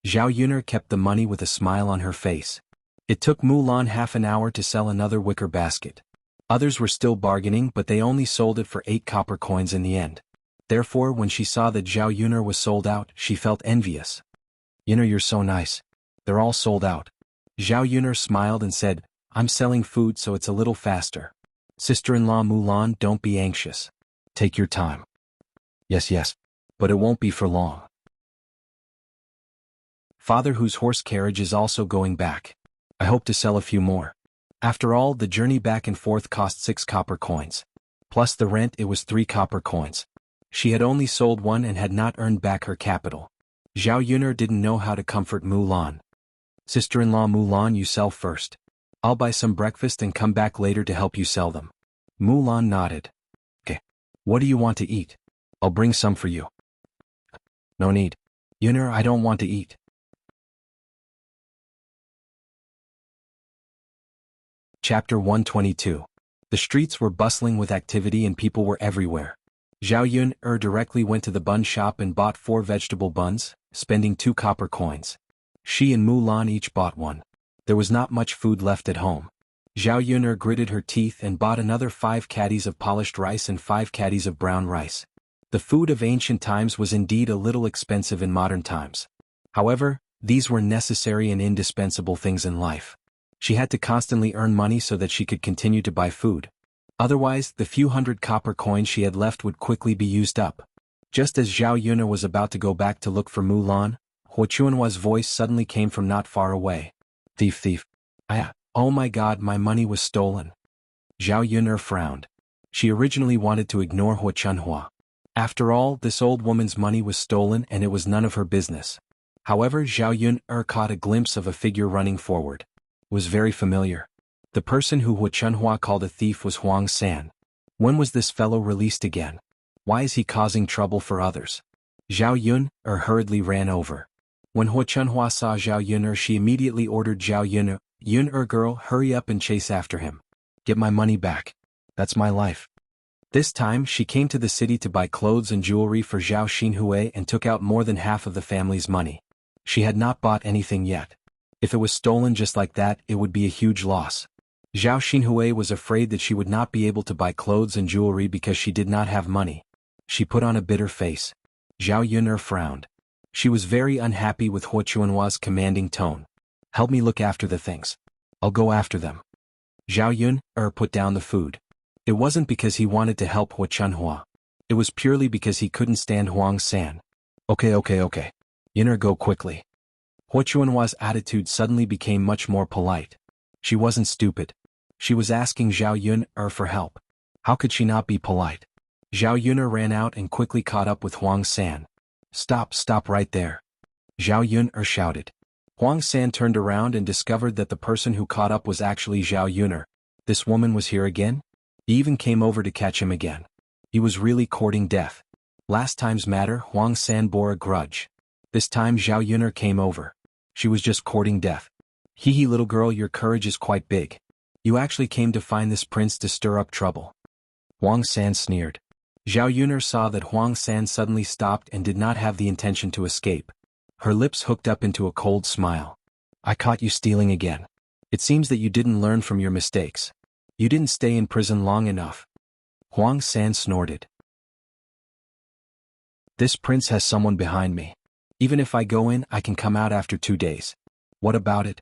S1: Zhao Yun'er kept the money with a smile on her face. It took Mulan half an hour to sell another wicker basket. Others were still bargaining, but they only sold it for 8 copper coins in the end. Therefore, when she saw that Zhao Yun'er was sold out, she felt envious. "Yun'er, you're so nice. They're all sold out." Zhao Yun'er smiled and said, "I'm selling food so it's a little faster. Sister-in-law Mulan, don't be anxious. Take your time." Yes, but it won't be for long." Father whose horse carriage is also going back. I hope to sell a few more. After all, the journey back and forth cost 6 copper coins. Plus the rent, it was 3 copper coins. She had only sold 1 and had not earned back her capital. Zhao Yun'er didn't know how to comfort Mulan. "Sister-in-law Mulan, you sell first. I'll buy some breakfast and come back later to help you sell them. Mulan nodded. Okay. What do you want to eat? I'll bring some for you. No need. Yun'er, I don't want to eat. Chapter 122. The streets were bustling with activity and people were everywhere. Zhao Yun'er directly went to the bun shop and bought 4 vegetable buns, spending 2 copper coins. She and Mulan each bought one. There was not much food left at home. Zhao Yun'er gritted her teeth and bought another 5 caddies of polished rice and 5 caddies of brown rice. The food of ancient times was indeed a little expensive in modern times. However, these were necessary and indispensable things in life. She had to constantly earn money so that she could continue to buy food. Otherwise, the few hundred copper coins she had left would quickly be used up. Just as Zhao Yun'er was about to go back to look for Mulan, Hua Chuanhua's voice suddenly came from not far away. Thief, thief. Oh my god, my money was stolen. Zhao Yun'er frowned. She originally wanted to ignore Hua Chuanhua. After all, this old woman's money was stolen and it was none of her business. However, Zhao Yun'er caught a glimpse of a figure running forward. It was very familiar. The person who Hua Chuanhua called a thief was Huang San. When was this fellow released again? Why is he causing trouble for others? Zhao Yun'er hurriedly ran over. When Hua Chuanhua saw Zhao Yun'er, she immediately ordered Zhao Yun'er, "Yun'er girl, hurry up and chase after him. Get my money back. That's my life." This time, she came to the city to buy clothes and jewelry for Zhao Xinhui and took out more than half of the family's money. She had not bought anything yet. If it was stolen just like that, it would be a huge loss. Zhao Xinhui was afraid that she would not be able to buy clothes and jewelry because she did not have money. She put on a bitter face. Zhao Yun'er frowned. She was very unhappy with Hua Chuanhua's commanding tone. "Help me look after the things. I'll go after them." Zhao Yun'er put down the food. It wasn't because he wanted to help Hua Chuanhua. It was purely because he couldn't stand Huang San. Okay. Yun'er, go quickly." Hua Chuanhua's attitude suddenly became much more polite. She wasn't stupid. She was asking Zhao Yun'er for help. How could she not be polite? Zhao Yun'er ran out and quickly caught up with Huang San. Stop right there." Zhao Yun'er shouted. Huang San turned around and discovered that the person who caught up was actually Zhao Yun'er. This woman was here again? He even came over to catch him again. He was really courting death. Last time's matter, Huang San bore a grudge. This time Zhao Yun'er came over. She was just courting death. Hee little girl, your courage is quite big. You actually came to find this prince to stir up trouble. Huang San sneered. Zhao Yun'er saw that Huang San suddenly stopped and did not have the intention to escape. Her lips hooked up into a cold smile. "I caught you stealing again. It seems that you didn't learn from your mistakes. You didn't stay in prison long enough." Huang San snorted. "This prince has someone behind me. Even if I go in, I can come out after 2 days. What about it?"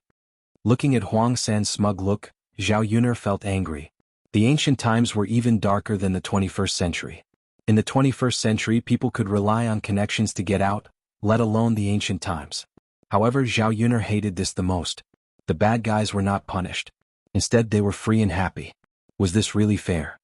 S1: Looking at Huang San's smug look, Zhao Yun'er felt angry. The ancient times were even darker than the 21st century. In the 21st century, people could rely on connections to get out, let alone the ancient times. However, Zhao Yun'er hated this the most. The bad guys were not punished. Instead, they were free and happy. Was this really fair?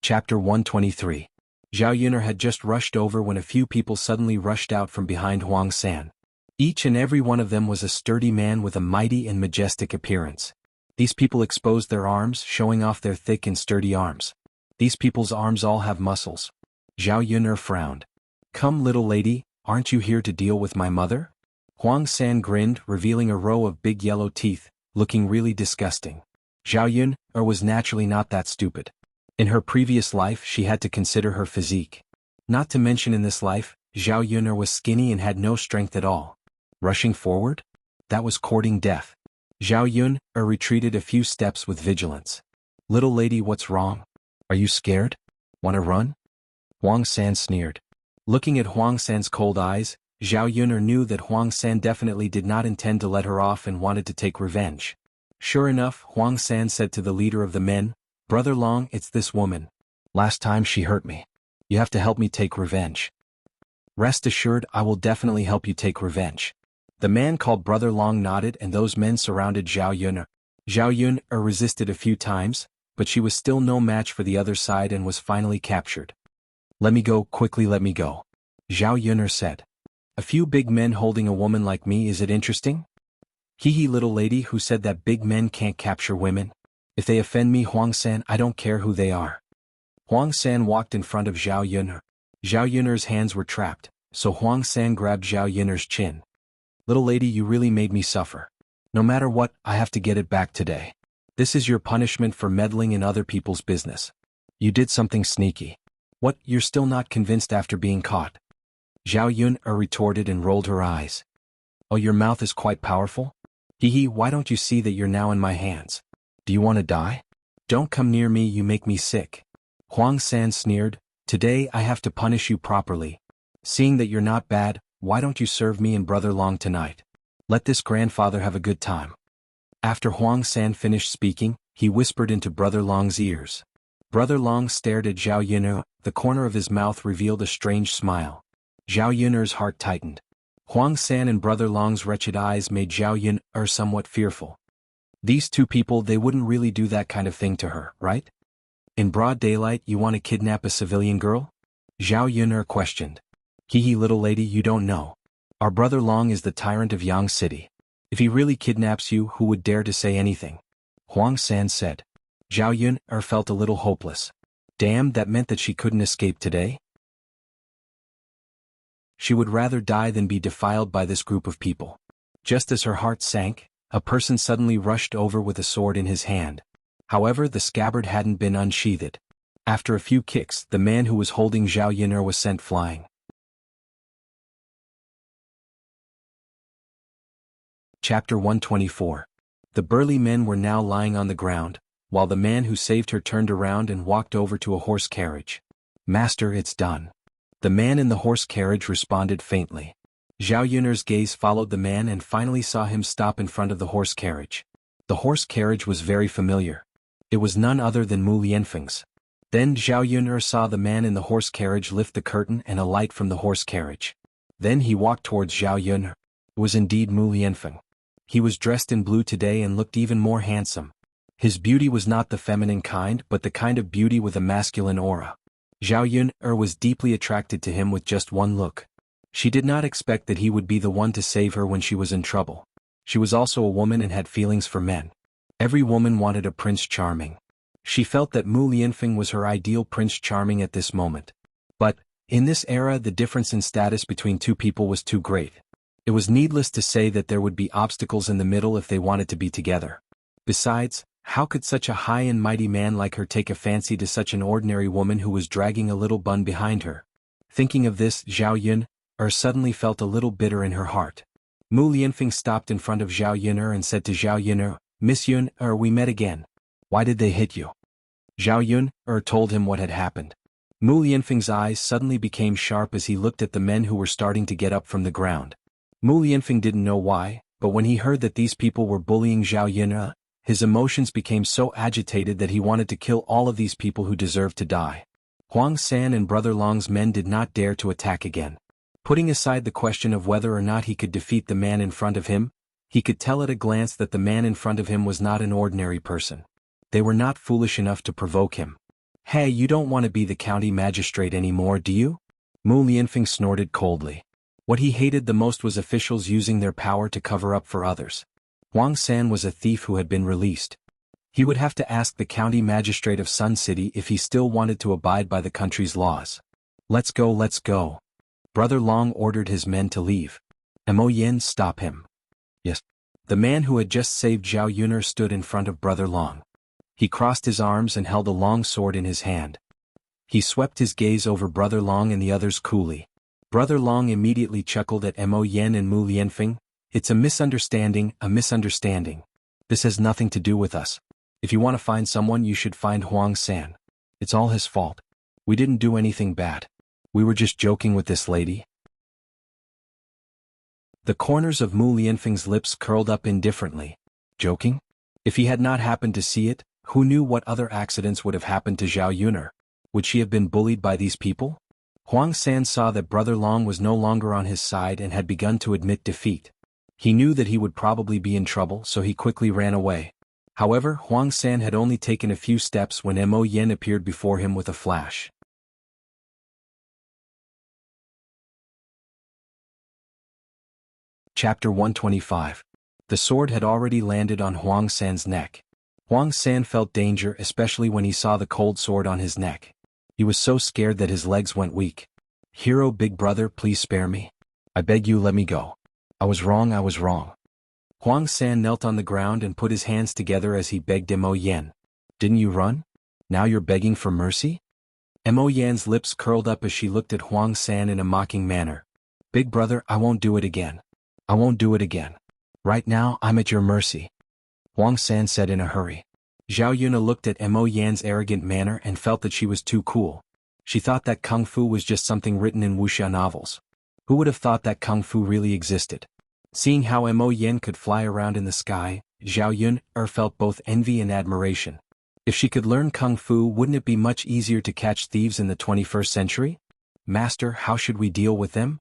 S1: Chapter 123. Zhao Yun'er had just rushed over when a few people suddenly rushed out from behind Huang San. Each and every one of them was a sturdy man with a mighty and majestic appearance. These people exposed their arms, showing off their thick and sturdy arms. These people's arms all have muscles. Zhao Yun'er frowned. "Come, little lady, aren't you here to deal with my mother?" Huang San grinned, revealing a row of big yellow teeth, looking really disgusting. Zhao Yun'er was naturally not that stupid. In her previous life, she had to consider her physique. Not to mention in this life, Zhao Yun'er was skinny and had no strength at all. Rushing forward? That was courting death. Zhao Yun'er retreated a few steps with vigilance. "Little lady, what's wrong? Are you scared? Want to run?" Huang San sneered. Looking at Huang San's cold eyes, Zhao Yun'er knew that Huang San definitely did not intend to let her off and wanted to take revenge. Sure enough, Huang San said to the leader of the men, "Brother Long, it's this woman. Last time she hurt me. You have to help me take revenge." "Rest assured, I will definitely help you take revenge." The man called Brother Long nodded and those men surrounded Zhao Yun'er. Zhao Yun'er resisted a few times, but she was still no match for the other side and was finally captured. "Let me go, quickly let me go," Zhao Yun'er said. A few big men holding a woman like me, is it interesting? Hee little lady, who said that big men can't capture women? If they offend me, Huang San, I don't care who they are. Huang San walked in front of Zhao Yun'er. Zhao Yun'er's hands were trapped, so Huang San grabbed Zhao Yun'er's chin. Little lady, you really made me suffer. No matter what, I have to get it back today. This is your punishment for meddling in other people's business. You did something sneaky. What, you're still not convinced after being caught? Zhao Yun'er retorted and rolled her eyes. Oh, your mouth is quite powerful? Hee, why don't you see that you're now in my hands? Do you want to die? Don't come near me, you make me sick. Huang San sneered, today I have to punish you properly. Seeing that you're not bad, why don't you serve me and Brother Long tonight? Let this grandfather have a good time. After Huang San finished speaking, he whispered into Brother Long's ears. Brother Long stared at Zhao Yun'er, the corner of his mouth revealed a strange smile. Zhao Yun'er's heart tightened. Huang San and Brother Long's wretched eyes made Zhao Yun'er somewhat fearful. These two people, they wouldn't really do that kind of thing to her, right? In broad daylight, you want to kidnap a civilian girl? Zhao Yun'er questioned. Hee little lady, you don't know. Our Brother Long is the tyrant of Yang City. If he really kidnaps you, who would dare to say anything? Huang San said. Zhao Yun'er felt a little hopeless. Damn, that meant that she couldn't escape today? She would rather die than be defiled by this group of people. Just as her heart sank, a person suddenly rushed over with a sword in his hand. However, the scabbard hadn't been unsheathed. After a few kicks, the man who was holding Zhao Yun'er was sent flying. Chapter 124. The burly men were now lying on the ground, while the man who saved her turned around and walked over to a horse carriage. Master, it's done. The man in the horse carriage responded faintly. Zhao Yun'er's gaze followed the man and finally saw him stop in front of the horse carriage. The horse carriage was very familiar. It was none other than Mu Lianfeng's. Then Zhao Yun'er saw the man in the horse carriage lift the curtain and alight from the horse carriage. Then he walked towards Zhao Yun'er. It was indeed Mu Lianfeng. He was dressed in blue today and looked even more handsome. His beauty was not the feminine kind, but the kind of beauty with a masculine aura. Zhao Yun'er was deeply attracted to him with just one look. She did not expect that he would be the one to save her when she was in trouble. She was also a woman and had feelings for men. Every woman wanted a Prince Charming. She felt that Mu Lianfeng was her ideal Prince Charming at this moment. But, in this era, the difference in status between two people was too great. It was needless to say that there would be obstacles in the middle if they wanted to be together. Besides, how could such a high and mighty man like her take a fancy to such an ordinary woman who was dragging a little bun behind her? Thinking of this, Zhao Yun'er suddenly felt a little bitter in her heart. Mu Lianfeng stopped in front of Zhao Yun'er and said to Zhao Yun'er, Miss Yun'er, we met again. Why did they hit you? Zhao Yun'er told him what had happened. Mu Lianfeng's eyes suddenly became sharp as he looked at the men who were starting to get up from the ground. Mu Lianfeng didn't know why, but when he heard that these people were bullying Zhao Yun'er, his emotions became so agitated that he wanted to kill all of these people who deserved to die. Huang San and Brother Long's men did not dare to attack again. Putting aside the question of whether or not he could defeat the man in front of him, he could tell at a glance that the man in front of him was not an ordinary person. They were not foolish enough to provoke him. Hey, you don't want to be the county magistrate anymore, do you? Mu Lianfeng snorted coldly. What he hated the most was officials using their power to cover up for others. Huang San was a thief who had been released. He would have to ask the county magistrate of Sun City if he still wanted to abide by the country's laws. Let's go, let's go. Brother Long ordered his men to leave. Mo Yen, stop him. Yes. The man who had just saved Zhao Yun'er stood in front of Brother Long. He crossed his arms and held a long sword in his hand. He swept his gaze over Brother Long and the others coolly. Brother Long immediately chuckled at Mo Yen and Mu Lianfeng. It's a misunderstanding, a misunderstanding. This has nothing to do with us. If you want to find someone, you should find Huang San. It's all his fault. We didn't do anything bad. We were just joking with this lady. The corners of Mu Lianfeng's lips curled up indifferently. Joking? If he had not happened to see it, who knew what other accidents would have happened to Zhao Yun'er? Would she have been bullied by these people? Huang San saw that Brother Long was no longer on his side and had begun to admit defeat. He knew that he would probably be in trouble, so he quickly ran away. However, Huang San had only taken a few steps when Mo Yen appeared before him with a flash. Chapter 125. The sword had already landed on Huang San's neck. Huang San felt danger, especially when he saw the cold sword on his neck. He was so scared that his legs went weak. "Hero, big brother, please spare me. I beg you, let me go. I was wrong, I was wrong." Huang San knelt on the ground and put his hands together as he begged Mo Yan. "Didn't you run? Now you're begging for mercy?" Mo Yan's lips curled up as she looked at Huang San in a mocking manner. "Big brother, I won't do it again. I won't do it again. Right now, I'm at your mercy," Huang San said in a hurry. Zhao Yuna looked at Mo Yan's arrogant manner and felt that she was too cool. She thought that kung fu was just something written in wuxia novels. Who would have thought that kung fu really existed? Seeing how Mo Yan could fly around in the sky, Zhao Yun felt both envy and admiration. If she could learn kung fu, wouldn't it be much easier to catch thieves in the 21st century? "Master, how should we deal with them?"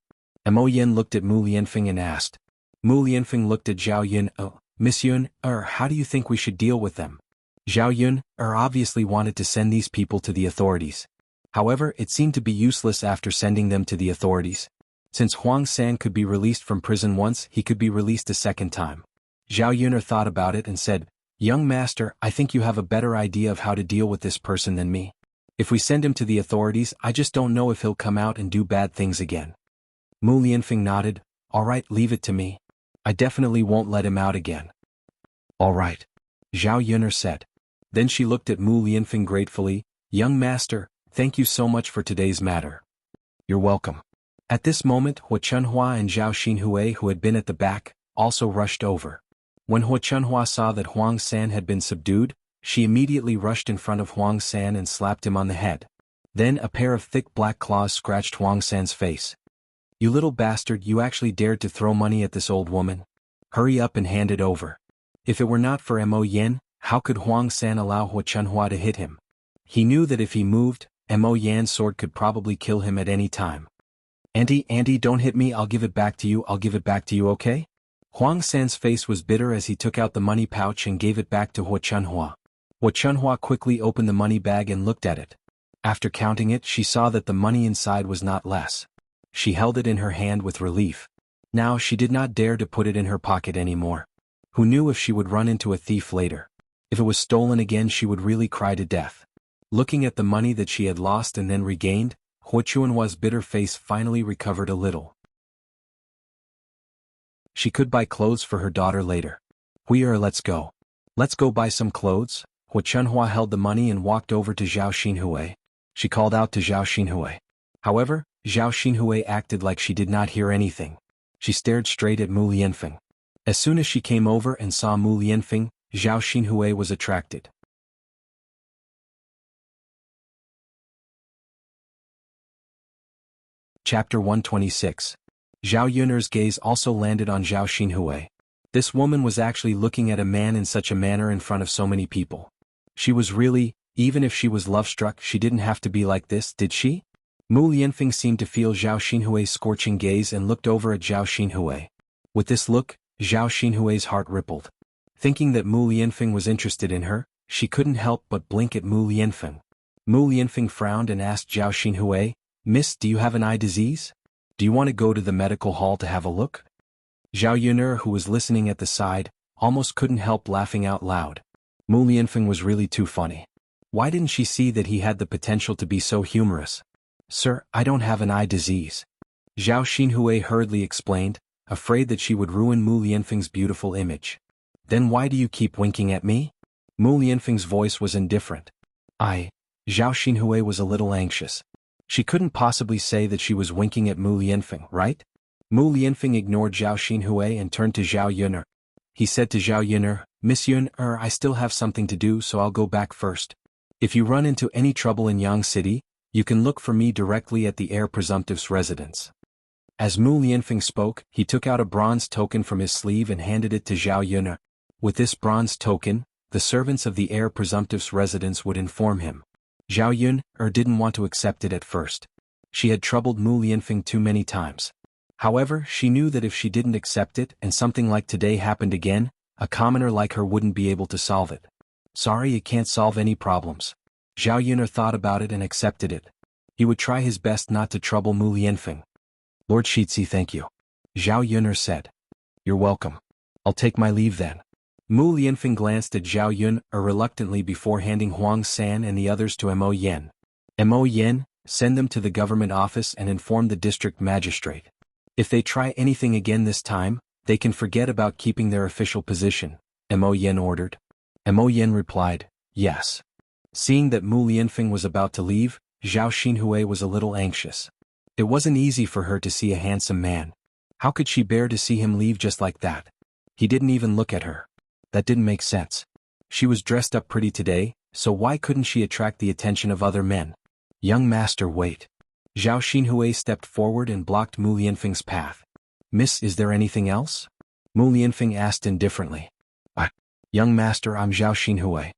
S1: Mo Yan looked at Mu Lianfeng and asked. Mu Lianfeng looked at Zhao Yun. "Oh, Miss Yun, how do you think we should deal with them?" Zhao Yun obviously wanted to send these people to the authorities. However, it seemed to be useless after sending them to the authorities. Since Huang San could be released from prison once, he could be released a second time. Zhao Yun thought about it and said, "Young master, I think you have a better idea of how to deal with this person than me. If we send him to the authorities, I just don't know if he'll come out and do bad things again." Mu Lianfeng nodded. "All right, leave it to me. I definitely won't let him out again." "All right," Zhao Yun said. Then she looked at Mu Lianfeng gratefully. "Young master, thank you so much for today's matter." "You're welcome." At this moment, Hua Chunhua and Zhao Xinhui, who had been at the back, also rushed over. When Hua Chunhua saw that Huang San had been subdued, she immediately rushed in front of Huang San and slapped him on the head. Then a pair of thick black claws scratched Huang San's face. "You little bastard, you actually dared to throw money at this old woman? Hurry up and hand it over." If it were not for Mo Yan, how could Huang San allow Hua Chunhua to hit him? He knew that if he moved, Mo Yan's sword could probably kill him at any time. Auntie, don't hit me, I'll give it back to you, okay?" Huang San's face was bitter as he took out the money pouch and gave it back to Hua Chunhua. Hua Chunhua quickly opened the money bag and looked at it. After counting it, she saw that the money inside was not less. She held it in her hand with relief. Now she did not dare to put it in her pocket anymore. Who knew if she would run into a thief later? If it was stolen again, she would really cry to death. Looking at the money that she had lost and then regained, Hua Chunhua's bitter face finally recovered a little. She could buy clothes for her daughter later. Let's go. Let's go buy some clothes." Hua Chunhua held the money and walked over to Zhao Xinhui. She called out to Zhao Xinhui. However, Zhao Xinhui acted like she did not hear anything. She stared straight at Mu Lianfeng. As soon as she came over and saw Mu Lianfeng, Zhao Xinhui was attracted. Chapter 126. Zhao Yun's gaze also landed on Zhao Xinhui. This woman was actually looking at a man in such a manner in front of so many people. She was really, even if she was love-struck, she didn't have to be like this, did she? Mu Lianfeng seemed to feel Zhao Xinhui's scorching gaze and looked over at Zhao Xinhui. With this look, Zhao Xinhui's heart rippled. Thinking that Mu Lianfeng was interested in her, she couldn't help but blink at Mu Lianfeng. Mu Lianfeng frowned and asked Zhao Xinhui, "Miss, do you have an eye disease? Do you want to go to the medical hall to have a look?" Zhao Yun, who was listening at the side, almost couldn't help laughing out loud. Mu Lianfeng was really too funny. Why didn't she see that he had the potential to be so humorous? "Sir, I don't have an eye disease," Zhao Xinhui hurriedly explained, afraid that she would ruin Mu Lianfeng's beautiful image. "Then why do you keep winking at me?" Mu Lianfeng's voice was indifferent. Zhao Xinhui was a little anxious. She couldn't possibly say that she was winking at Mu Lianfeng, right? Mu Lianfeng ignored Zhao Xinhui and turned to Zhao Yun. He said to Zhao Yun, "Miss Yun, I still have something to do, so I'll go back first. If you run into any trouble in Yang City, you can look for me directly at the heir presumptive's residence." As Mu Lianfeng spoke, he took out a bronze token from his sleeve and handed it to Zhao Yun. With this bronze token, the servants of the heir presumptive's residence would inform him. Zhao Yun didn't want to accept it at first. She had troubled Mu Lianfeng too many times. However, she knew that if she didn't accept it and something like today happened again, a commoner like her wouldn't be able to solve it. "Sorry, it can't solve any problems." Zhao Yun thought about it and accepted it. He would try his best not to trouble Mu Lianfeng. "Lord Shitzi, thank you," Zhao Yun said. You're welcome. I'll take my leave then. Mu Lianfeng glanced at Zhao Yun reluctantly before handing Huang San and the others to Mo Yen. Mo Yen, send them to the government office and inform the district magistrate. If they try anything again this time, they can forget about keeping their official position, Mo Yen ordered. Mo Yen replied, yes. Seeing that Mu Lianfeng was about to leave, Zhao Xinhui was a little anxious. It wasn't easy for her to see a handsome man. How could she bear to see him leave just like that? He didn't even look at her. That didn't make sense. She was dressed up pretty today, so why couldn't she attract the attention of other men? Young master, wait. Zhao Xinhui stepped forward and blocked Mu Lianfeng's path. Miss, is there anything else? Mu Lianfeng asked indifferently. Young master, I'm Zhao Xinhui.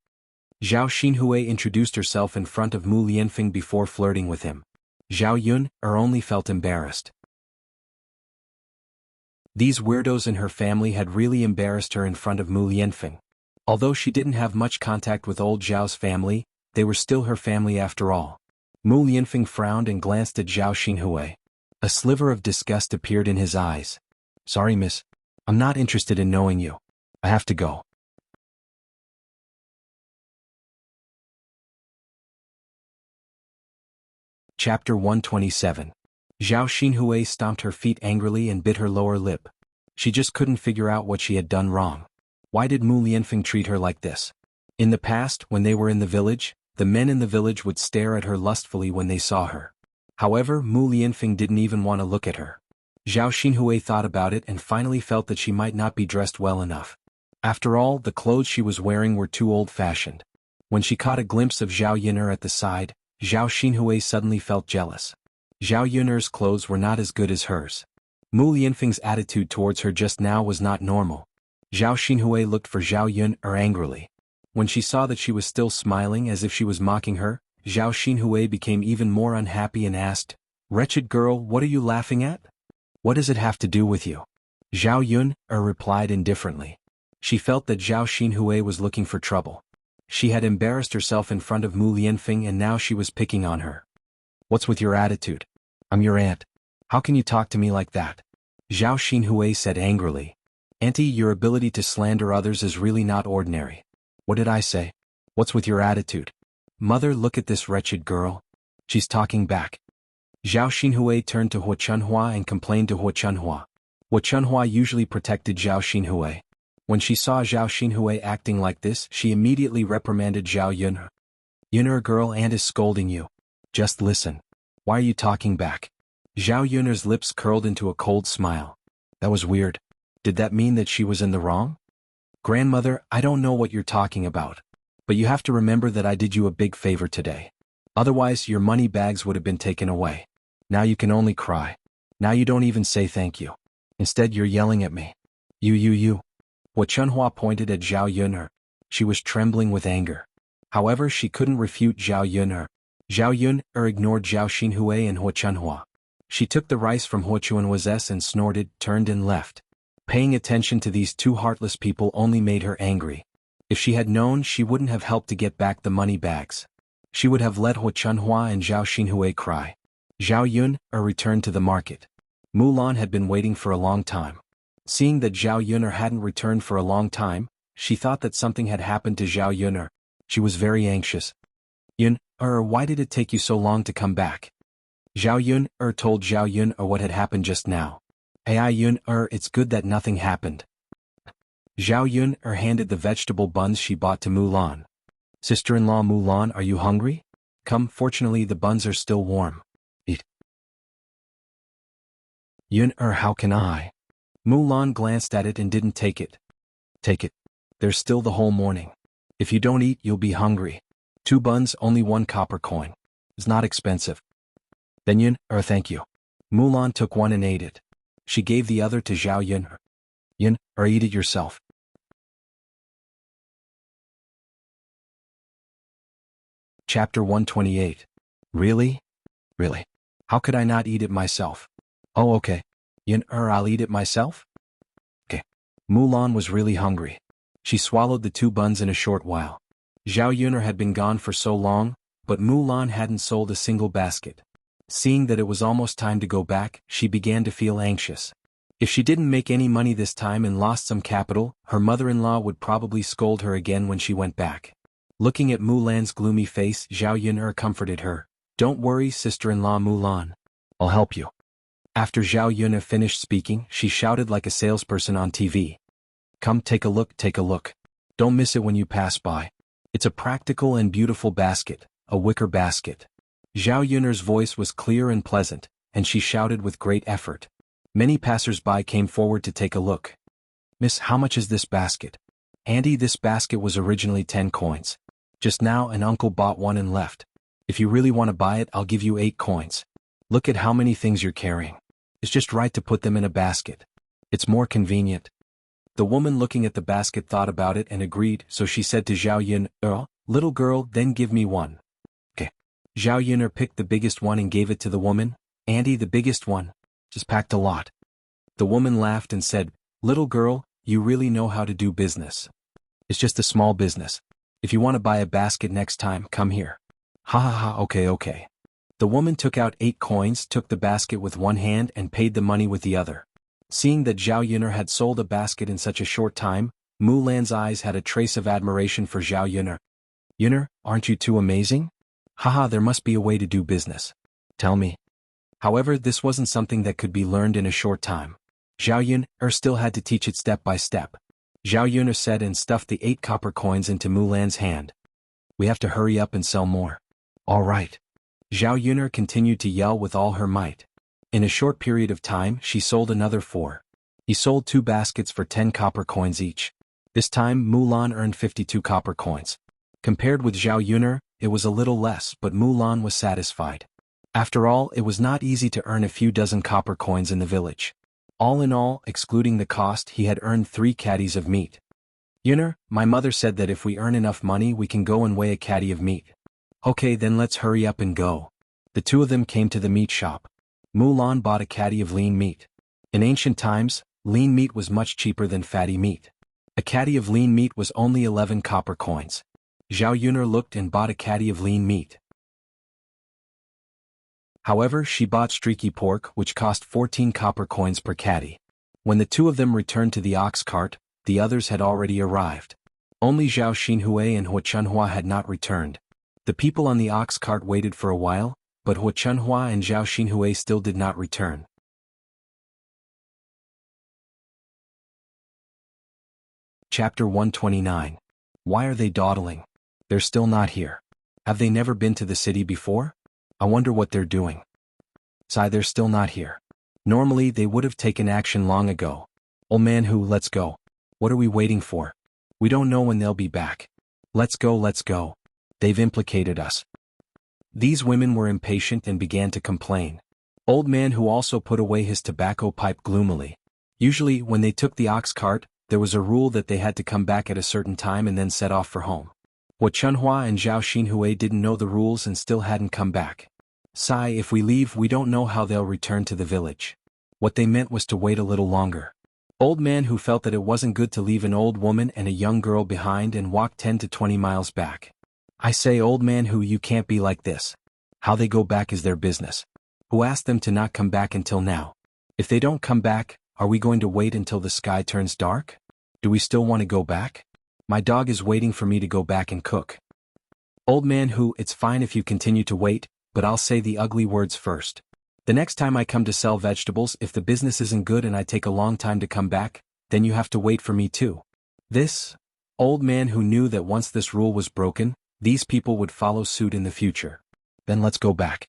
S1: Zhao Xinhui introduced herself in front of Mu Lianfeng before flirting with him. Zhao Yun only felt embarrassed. These weirdos in her family had really embarrassed her in front of Mu Lianfeng. Although she didn't have much contact with old Zhao's family, they were still her family after all. Mu Lianfeng frowned and glanced at Zhao Xinhui. A sliver of disgust appeared in his eyes. Sorry, miss. I'm not interested in knowing you. I have to go. Chapter 127. Zhao Xinhui stomped her feet angrily and bit her lower lip. She just couldn't figure out what she had done wrong. Why did Mu Lianfeng treat her like this? In the past, when they were in the village, the men in the village would stare at her lustfully when they saw her. However, Mu Lianfeng didn't even want to look at her. Zhao Xinhui thought about it and finally felt that she might not be dressed well enough. After all, the clothes she was wearing were too old-fashioned. When she caught a glimpse of Zhao Yun'er at the side, Zhao Xinhui suddenly felt jealous. Zhao Yun'er's clothes were not as good as hers. Mu Lianfeng's attitude towards her just now was not normal. Zhao Xinhui looked for Zhao Yun'er angrily. When she saw that she was still smiling as if she was mocking her, Zhao Xinhui became even more unhappy and asked, "Wretched girl, what are you laughing at? What does it have to do with you?" Zhao Yun'er replied indifferently. She felt that Zhao Xinhui was looking for trouble. She had embarrassed herself in front of Mu Lianfeng and now she was picking on her. What's with your attitude? I'm your aunt. How can you talk to me like that? Zhao Xinhui said angrily. Auntie, your ability to slander others is really not ordinary. What did I say? What's with your attitude? Mother, look at this wretched girl. She's talking back. Zhao Xinhui turned to Hua Chunhua and complained to Hua Chunhua. Hua Chunhua usually protected Zhao Xinhui. When she saw Zhao Xinhui acting like this, she immediately reprimanded Zhao Yun'er. Yun'er, girl, aunt is scolding you. Just listen. Why are you talking back? Zhao Yun'er's lips curled into a cold smile. That was weird. Did that mean that she was in the wrong? Grandmother, I don't know what you're talking about. But you have to remember that I did you a big favor today. Otherwise, your money bags would have been taken away. Now you can only cry. Now you don't even say thank you. Instead, you're yelling at me. You. Hua Chunhua pointed at Zhao Yun'er. She was trembling with anger. However, she couldn't refute Zhao Yun'er. Zhao Yun'er ignored Zhao Xinhui and Hua Chunhua. She took the rice from Hua Chunhua's and snorted, turned and left. Paying attention to these two heartless people only made her angry. If she had known, she wouldn't have helped to get back the money bags. She would have let Hua Chunhua and Zhao Xinhui cry. Zhao Yun'er returned to the market. Mulan had been waiting for a long time. Seeing that Zhao Yun'er hadn't returned for a long time, she thought that something had happened to Zhao Yun'er. She was very anxious. Yun'er, why did it take you so long to come back? Zhao Yun'er told Zhao Yun'er what had happened just now. Hey Yun'er, it's good that nothing happened. Zhao Yun'er handed the vegetable buns she bought to Mulan. Sister-in-law Mulan, are you hungry? Come, fortunately the buns are still warm. Eat. Yun'er, how can I? Mulan glanced at it and didn't take it. Take it. There's still the whole morning. If you don't eat, you'll be hungry. 2 buns, only 1 copper coin. It's not expensive. Then Yun'er, thank you. Mulan took one and ate it. She gave the other to Zhao Yun'er. Yun'er, eat it yourself. Chapter 128. Really? Really? How could I not eat it myself? Oh, okay. Yun'er, I'll eat it myself? Okay. Mulan was really hungry. She swallowed the 2 buns in a short while. Zhao Yun'er had been gone for so long, but Mulan hadn't sold a single basket. Seeing that it was almost time to go back, she began to feel anxious. If she didn't make any money this time and lost some capital, her mother-in-law would probably scold her again when she went back. Looking at Mulan's gloomy face, Zhao Yun'er comforted her. Don't worry, sister-in-law Mulan. I'll help you. After Zhao Yun'er finished speaking, she shouted like a salesperson on TV. Come take a look, take a look. Don't miss it when you pass by. It's a practical and beautiful basket, a wicker basket. Zhao Yun'er's voice was clear and pleasant, and she shouted with great effort. Many passers-by came forward to take a look. Miss, how much is this basket? Auntie, this basket was originally 10 coins. Just now an uncle bought one and left. If you really want to buy it, I'll give you 8 coins. Look at how many things you're carrying. It's just right to put them in a basket. It's more convenient. The woman looking at the basket thought about it and agreed, so she said to Zhao Yun'er, little girl, then give me one. Okay. Zhao Yun'er picked the biggest one and gave it to the woman. Auntie, the biggest one. Just packed a lot. The woman laughed and said, little girl, you really know how to do business. It's just a small business. If you want to buy a basket next time, come here. Ha ha ha, okay. The woman took out 8 coins, took the basket with one hand and paid the money with the other. Seeing that Zhao Yun'er had sold a basket in such a short time, Mulan's eyes had a trace of admiration for Zhao Yun'er. Yun'er, aren't you too amazing? Haha, there must be a way to do business. Tell me. However, this wasn't something that could be learned in a short time. Zhao Yun'er still had to teach it step by step. Zhao Yun'er said and stuffed the 8 copper coins into Mulan's hand. We have to hurry up and sell more. All right. Zhao Yun'er continued to yell with all her might. In a short period of time, she sold another 4. He sold 2 baskets for 10 copper coins each. This time, Mulan earned 52 copper coins. Compared with Zhao Yun'er, it was a little less, but Mulan was satisfied. After all, it was not easy to earn a few dozen copper coins in the village. All in all, excluding the cost, he had earned 3 caddies of meat. Yun'er, my mother said that if we earn enough money we can go and weigh a caddy of meat. Okay, then let's hurry up and go. The two of them came to the meat shop. Mulan bought a caddy of lean meat. In ancient times, lean meat was much cheaper than fatty meat. A caddy of lean meat was only 11 copper coins. Zhao Yun'er looked and bought a caddy of lean meat. However, she bought streaky pork, which cost 14 copper coins per caddy. When the two of them returned to the ox cart, the others had already arrived. Only Zhao Xinhui and Hua Chunhua had not returned. The people on the ox cart waited for a while, but Hua Chunhua and Zhao Xinhui still did not return. Chapter 129. Why are they dawdling? They're still not here. Have they never been to the city before? I wonder what they're doing. Sigh, they're still not here. Normally they would have taken action long ago. Old man Hu, let's go. What are we waiting for? We don't know when they'll be back. Let's go. They've implicated us. These women were impatient and began to complain. Old man Hu also put away his tobacco pipe gloomily. Usually, when they took the ox cart, there was a rule that they had to come back at a certain time and then set off for home. Hua Chunhua and Zhao Xinhui didn't know the rules and still hadn't come back. Sigh, if we leave we don't know how they'll return to the village. What they meant was to wait a little longer. Old man Hu felt that it wasn't good to leave an old woman and a young girl behind and walk 10 to 20 miles back. I say, old man Hu, you can't be like this. How they go back is their business. Who asked them to not come back until now? If they don't come back, are we going to wait until the sky turns dark? Do we still want to go back? My dog is waiting for me to go back and cook. Old man Hu, it's fine if you continue to wait, but I'll say the ugly words first. The next time I come to sell vegetables, if the business isn't good and I take a long time to come back, then you have to wait for me too. This old man Hu knew that once this rule was broken, these people would follow suit in the future. Then let's go back.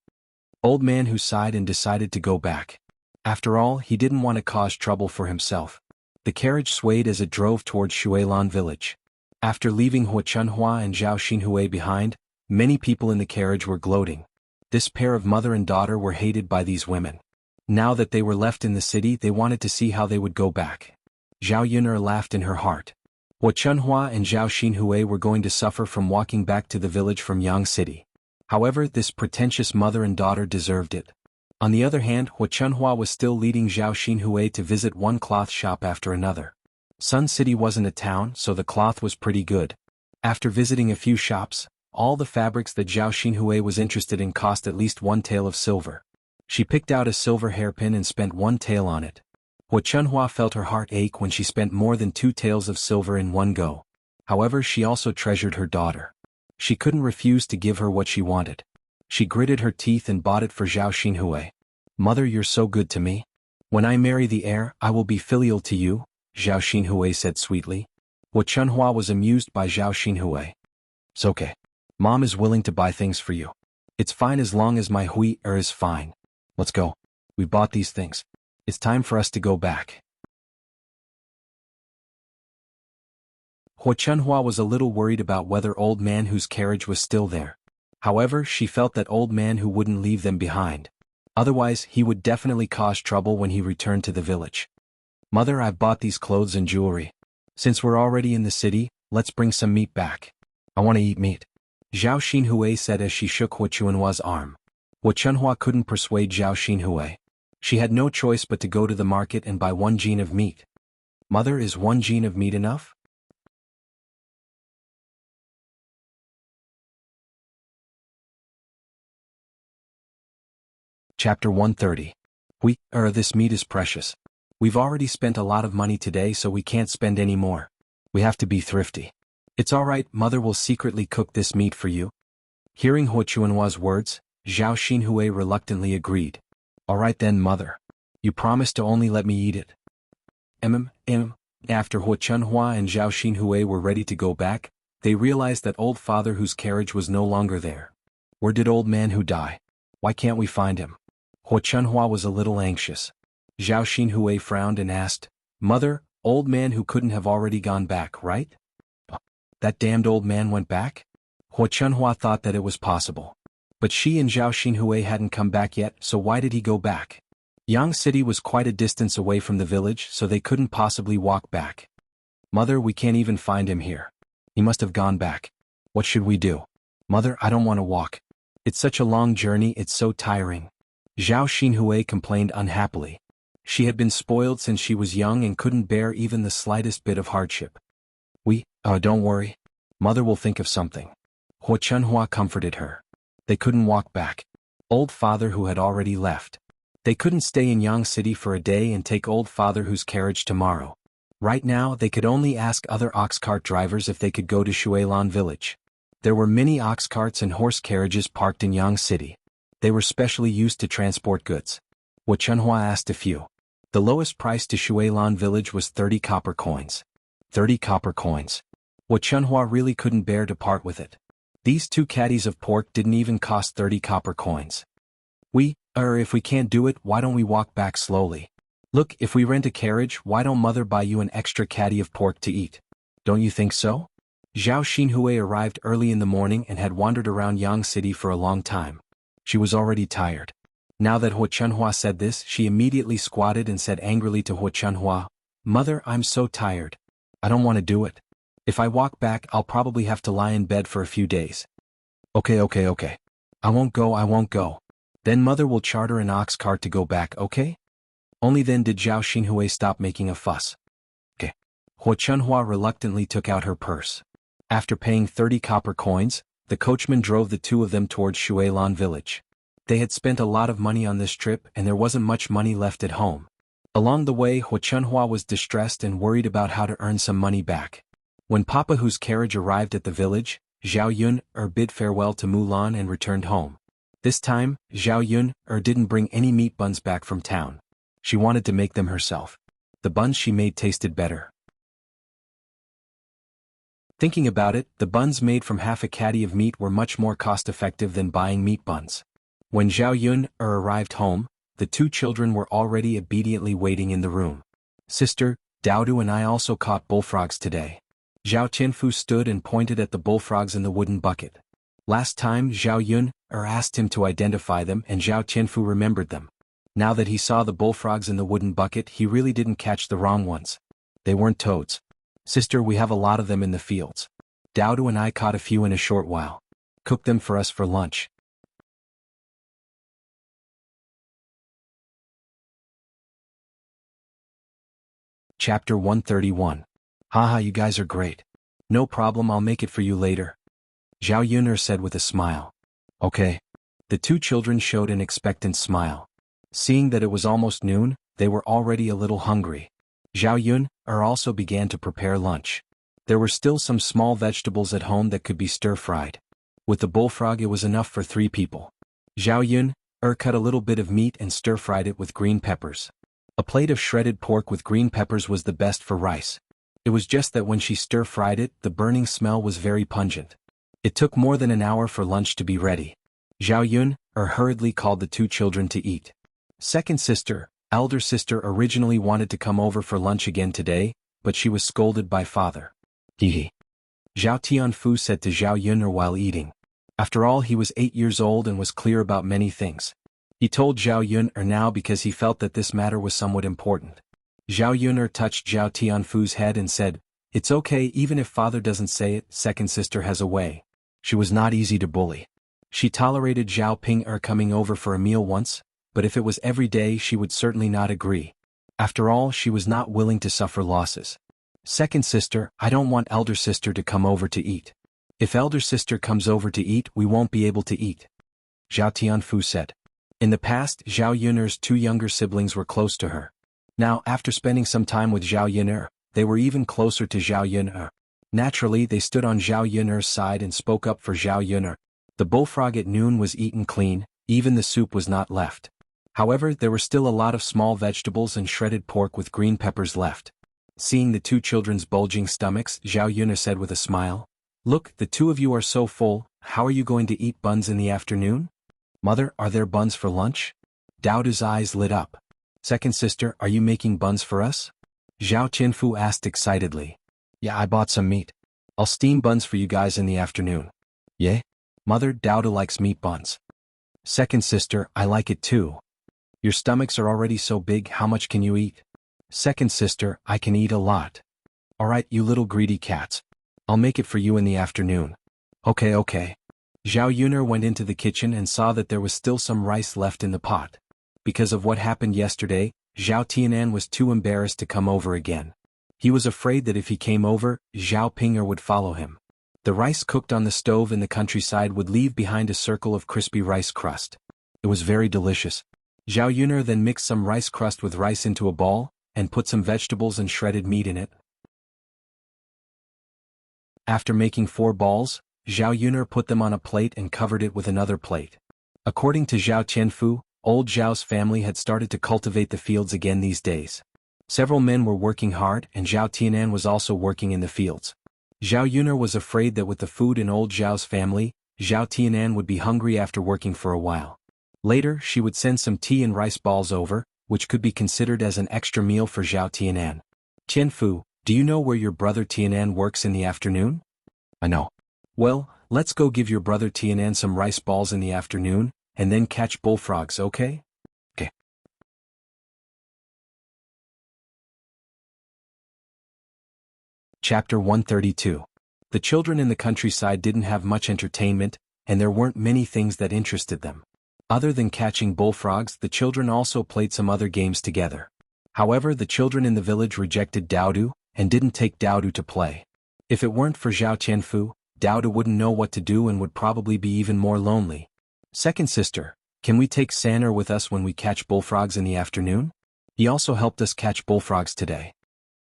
S1: Old man Hu sighed and decided to go back. After all, he didn't want to cause trouble for himself. The carriage swayed as it drove towards Shuilan village. After leaving Hua Chunhua and Zhao Xinhui behind, many people in the carriage were gloating. This pair of mother and daughter were hated by these women. Now that they were left in the city, they wanted to see how they would go back. Zhao Yun'er laughed in her heart. Hua Chunhua and Zhao Xinhui were going to suffer from walking back to the village from Yang City. However, this pretentious mother and daughter deserved it. On the other hand, Hua Chunhua was still leading Zhao Xinhui to visit one cloth shop after another. Sun City wasn't a town, so the cloth was pretty good. After visiting a few shops, all the fabrics that Zhao Xinhui was interested in cost at least 1 tael of silver. She picked out a silver hairpin and spent 1 tael on it. Hua Chunhua felt her heart ache when she spent more than 2 taels of silver in one go. However, she also treasured her daughter. She couldn't refuse to give her what she wanted. She gritted her teeth and bought it for Zhao Xinhui. "Mother, you're so good to me. When I marry the heir, I will be filial to you," Zhao Xinhui said sweetly. Hua Chunhua was amused by Zhao Xinhui. "It's okay. Mom is willing to buy things for you. It's fine as long as my hui is fine. Let's go. We bought these things. It's time for us to go back." Hua Chunhua was a little worried about whether old man whose carriage was still there. However, she felt that old man who wouldn't leave them behind. Otherwise, he would definitely cause trouble when he returned to the village. "Mother, I've bought these clothes and jewelry. Since we're already in the city, let's bring some meat back. I want to eat meat," Zhao Xinhui said as she shook Hua Chunhua's arm. Hua Chunhua couldn't persuade Zhao Xinhui. She had no choice but to go to the market and buy 1 jin of meat. "Mother, is 1 jin of meat enough?" Chapter 130. This meat is precious. We've already spent a lot of money today, so we can't spend any more. We have to be thrifty. "It's all right, Mother will secretly cook this meat for you." Hearing Hua Chunhua's words, Zhao Xinhui reluctantly agreed. "All right then, Mother. You promise to only let me eat it." After Hua Chunhua and Zhao Xinhui were ready to go back, they realized that old father whose carriage was no longer there. Where did old man who die? Why can't we find him? Hua Chunhua was a little anxious. Zhao Xinhui frowned and asked, "Mother, old man who couldn't have already gone back, right?" "That damned old man went back?" Hua Chunhua thought that it was possible. But she and Zhao Xinhui hadn't come back yet, so why did he go back? Yang City was quite a distance away from the village, so they couldn't possibly walk back. "Mother, we can't even find him here. He must have gone back. What should we do?" "Mother, I don't want to walk. It's such a long journey, it's so tiring." Zhao Xinhui complained unhappily. She had been spoiled since she was young and couldn't bear even the slightest bit of hardship. Don't worry. Mother will think of something." Hua Chunhua comforted her. They couldn't walk back. Old father who had already left. They couldn't stay in Yang City for a day and take old father whose carriage tomorrow. Right now, they could only ask other ox cart drivers if they could go to Shuilan village. There were many ox carts and horse carriages parked in Yang City. They were specially used to transport goods. Hua Chunhua asked a few. The lowest price to Shuilan village was 30 copper coins. 30 copper coins. Hua Chunhua really couldn't bear to part with it. These 2 caddies of pork didn't even cost 30 copper coins. If we can't do it, why don't we walk back slowly? Look, if we rent a carriage, why don't Mother buy you an extra caddy of pork to eat? Don't you think so?" Zhao Xinhui arrived early in the morning and had wandered around Yang City for a long time. She was already tired. Now that Hua Chunhua said this, she immediately squatted and said angrily to Hua Chunhua, "Mother, I'm so tired. I don't want to do it. If I walk back, I'll probably have to lie in bed for a few days." Okay. I won't go. Then Mother will charter an ox cart to go back, okay?" Only then did Zhao Xinhui stop making a fuss. "Okay." Hua Chunhua reluctantly took out her purse. After paying 30 copper coins, the coachman drove the 2 of them towards Shuilan village. They had spent a lot of money on this trip and there wasn't much money left at home. Along the way, Hua Chunhua was distressed and worried about how to earn some money back. When Papa whose carriage arrived at the village, Zhao Yun bid farewell to Mulan and returned home. This time, Zhao Yun didn't bring any meat buns back from town. She wanted to make them herself. The buns she made tasted better. Thinking about it, the buns made from half a caddy of meat were much more cost-effective than buying meat buns. When Zhao Yun arrived home, the 2 children were already obediently waiting in the room. "Sister, Daodu and I also caught bullfrogs today." Zhao Tianfu stood and pointed at the bullfrogs in the wooden bucket. Last time Zhao Yun asked him to identify them and Zhao Tianfu remembered them. Now that he saw the bullfrogs in the wooden bucket, he really didn't catch the wrong ones. They weren't toads. "Sister, we have a lot of them in the fields. Daodu and I caught a few in a short while. Cook them for us for lunch." Chapter 131. Haha, you guys are great. No problem, I'll make it for you later. Zhao Yun'er said with a smile. Okay. The 2 children showed an expectant smile. Seeing that it was almost noon, they were already a little hungry. Zhao Yun also began to prepare lunch. There were still some small vegetables at home that could be stir-fried. With the bullfrog it was enough for 3 people. Zhao Yun cut a little bit of meat and stir-fried it with green peppers. A plate of shredded pork with green peppers was the best for rice. It was just that when she stir-fried it, the burning smell was very pungent. It took more than an hour for lunch to be ready. Zhao Yun hurriedly called the 2 children to eat. Second sister, elder sister originally wanted to come over for lunch again today, but she was scolded by father. Hehe. Zhao Tianfu said to Zhao Yun while eating. After all, he was 8 years old and was clear about many things. He told Zhao Yun now because he felt that this matter was somewhat important. Zhao Yun touched Zhao Tianfu's head and said, "It's okay even if father doesn't say it, second sister has a way." She was not easy to bully. She tolerated Zhao Ping coming over for a meal once, but if it was every day she would certainly not agree. After all, she was not willing to suffer losses. Second sister, I don't want elder sister to come over to eat. If elder sister comes over to eat, we won't be able to eat. Zhao Tianfu said. In the past, Zhao Yun's 2 younger siblings were close to her. Now, after spending some time with Zhao Yun, they were even closer to Zhao Yun. Naturally, they stood on Zhao Yun's side and spoke up for Zhao Yun. The bullfrog at noon was eaten clean, even the soup was not left. However, there were still a lot of small vegetables and shredded pork with green peppers left. Seeing the 2 children's bulging stomachs, Zhao Yun said with a smile, "Look, the 2 of you are so full, how are you going to eat buns in the afternoon? Mother, are there buns for lunch?" Daodu's eyes lit up. Second sister, are you making buns for us? Zhao Tianfu asked excitedly. Yeah, I bought some meat. I'll steam buns for you guys in the afternoon. Yeah? Mother, Daodu likes meat buns. Second sister, I like it too. Your stomachs are already so big, how much can you eat? Second sister, I can eat a lot. Alright, you little greedy cats. I'll make it for you in the afternoon. Okay. Zhao Yun went into the kitchen and saw that there was still some rice left in the pot. Because of what happened yesterday, Zhao Tianan was too embarrassed to come over again. He was afraid that if he came over, Zhao Ping would follow him. The rice cooked on the stove in the countryside would leave behind a circle of crispy rice crust. It was very delicious. Zhao Yun then mixed some rice crust with rice into a bowl, and put some vegetables and shredded meat in it. After making 4 balls, Zhao Yun put them on a plate and covered it with another plate. According to Zhao Tianfu, old Zhao's family had started to cultivate the fields again these days. Several men were working hard and Zhao Tianan was also working in the fields. Zhao Yun was afraid that with the food in old Zhao's family, Zhao Tianan would be hungry after working for a while. Later, she would send some tea and rice balls over, which could be considered as an extra meal for Zhao Tianan. Tianfu, do you know where your brother Tianan works in the afternoon? I know. Well, let's go give your brother Tianan some rice balls in the afternoon, and then catch bullfrogs, okay? Okay. Chapter 132. The children in the countryside didn't have much entertainment, and there weren't many things that interested them. Other than catching bullfrogs, the children also played some other games together. However, the children in the village rejected Daodu, and didn't take Daodu to play. If it weren't for Zhao Tianfu, Daodu wouldn't know what to do and would probably be even more lonely. Second sister, can we take Sanner with us when we catch bullfrogs in the afternoon? He also helped us catch bullfrogs today.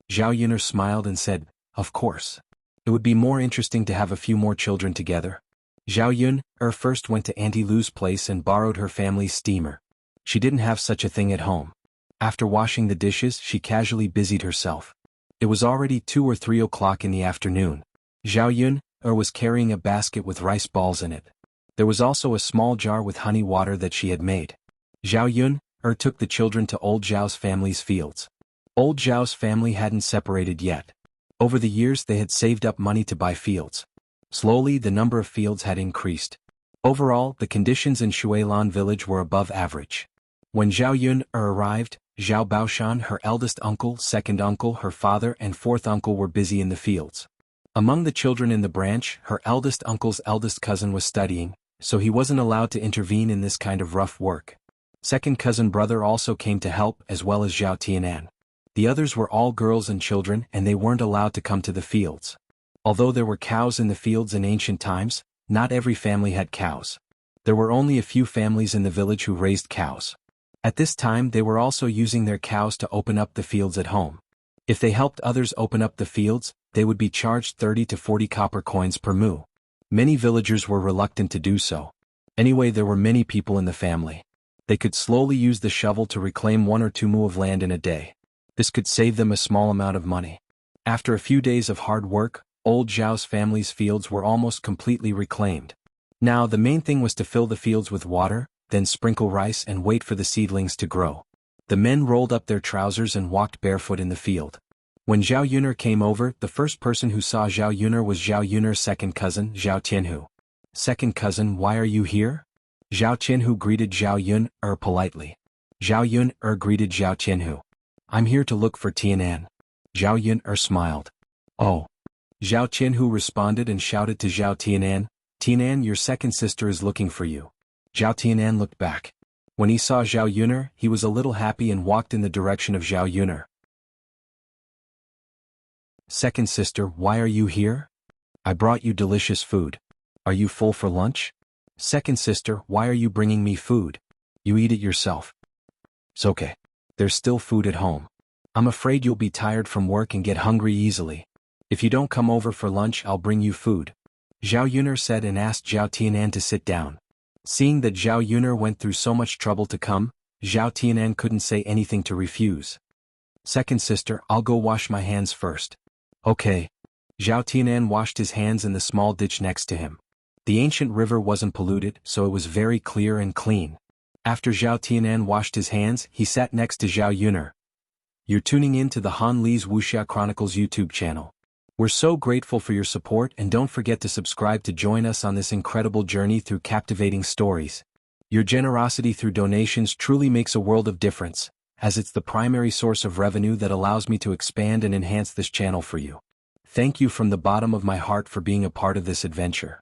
S1: Zhao Yun smiled and said, of course. It would be more interesting to have a few more children together. Zhao Yun first went to Auntie Lu's place and borrowed her family's steamer. She didn't have such a thing at home. After washing the dishes, she casually busied herself. It was already 2 or 3 o'clock in the afternoon. Zhao Yun was carrying a basket with rice balls in it. There was also a small jar with honey water that she had made. Zhao Yun took the children to old Zhao's family's fields. Old Zhao's family hadn't separated yet. Over the years they had saved up money to buy fields. Slowly the number of fields had increased. Overall, the conditions in Shuilan village were above average. When Zhao Yun arrived, Zhao Baoshan, her eldest uncle, second uncle, her father and fourth uncle were busy in the fields. Among the children in the branch, her eldest uncle's eldest cousin was studying, so he wasn't allowed to intervene in this kind of rough work. Second cousin brother also came to help as well as Zhao Tianan. The others were all girls and children and they weren't allowed to come to the fields. Although there were cows in the fields in ancient times, not every family had cows. There were only a few families in the village who raised cows. At this time they were also using their cows to open up the fields at home. If they helped others open up the fields, they would be charged 30 to 40 copper coins per moo. Many villagers were reluctant to do so. Anyway, there were many people in the family. They could slowly use the shovel to reclaim 1 or 2 moo of land in a day. This could save them a small amount of money. After a few days of hard work, old Zhao's family's fields were almost completely reclaimed. Now the main thing was to fill the fields with water, then sprinkle rice and wait for the seedlings to grow. The men rolled up their trousers and walked barefoot in the field. When Zhao Yuner came over, the first person who saw Zhao Yuner was Zhao Yuner's second cousin, Zhao Tianhu. "Second cousin, why are you here?" Zhao Tianhu greeted Zhao Yuner politely. Zhao Yuner greeted Zhao Tianhu. "I'm here to look for Tianan." Zhao Yuner smiled. "Oh." Zhao Tianhu responded and shouted to Zhao Tianan, "Tianan, your second sister is looking for you." Zhao Tianan looked back. When he saw Zhao Yuner, he was a little happy and walked in the direction of Zhao Yuner. "Second sister, why are you here?" "I brought you delicious food. Are you full for lunch?" "Second sister, why are you bringing me food?" "You eat it yourself." "It's okay. There's still food at home. I'm afraid you'll be tired from work and get hungry easily. If you don't come over for lunch, I'll bring you food," Zhao Yuner said and asked Zhao Tianan to sit down. Seeing that Zhao Yuner went through so much trouble to come, Zhao Tianan couldn't say anything to refuse. "Second sister, I'll go wash my hands first." "Okay." Zhao Tianan washed his hands in the small ditch next to him. The ancient river wasn't polluted, so it was very clear and clean. After Zhao Tianan washed his hands, he sat next to Zhao Yuner. You're tuning in to the Han Li's Wuxia Chronicles YouTube channel. We're so grateful for your support, and don't forget to subscribe to join us on this incredible journey through captivating stories. Your generosity through donations truly makes a world of difference, as it's the primary source of revenue that allows me to expand and enhance this channel for you. Thank you from the bottom of my heart for being a part of this adventure.